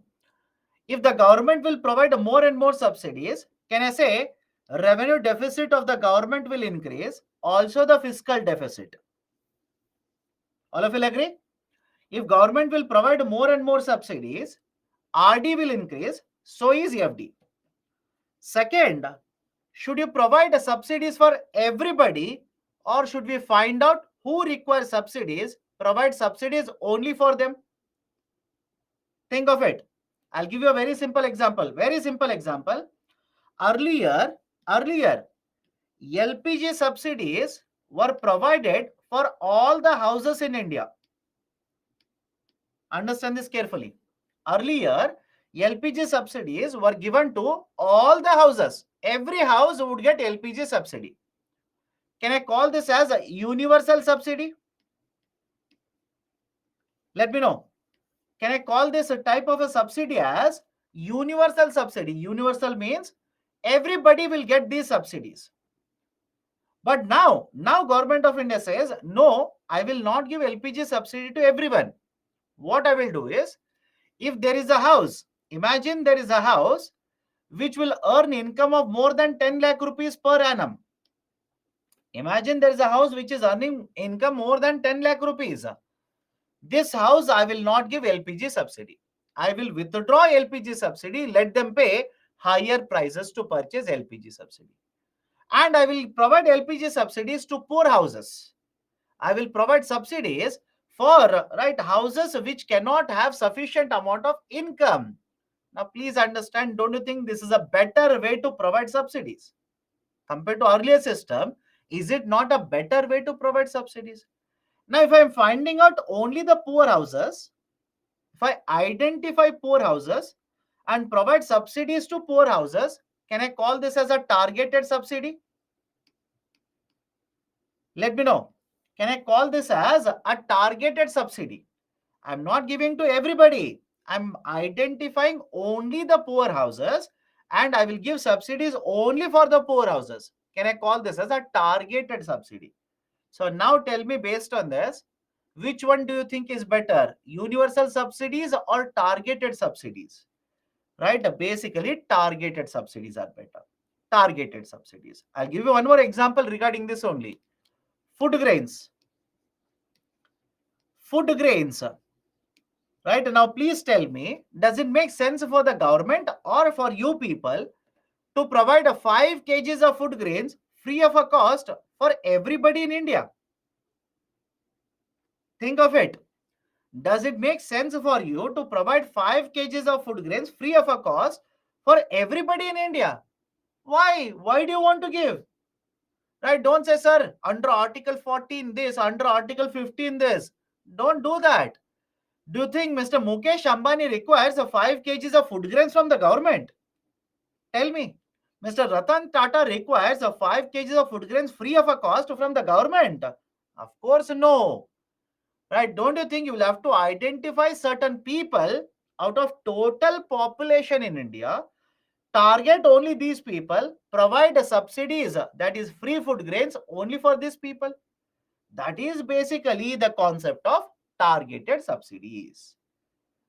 If the government will provide more and more subsidies, can I say revenue deficit of the government will increase, also the fiscal deficit. All of you will agree? If government will provide more and more subsidies, RD will increase, so is FD. Second, should you provide subsidies for everybody, or should we find out who requires subsidies, provide subsidies only for them? Think of it. I'll give you a very simple example. Very simple example. Earlier, LPG subsidies were provided for all the houses in India. Understand this carefully. Earlier, LPG subsidies were given to all the houses. Every house would get LPG subsidy. Can I call this as a universal subsidy? Let me know. Can I call this a type of a subsidy as universal subsidy? Universal means everybody will get these subsidies. But now government of India says, no, I will not give LPG subsidy to everyone. What I will do is, if there is a house, imagine there is a house which will earn income of more than 10 lakh rupees per annum. Imagine there is a house which is earning income more than 10 lakh rupees. This house, I will not give LPG subsidy. I will withdraw LPG subsidy, let them pay higher prices to purchase LPG subsidy. And I will provide LPG subsidies to poor houses. I will provide subsidies for houses which cannot have sufficient amount of income. Now, please understand, don't you think this is a better way to provide subsidies? Compared to earlier system, is it not a better way to provide subsidies? Now, if I am finding out only the poor houses, if I identify poor houses and provide subsidies to poor houses, can I call this as a targeted subsidy? Let me know. Can I call this as a targeted subsidy? I'm not giving to everybody. I'm identifying only the poor houses and I will give subsidies only for the poor houses. Can I call this as a targeted subsidy? So now tell me, based on this, which one do you think is better? Universal subsidies or targeted subsidies? Right? Basically, targeted subsidies are better. Targeted subsidies. I'll give you one more example regarding this only. Food grains. Food grains. Right now, please tell me, does it make sense for the government or for you people to provide a 5 kgs of food grains free of a cost for everybody in India? Think of it. Does it make sense for you to provide 5 kgs of food grains free of a cost for everybody in India? Why? Why do you want to give? Right? Don't say, sir, under Article 14 this, under Article 15 this. Don't do that. Do you think Mr. Mukesh Ambani requires a 5 kgs of food grains from the government? Tell me. Mr. Ratan Tata requires a 5 kgs of food grains free of a cost from the government? Of course, no. Right? Don't you think you will have to identify certain people out of total population in India? target only these people, provide subsidies, that is free food grains only for these people. That is basically the concept of targeted subsidies.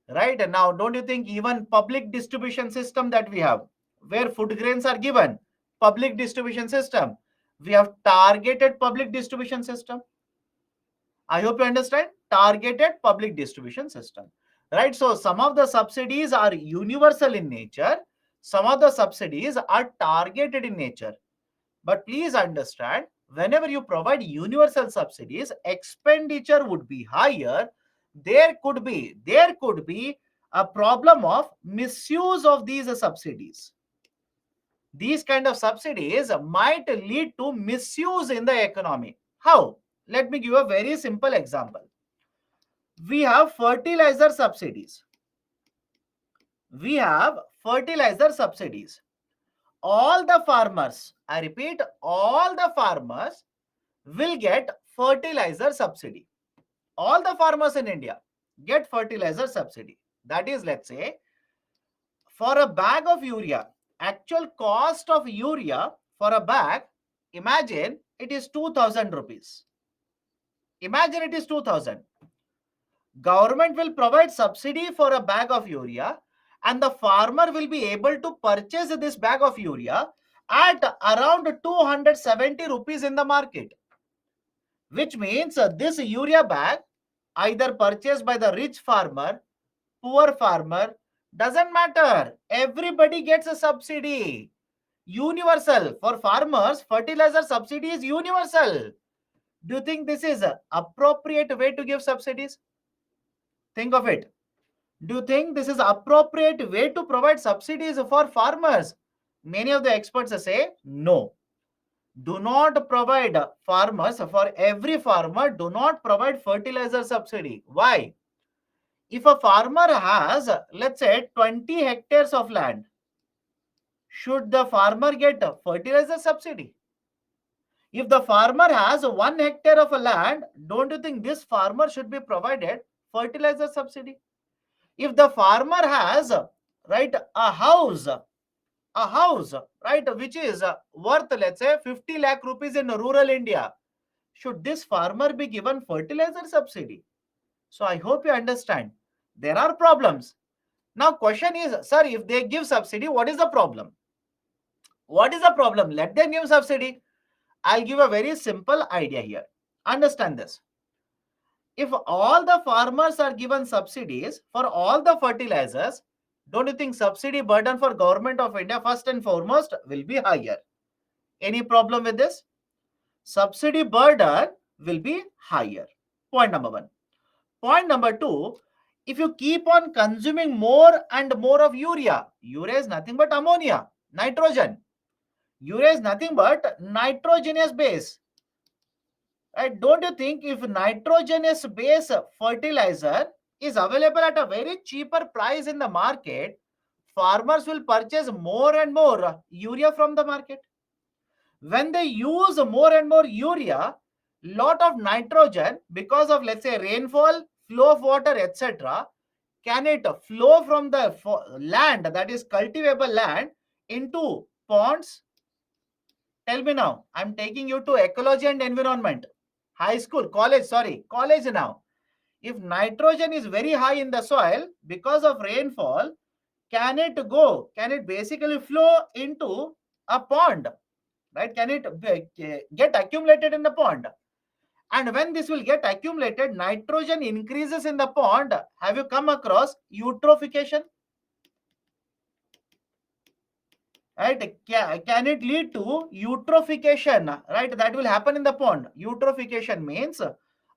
Right now, don't you think even public distribution system that we have, where food grains are given, public distribution system, we have targeted public distribution system. I hope you understand, targeted public distribution system. Right, so some of the subsidies are universal in nature, some of the subsidies are targeted in nature. But please understand, whenever you provide universal subsidies, expenditure would be higher. There could be a problem of misuse of these subsidies. These kind of subsidies might lead to misuse in the economy. How? Let me give a very simple example. We have fertilizer subsidies. We have fertilizer subsidies. All the farmers, I repeat, all the farmers will get fertilizer subsidy. All the farmers in India get fertilizer subsidy. That is, let's say, for a bag of urea, actual cost of urea for a bag, imagine it is 2000 rupees. Imagine it is 2000. Government will provide subsidy for a bag of urea, and the farmer will be able to purchase this bag of urea at around 270 rupees in the market, which means this urea bag, either purchased by the rich farmer, poor farmer, doesn't matter, everybody gets a subsidy. Universal. For farmers, fertilizer subsidy is universal. Do you think this is an appropriate way to give subsidies? Think of it. Do you think this is appropriate way to provide subsidies for farmers? Many of the experts say no. Do not provide farmers, for every farmer, do not provide fertilizer subsidy. Why? If a farmer has, let's say, 20 hectares of land, should the farmer get a fertilizer subsidy? If the farmer has 1 hectare of a land, don't you think this farmer should be provided fertilizer subsidy? If the farmer has, right, a house, right, which is worth, let's say, 50 lakh rupees in rural India, should this farmer be given fertilizer subsidy? So I hope you understand. There are problems. Now question is, sir, if they give subsidy, what is the problem? What is the problem? Let them give subsidy. I'll give a very simple idea here. Understand this. If all the farmers are given subsidies for all the fertilizers, don't you think subsidy burden for government of India first and foremost will be higher? Any problem with this? Subsidy burden will be higher. Point number one. Point number two, if you keep on consuming more and more of urea is nothing but ammonia, nitrogen. Urea is nothing but nitrogenous base. Right? Don't you think if nitrogenous base fertilizer is available at a very cheaper price in the market, farmers will purchase more and more urea from the market? When they use more and more urea, lot of nitrogen, because of, let's say, rainfall, flow of water, etc., can it flow from the land, that is cultivable land, into ponds? Tell me now. I'm taking you to ecology and environment. High school, college now. If nitrogen is very high in the soil because of rainfall, can it basically flow into a pond? Right? Can it get accumulated in the pond? And when this will get accumulated, nitrogen increases in the pond. Have you come across eutrophication? Right? Can it lead to eutrophication? Right? That will happen in the pond. Eutrophication means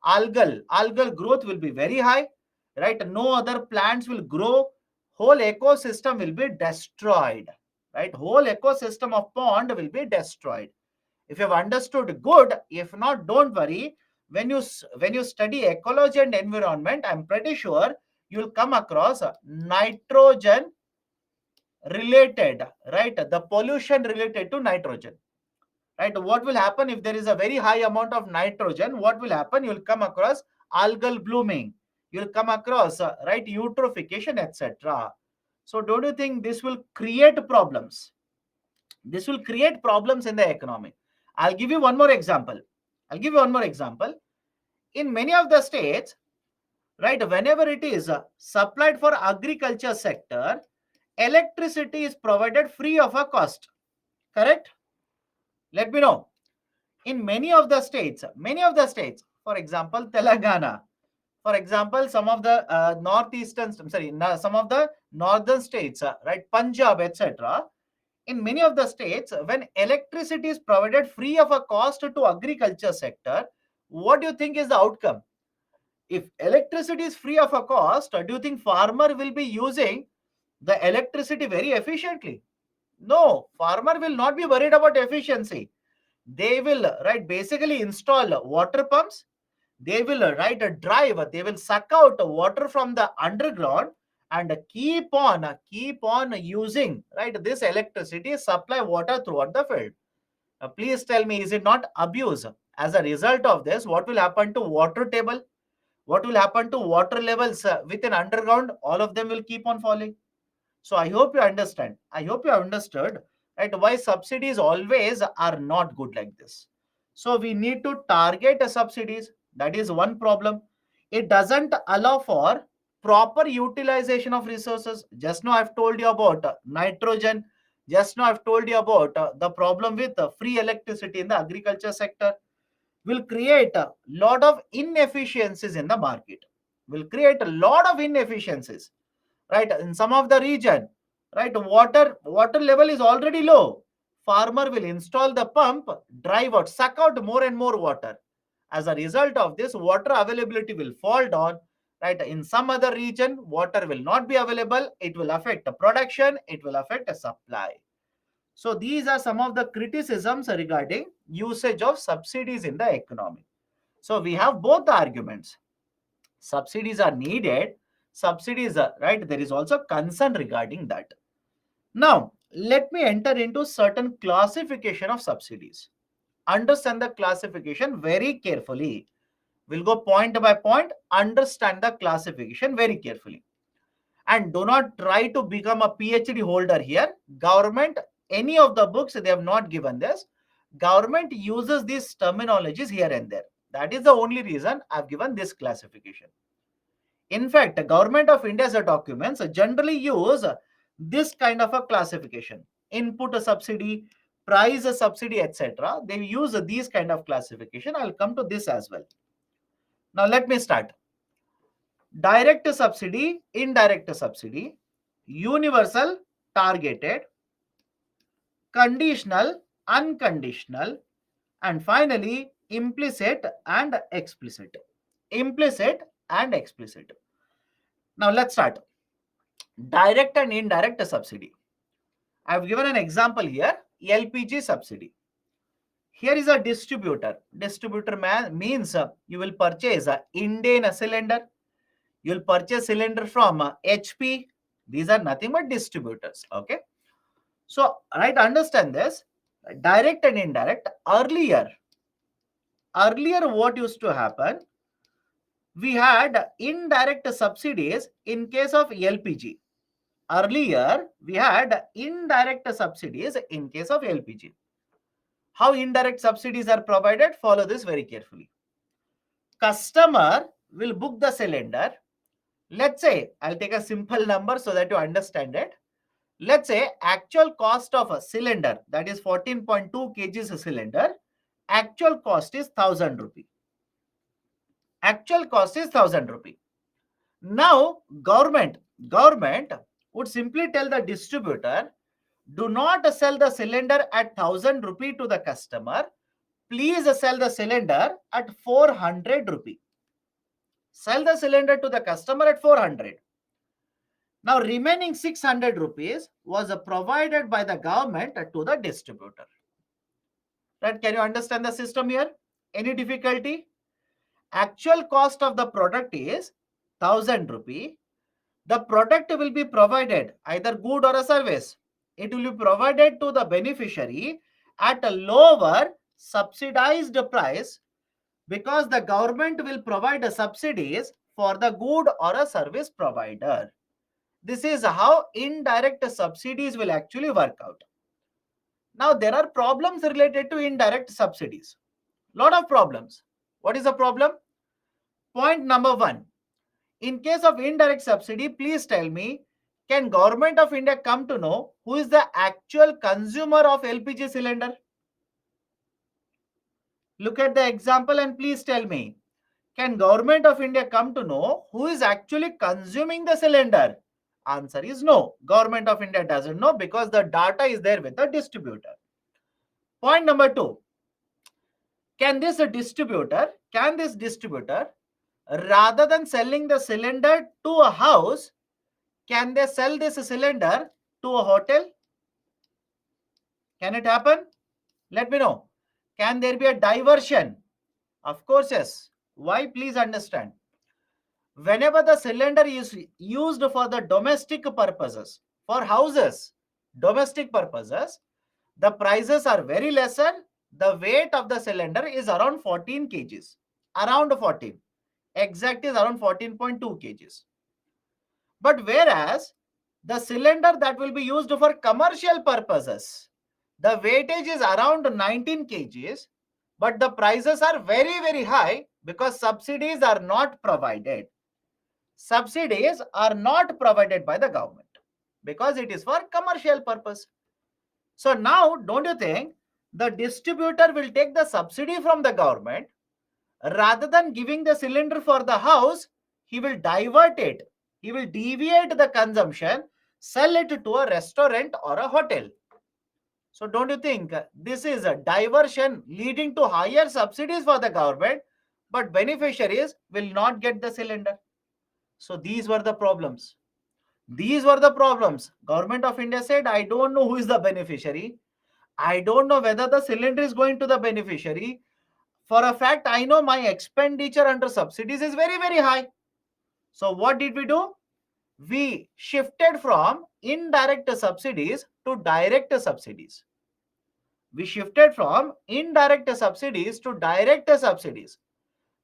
algal growth will be very high. Right? No other plants will grow. Whole ecosystem will be destroyed. Right? Whole ecosystem of pond will be destroyed. If you have understood, good. If not, don't worry. When you study ecology and environment, I'm pretty sure you'll come across nitrogen related, right? The pollution related to nitrogen, right? What will happen if there is a very high amount of nitrogen? What will happen? You'll come across algal blooming. You'll come across, right, eutrophication, etc. So don't you think this will create problems? This will create problems in the economy. I'll give you one more example. I'll give you one more example. In many of the states, right, whenever it is supplied for agriculture sector, electricity is provided free of a cost. Correct? Let me know. In many of the states, for example, Telangana, for example, some of the some of the northern states, right, Punjab, etc. In many of the states, when electricity is provided free of a cost to agriculture sector, what do you think is the outcome? If electricity is free of a cost, do you think farmer will be using the electricity very efficiently? No, farmer will not be worried about efficiency. They will, right, basically install water pumps. They will, right, drive. They will suck out water from the underground and keep on using, right, this electricity, supply water throughout the field. Please tell me, is it not abuse? As a result of this, what will happen to water table? What will happen to water levels within underground? All of them will keep on falling. So I hope you understand. I hope you have understood, right, why subsidies always are not good like this. So we need to target subsidies. That is one problem. It doesn't allow for proper utilization of resources. Just now I've told you about nitrogen. Just now I've told you about the problem with free electricity in the agriculture sector. Will create a lot of inefficiencies in the market. Will create a lot of inefficiencies, right? In some of the region, right, water level is already low. Farmer will install the pump, drive out, suck out more and more water. As a result of this, water availability will fall down, right? In some other region, water will not be available. It will affect the production, it will affect the supply. So these are some of the criticisms regarding usage of subsidies in the economy. So we have both the arguments. Subsidies are needed. Subsidies are, right, there is also concern regarding that. Now let me enter into certain classification of subsidies. Understand the classification very carefully. We'll go point by point. Understand the classification very carefully, and do not try to become a PhD holder here. Government, any of the books, they have not given this. Government uses these terminologies here and there. That is the only reason I've given this classification. In fact, the Government of India's documents generally use this kind of a classification. Input subsidy, price subsidy, etc. They use these kind of classification. I'll come to this as well. Now let me start. Direct subsidy, indirect subsidy, universal, targeted, conditional, unconditional, and finally implicit and explicit. Implicit and explicit. Now let's start. Direct and indirect subsidy. I've given an example here, LPG subsidy. Here is a distributor. Distributor means you will purchase a Indian cylinder. You will purchase cylinder from HP. These are nothing but distributors. Okay. So, right, understand this. Direct and indirect. Earlier, what used to happen? We had indirect subsidies in case of LPG. Earlier, we had indirect subsidies in case of LPG. How indirect subsidies are provided? Follow this very carefully. Customer will book the cylinder. Let's say, I'll take a simple number so that you understand it. Let's say actual cost of a cylinder, that is 14.2 kgs cylinder, actual cost is 1000 rupee. Actual cost is 1000 rupee. Now, government would simply tell the distributor, do not sell the cylinder at 1000 rupee to the customer. Please sell the cylinder at 400 rupee. Sell the cylinder to the customer at 400. Now, remaining 600 rupees was provided by the government to the distributor. Right? Can you understand the system here? Any difficulty? Actual cost of the product is 1000 rupee. The product will be provided, either good or a service. It will be provided to the beneficiary at a lower subsidized price, because the government will provide subsidies for the good or a service provider. This is how indirect subsidies will actually work out. Now, there are problems related to indirect subsidies. Lot of problems. What is the problem? Point number one. In case of indirect subsidy, please tell me, can Government of India come to know who is the actual consumer of LPG cylinder? Look at the example and please tell me, can Government of India come to know who is actually consuming the cylinder? Answer is no. Government of India doesn't know because the data is there with the distributor. Point number two. Can this distributor, rather than selling the cylinder to a house, can they sell this cylinder to a hotel? Can it happen? Let me know. Can there be a diversion? Of course, yes. Why? Please understand. Whenever the cylinder is used for the domestic purposes, for houses, domestic purposes, the prices are very lesser. The weight of the cylinder is around 14 kgs. Around 14. Exact is around 14.2 kgs. But whereas the cylinder that will be used for commercial purposes, the weightage is around 19 kgs, but the prices are very, very high because subsidies are not provided. Subsidies are not provided by the government because it is for commercial purpose. So now, don't you think the distributor will take the subsidy from the government, rather than giving the cylinder for the house, he will divert it. He will deviate the consumption, sell it to a restaurant or a hotel. So don't you think this is a diversion leading to higher subsidies for the government, but beneficiaries will not get the cylinder? So these were the problems. These were the problems. Government of India said, I don't know who is the beneficiary. I don't know whether the cylinder is going to the beneficiary. For a fact, I know my expenditure under subsidies is very, very high. So what did we do? We shifted from indirect subsidies to direct subsidies. We shifted from indirect subsidies to direct subsidies.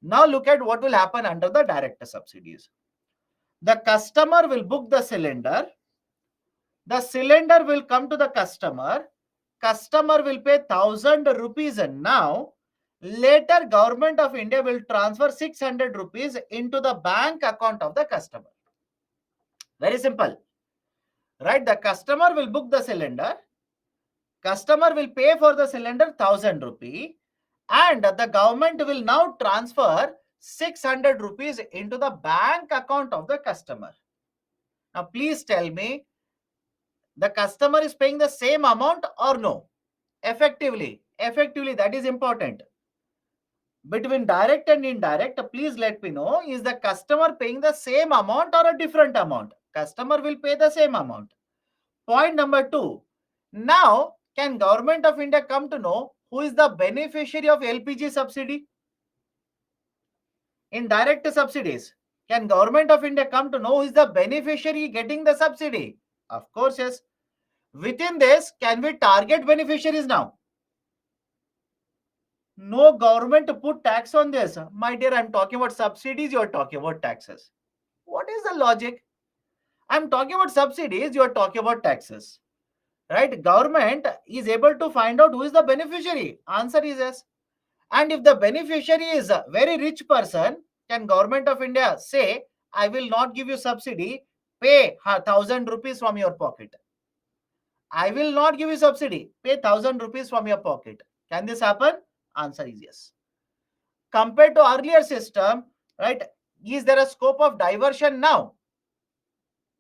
Now look at what will happen under the direct subsidies. The customer will book the cylinder. The cylinder will come to the customer. Customer will pay 1000 rupees now. Later, Government of India will transfer 600 rupees into the bank account of the customer. Very simple. Right? The customer will book the cylinder. Customer will pay for the cylinder 1000 rupee. And the government will now transfer 600 rupees into the bank account of the customer. Now, please tell me, the customer is paying the same amount or no? Effectively, that is important. Between direct and indirect, please let me know, is the customer paying the same amount or a different amount? Customer will pay the same amount. Point number two. Now, can Government of India come to know who is the beneficiary of LPG subsidy? In direct subsidies, can Government of India come to know who is the beneficiary getting the subsidy? Of course, yes. Within this, can we target beneficiaries now? No government to put tax on this. My dear, I'm talking about subsidies, you're talking about taxes. What is the logic? I'm talking about subsidies, you're talking about taxes. Right? Government is able to find out who is the beneficiary. Answer is yes. And if the beneficiary is a very rich person, can Government of India say, I will not give you subsidy, pay 1000 rupees from your pocket? I will not give you subsidy, pay 1000 rupees from your pocket. Can this happen? Answer is yes. Compared to earlier system, right? Is there a scope of diversion now?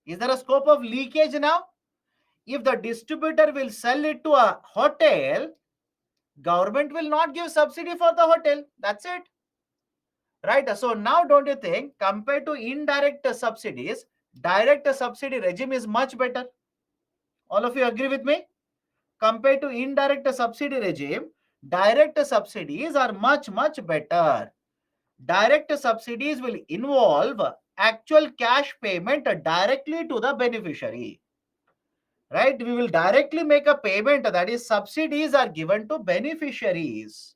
Is there a scope of leakage now? If the distributor will sell it to a hotel, government will not give subsidy for the hotel. That's it. Right? So now don't you think, compared to indirect subsidies, direct subsidy regime is much better? All of you agree with me? Compared to indirect subsidy regime, direct subsidies are much, much better. Direct subsidies will involve actual cash payment directly to the beneficiary. Right? We will directly make a payment, that is, subsidies are given to beneficiaries.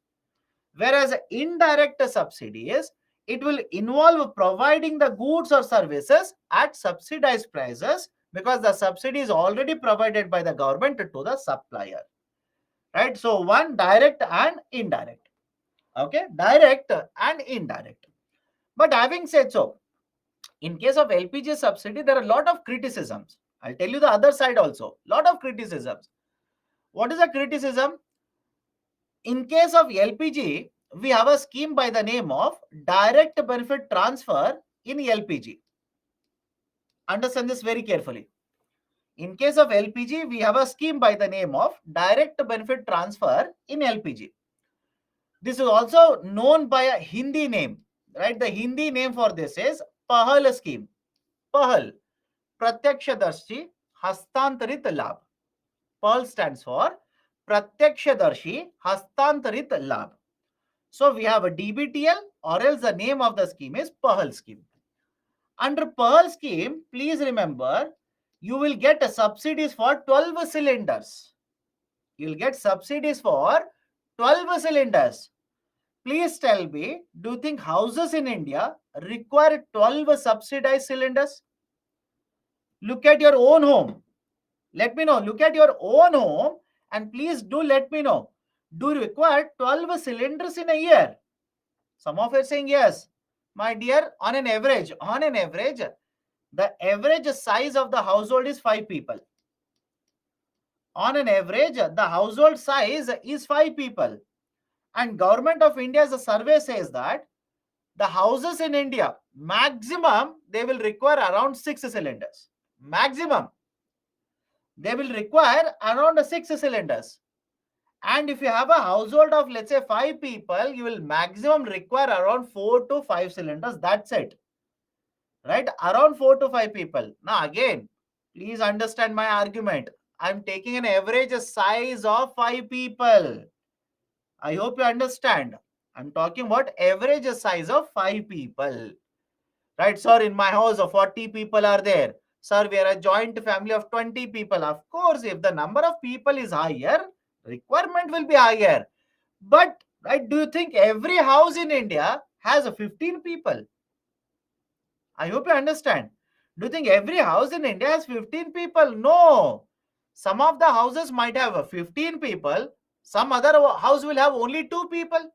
Whereas indirect subsidies, it will involve providing the goods or services at subsidized prices because the subsidy is already provided by the government to the supplier, right? So one, direct and indirect. Okay, direct and indirect. But having said so, in case of LPG subsidy, there are a lot of criticisms. I'll tell you the other side also. Lot of criticisms. What is the criticism? In case of LPG, we have a scheme by the name of direct benefit transfer in LPG. Understand this very carefully. In case of LPG, we have a scheme by the name of direct benefit transfer in LPG. This is also known by a Hindi name, right? The Hindi name for this is PAHAL scheme. PAHAL, Pratyakshadashi Hastantarit Labh. PAHAL stands for Pratyakshadashi Hastantarit Labh. So we have a DBTL, or else the name of the scheme is PAHAL scheme. Under PAHAL scheme, please remember, you will get subsidies for 12 cylinders. You will get subsidies for 12 cylinders. Please tell me, do you think houses in India require 12 subsidized cylinders? Look at your own home. Let me know. Look at your own home and please do let me know. Do you require 12 cylinders in a year? Some of you are saying yes. My dear, on an average, the average size of the household is 5 people. On an average, the household size is 5 people. And Government of India's survey says that the houses in India, maximum, they will require around 6 cylinders. Maximum. They will require around 6 cylinders. And if you have a household of, let's say, 5 people, you will maximum require around 4 to 5 cylinders. That's it. Right? Around 4 to 5 people. Now, again, please understand my argument. I'm taking an average size of 5 people. I hope you understand. I'm talking about average size of 5 people. Right, sir, in my house, 40 people are there. Sir, we are a joint family of 20 people. Of course, if the number of people is higher, requirement will be higher. But, right, do you think every house in India has 15 people? I hope you understand. Do you think every house in India has 15 people? No. Some of the houses might have 15 people. Some other house will have only 2 people.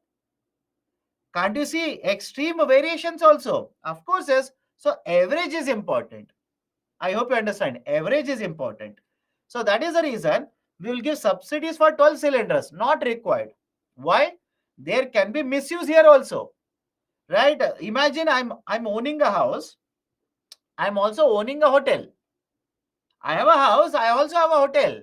Can't you see extreme variations also? Of course, yes. So average is important. I hope you understand. Average is important. So that is the reason we will give subsidies for 12 cylinders. Not required. Why? There can be misuse here also. Right? Imagine I'm owning a house. I'm also owning a hotel. I have a house. I also have a hotel.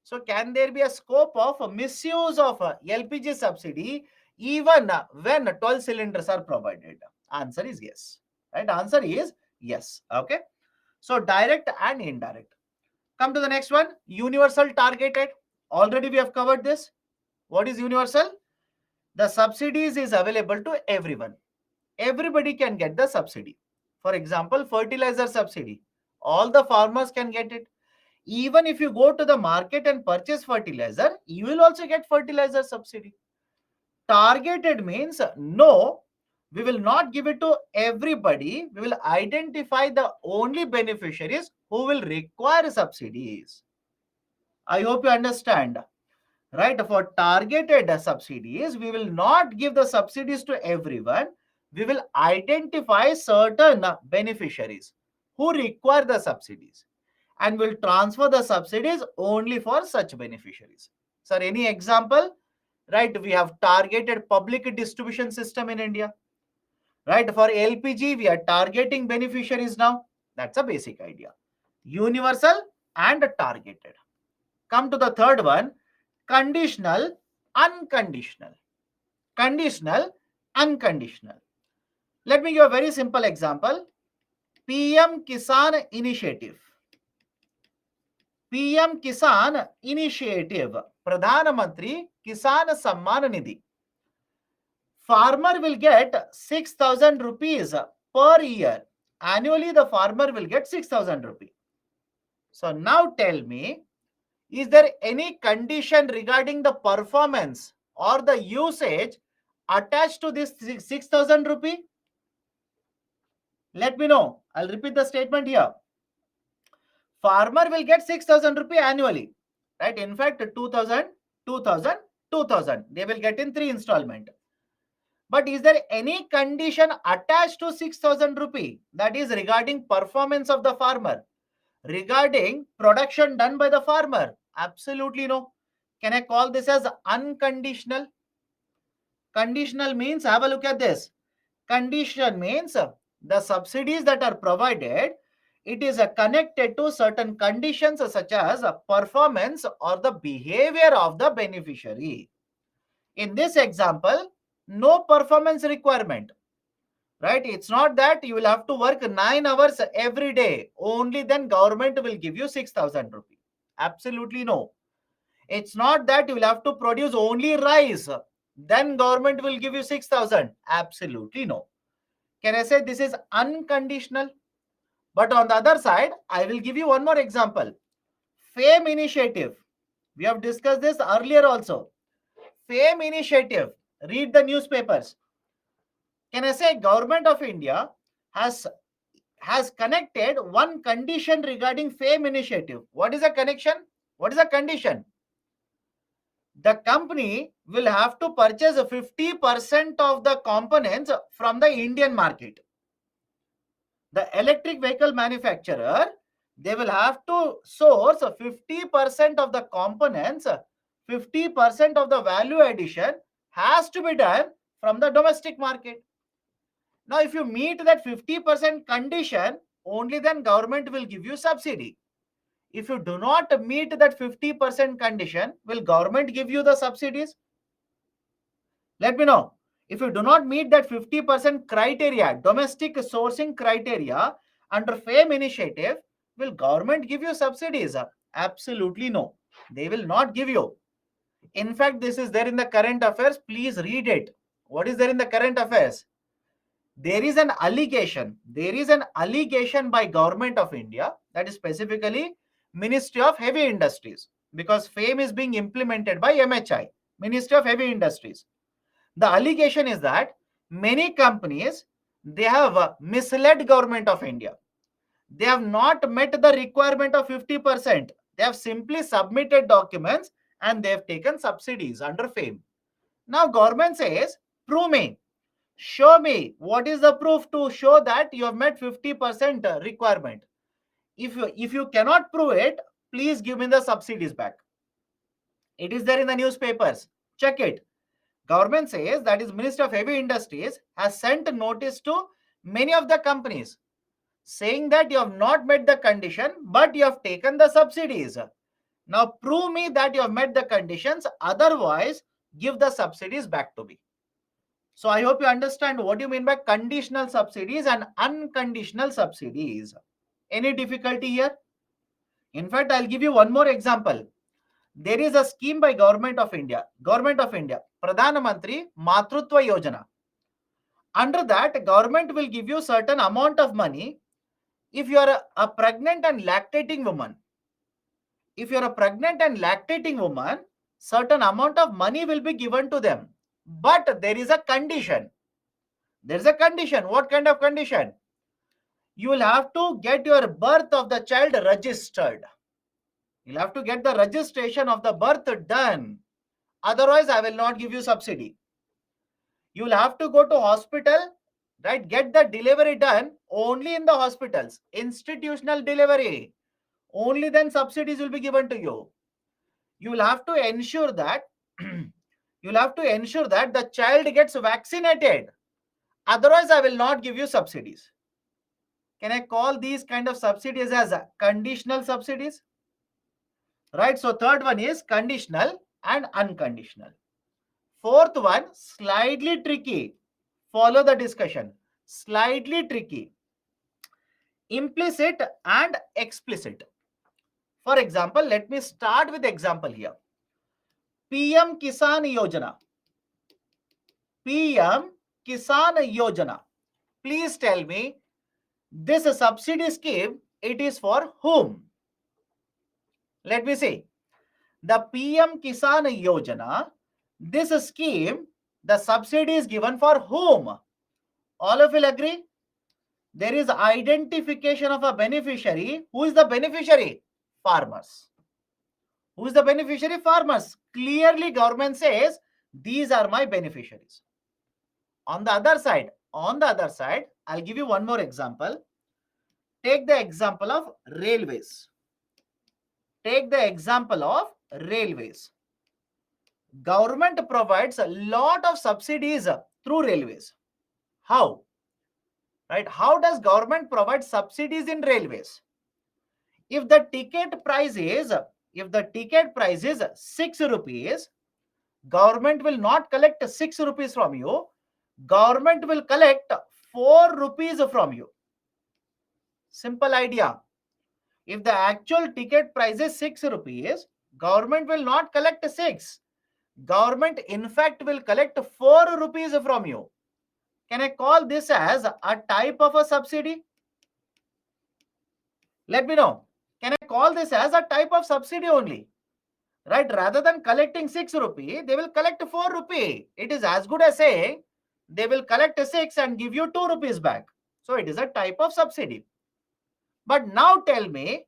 So can there be a scope of misuse of LPG subsidy even when 12 cylinders are provided? Answer is yes. Right? Answer is yes. Okay. So direct and indirect. Come to the next one. Universal targeted. Already we have covered this. What is universal? The subsidies is available to everyone. Everybody can get the subsidy. For example, fertilizer subsidy. All the farmers can get it. Even if you go to the market and purchase fertilizer, you will also get fertilizer subsidy. Targeted means no, we will not give it to everybody. We will identify the only beneficiaries who will require subsidies. I hope you understand. Right? For targeted subsidies, we will not give the subsidies to everyone. We will identify certain beneficiaries who require the subsidies and will transfer the subsidies only for such beneficiaries. Sir, any example? Right, we have targeted public distribution system in India. Right, for LPG, we are targeting beneficiaries now. That's a basic idea. Universal and targeted. Come to the third one, conditional, unconditional. Conditional, unconditional. Let me give a very simple example. PM Kisan Initiative. PM Kisan Initiative. Pradhan Mantri Kisan Samman Nidhi. Farmer will get 6,000 rupees per year. Annually, the farmer will get 6,000 rupees. So now tell me, is there any condition regarding the performance or the usage attached to this 6,000 rupee? Let me know. I'll repeat the statement here. farmer will get 6,000 rupee annually, right? In fact, 2,000, 2,000, 2,000. They will get in 3 installment. But is there any condition attached to 6,000 rupee that is regarding performance of the farmer, regarding production done by the farmer? Absolutely no. Can I call this as unconditional? Conditional means, have a look at this. Condition means the subsidies that are provided, it is connected to certain conditions such as performance or the behavior of the beneficiary. In this example, no performance requirement, right? It's not that you will have to work 9 hours every day, only then government will give you 6,000 rupees. Absolutely no. It's not that you will have to produce only rice, then government will give you 6,000. Absolutely no. Can I say this is unconditional? But on the other side, I will give you one more example. FAME initiative. We have discussed this earlier also. FAME initiative. Read the newspapers. Can I say government of India has connected one condition regarding FAME initiative? What is a connection? What is a condition? The company will have to purchase 50% of the components from the Indian market. The electric vehicle manufacturer, they will have to source 50% of the components, 50% of the value addition has to be done from the domestic market. Now, if you meet that 50% condition, only then government will give you subsidy. If you do not meet that 50% condition, will government give you the subsidies? Let me know. If you do not meet that 50% criteria, domestic sourcing criteria under FAME initiative, will government give you subsidies? Absolutely no. They will not give you. In fact, this is there in the current affairs. Please read it. What is there in the current affairs? There is an allegation. There is an allegation by Government of India, that is specifically Ministry of Heavy Industries, because FAME is being implemented by MHI, Ministry of Heavy Industries. The allegation is that many companies, they have misled Government of India. They have not met the requirement of 50%. They have simply submitted documents and they have taken subsidies under FAME. Now government says, prove me, show me what is the proof to show that you have met 50% requirement. If you cannot prove it, please give me the subsidies back. It is there in the newspapers. Check it. Government says, that is Ministry of Heavy Industries, has sent notice to many of the companies saying that you have not met the condition, but you have taken the subsidies. Now prove me that you have met the conditions, otherwise give the subsidies back to me. So I hope you understand what you mean by conditional subsidies and unconditional subsidies. Any difficulty here? In fact, I'll give you one more example. There is a scheme by Government of India, Pradhan Mantri Matrutva Yojana. Under that, government will give you certain amount of money if you are a pregnant and lactating woman. If you are a pregnant and lactating woman, certain amount of money will be given to them. But there is a condition. There is a condition. What kind of condition? You will have to get your birth of the child registered. You'll have to get the registration of the birth done. Otherwise, I will not give you subsidy. You will have to go to hospital, right? Get the delivery done only in the hospitals. Institutional delivery. Only then subsidies will be given to you. You will have to ensure that the child gets vaccinated. Otherwise, I will not give you subsidies. Can I call these kind of subsidies as conditional subsidies? Right. So third one is conditional and unconditional. Fourth one, slightly tricky. Follow the discussion. Slightly tricky. Implicit and explicit. For example, let me start with example here. PM Kisan Yojana. PM Kisan Yojana. Please tell me, this subsidy scheme, it is for whom? Let me see. The PM Kisan Yojana, this scheme, the subsidy is given for whom? All of you will agree? there is identification of a beneficiary. Who is the beneficiary? Farmers. Who is the beneficiary? Farmers. Clearly government says these are my beneficiaries. On the other side, I'll give you one more example. Take the example of railways. Government provides a lot of subsidies through railways. How? Right? How does government provide subsidies in railways? If the ticket price is 6 rupees, government will not collect 6 rupees from you. Government will collect 4 rupees from you. Simple idea. If the actual ticket price is 6 rupees, government will not collect 6. Government in fact will collect 4 rupees from you. Can I call this as a type of a subsidy? Let me know. Can I call this as a type of subsidy only? Right? Rather than collecting 6 rupee, they will collect 4 rupee. It is as good as saying they will collect 6 and give you 2 rupees back. So it is a type of subsidy. But now tell me,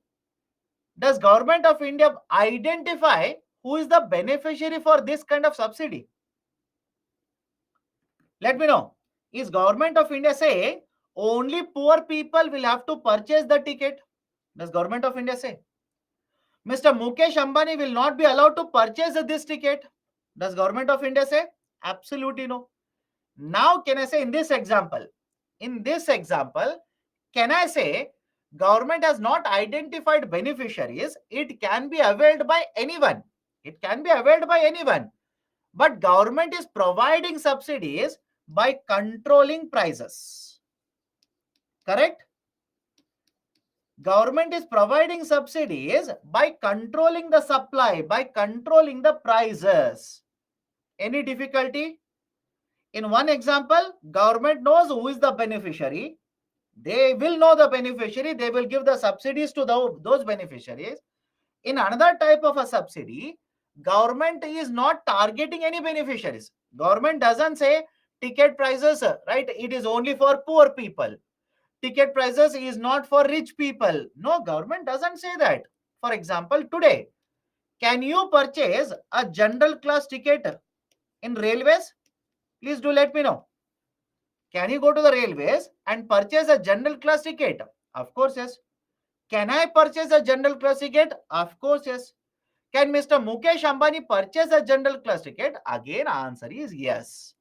does Government of India identify who is the beneficiary for this kind of subsidy? Let me know. Is Government of India saying only poor people will have to purchase the ticket? Does Government of India say? Mr. Mukesh Ambani will not be allowed to purchase this ticket? Does Government of India say? Absolutely no. Now can I say in this example, can I say government has not identified beneficiaries? It can be availed by anyone. But government is providing subsidies by controlling prices. Correct? Government is providing subsidies by controlling the supply, by controlling the prices. Any difficulty? In one example, government knows who is the beneficiary. They will know the beneficiary. They will give the subsidies to those beneficiaries. In another type of a subsidy, government is not targeting any beneficiaries. Government doesn't say ticket prices, right? It is only for poor people. Ticket prices is not for rich people. No, government doesn't say that. For example, today, can you purchase a general class ticket in railways? Please do let me know. Can you go to the railways and purchase a general class ticket? Of course, yes. Can I purchase a general class ticket? Of course, yes. Can Mr. Mukesh Ambani purchase a general class ticket? Again, answer is yes.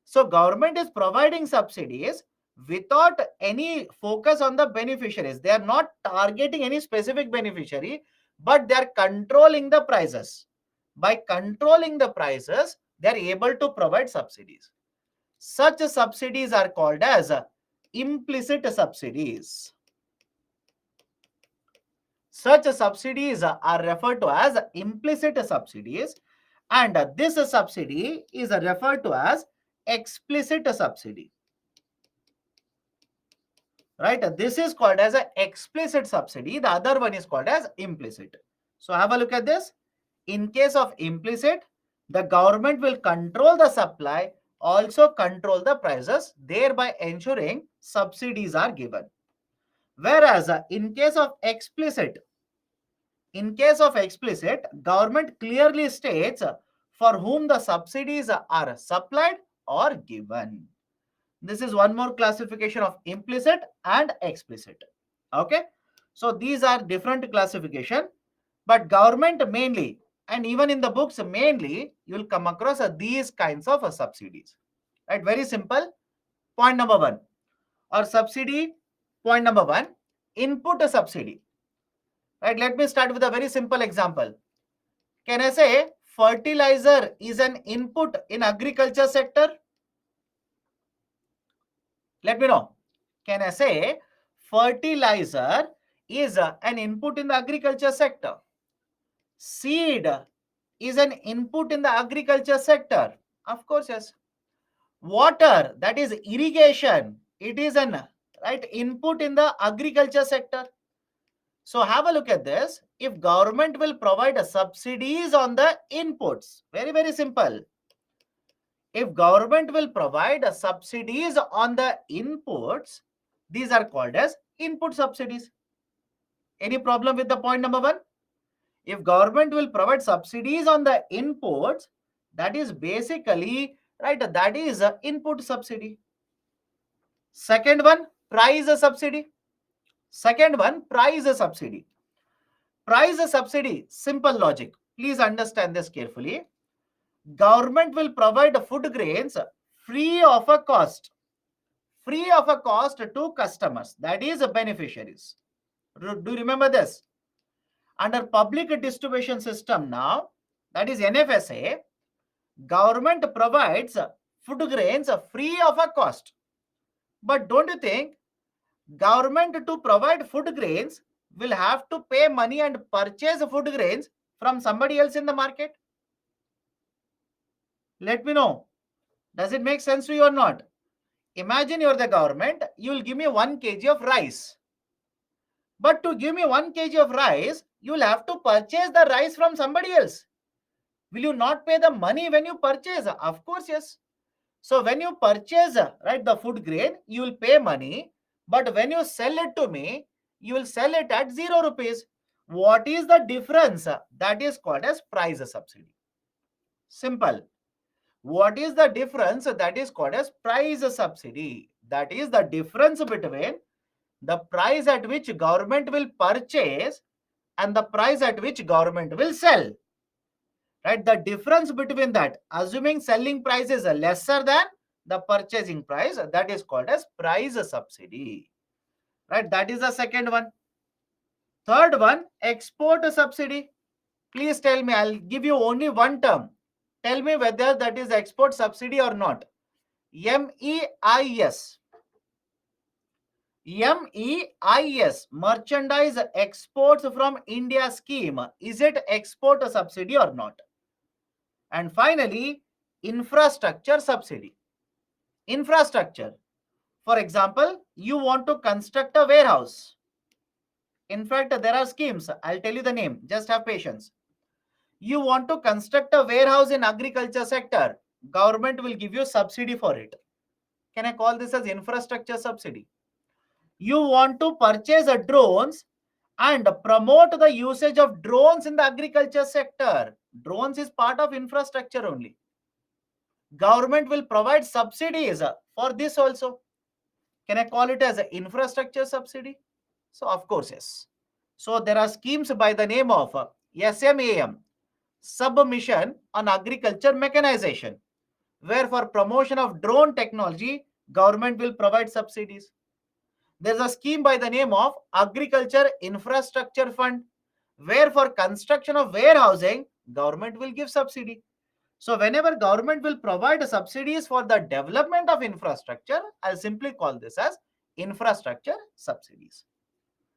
So government is providing subsidies without any focus on the beneficiaries. They are not targeting any specific beneficiary, but they are controlling the prices. By controlling the prices, they are able to provide subsidies. Such subsidies are called as implicit subsidies. Such subsidies are referred to as implicit subsidies, and this subsidy is referred to as explicit subsidy. Right? This is called as an explicit subsidy. The other one is called as implicit. So have a look at this. In case of implicit, the government will control the supply, also control the prices, thereby ensuring subsidies are given. Whereas in case of explicit, government clearly states for whom the subsidies are supplied or given. This is one more classification of implicit and explicit. Okay. So these are different classification, but government mainly, and even in the books mainly, you will come across these kinds of subsidies. Right? Very simple. Point number one, or subsidy. Point number one, input subsidy. Right? Let me start with a very simple example. Can I say fertilizer is an input in agriculture sector? Let me know. Can I say fertilizer is an input in the agriculture sector? Seed is an input in the agriculture sector? Of course, yes. Water, that is irrigation, it is an input in the agriculture sector. So have a look at this. If government will provide subsidies on the inputs, very, very simple. If government will provide subsidies on the inputs, These are called as input subsidies. Any problem with the point number 1? If government will provide subsidies on the inputs, that is basically, right, that is a input subsidy. Second one, price subsidy. Second one, price subsidy. Price subsidy, simple logic. Please understand this carefully. Government will provide food grains free of a cost. Free of a cost to customers. That is beneficiaries. Do you remember this? Under public distribution system now, that is NFSA, government provides food grains free of a cost. But don't you think government to provide food grains will have to pay money and purchase food grains from somebody else in the market? Let me know. Does it make sense to you or not? Imagine you're the government, you will give me 1 kg of rice. But to give me 1 kg of rice, you will have to purchase the rice from somebody else. Will you not pay the money when you purchase? Of course, yes. So when you purchase, right, the food grain, you will pay money. But when you sell it to me, you will sell it at 0 rupees. What is the difference? That is called as price subsidy. Simple. What is the difference? That is called as price subsidy. That is the difference between the price at which government will purchase and the price at which government will sell. Right? The difference between that, assuming selling price is lesser than the purchasing price, that is called as price subsidy. Right? That is the second one. Third one, export subsidy. Please tell me, I'll give you only one term. Tell me whether that is export subsidy or not. MEIS. MEIS, merchandise exports from India scheme. Is it export subsidy or not? And finally, infrastructure subsidy. Infrastructure. For example, you want to construct a warehouse. In fact, there are schemes. I'll tell you the name. Just have patience. You want to construct a warehouse in agriculture sector. Government will give you subsidy for it. Can I call this as infrastructure subsidy? You want to purchase a drones and promote the usage of drones in the agriculture sector. Drones is part of infrastructure only. Government will provide subsidies for this also. Can I call it as an infrastructure subsidy? So of course, yes. So there are schemes by the name of SMAM, Submission on Agriculture Mechanization, where for promotion of drone technology, government will provide subsidies. There's a scheme by the name of Agriculture Infrastructure Fund, where for construction of warehousing, government will give subsidy. So whenever government will provide subsidies for the development of infrastructure, I'll simply call this as infrastructure subsidies.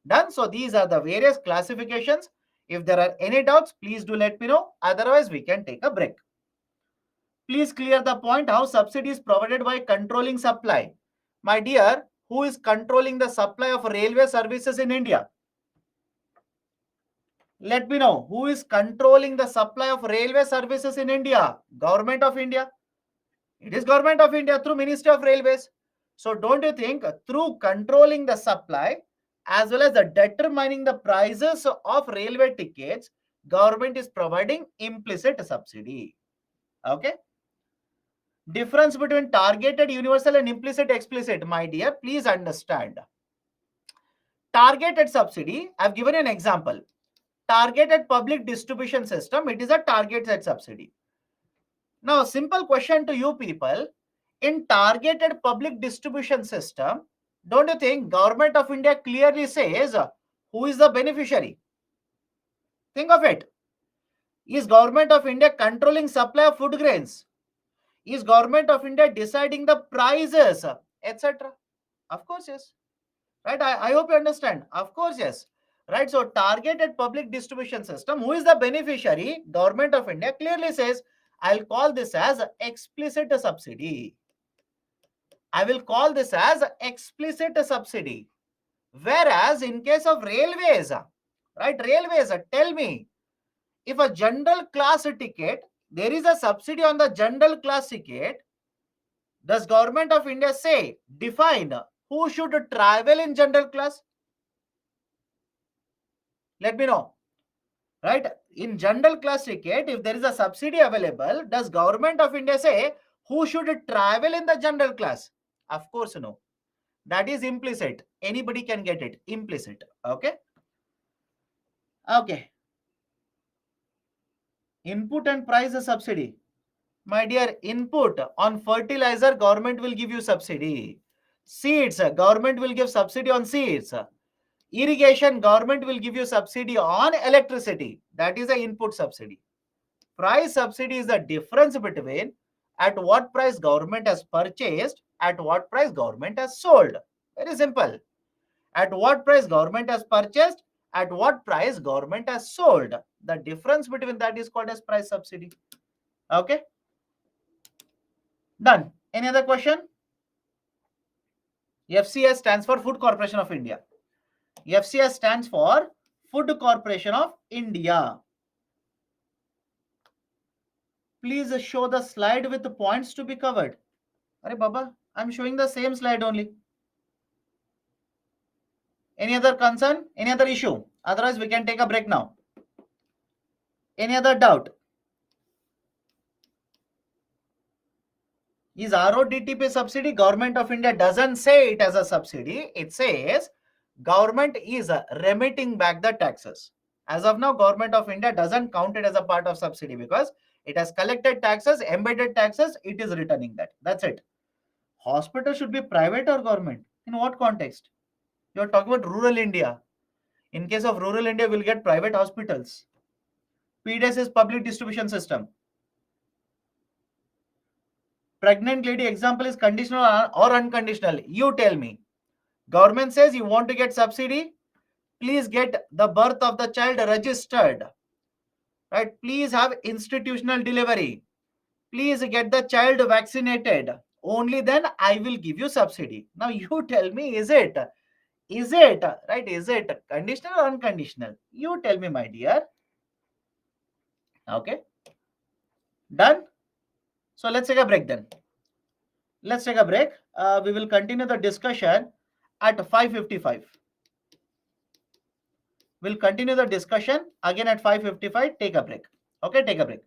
Done. So these are the various classifications. If there are any doubts, please do let me know. Otherwise, we can take a break. Please clear the point how subsidy is provided by controlling supply. My dear, who is controlling the supply of railway services in India? Let me know. Who is controlling the supply of railway services in India? Government of India. It is Government of India through Ministry of Railways. So don't you think through controlling the supply as well as the determining the prices of railway tickets, government is providing implicit subsidy. Okay. Difference between targeted universal and implicit explicit, my dear, please understand. Targeted subsidy, I've given an example. Targeted public distribution system, it is a targeted subsidy. Now, simple question to you people. In targeted public distribution system, don't you think Government of India clearly says who is the beneficiary? Think of it. Is Government of India controlling supply of food grains? Is Government of India deciding the prices, etc.? Of course, yes. Right? I hope you understand. Of course, yes. Right? So, targeted public distribution system, who is the beneficiary? Government of India clearly says, I'll call this as explicit subsidy. I will call this as explicit subsidy. Whereas in case of railways, right, railways, tell me, if a general class ticket, there is a subsidy on the general class ticket, does Government of India say, define Who should travel in general class? Let me know. Right? In general class ticket, if there is a subsidy available, does government of India say who should travel in the general class? Of course, no. That is implicit. Anybody can get it. Implicit. Okay. Okay. Input and price subsidy. My dear, input on fertilizer, government will give you subsidy. Seeds, government will give subsidy on seeds. Irrigation, government will give you subsidy on electricity. That is the input subsidy. Price subsidy is the difference between at what price government has purchased, at what price government has sold. Very simple. At what price government has purchased, at what price government has sold. The difference between that is called as price subsidy. Okay. Done. Any other question? FCS stands for Food Corporation of India. FCS stands for Food Corporation of India. Please show the slide with the points to be covered. Arey Baba, I'm showing the same slide only. Any other concern? Any other issue? Otherwise, we can take a break now. Any other doubt? Is RODTP subsidy? Government of India doesn't say it as a subsidy. It says government is remitting back the taxes. As of now, government of India doesn't count it as a part of subsidy because it has collected taxes, embedded taxes, it is returning that. That's it. Hospital should be private or government? In what context? You are talking about rural India. In case of rural India, we'll get private hospitals. PDS is public distribution system. Pregnant lady example is conditional or unconditional. You tell me. Government says you want to get subsidy. Please get the birth of the child registered. Right? Please have institutional delivery. Please get the child vaccinated. Only then I will give you subsidy. Now you tell me, is it right? Is it conditional or unconditional? You tell me, my dear. Okay. Done. So let's take a break then. Let's take a break. We will continue the discussion at 5:55. We'll continue the discussion again at 5:55. Take a break. Okay, take a break.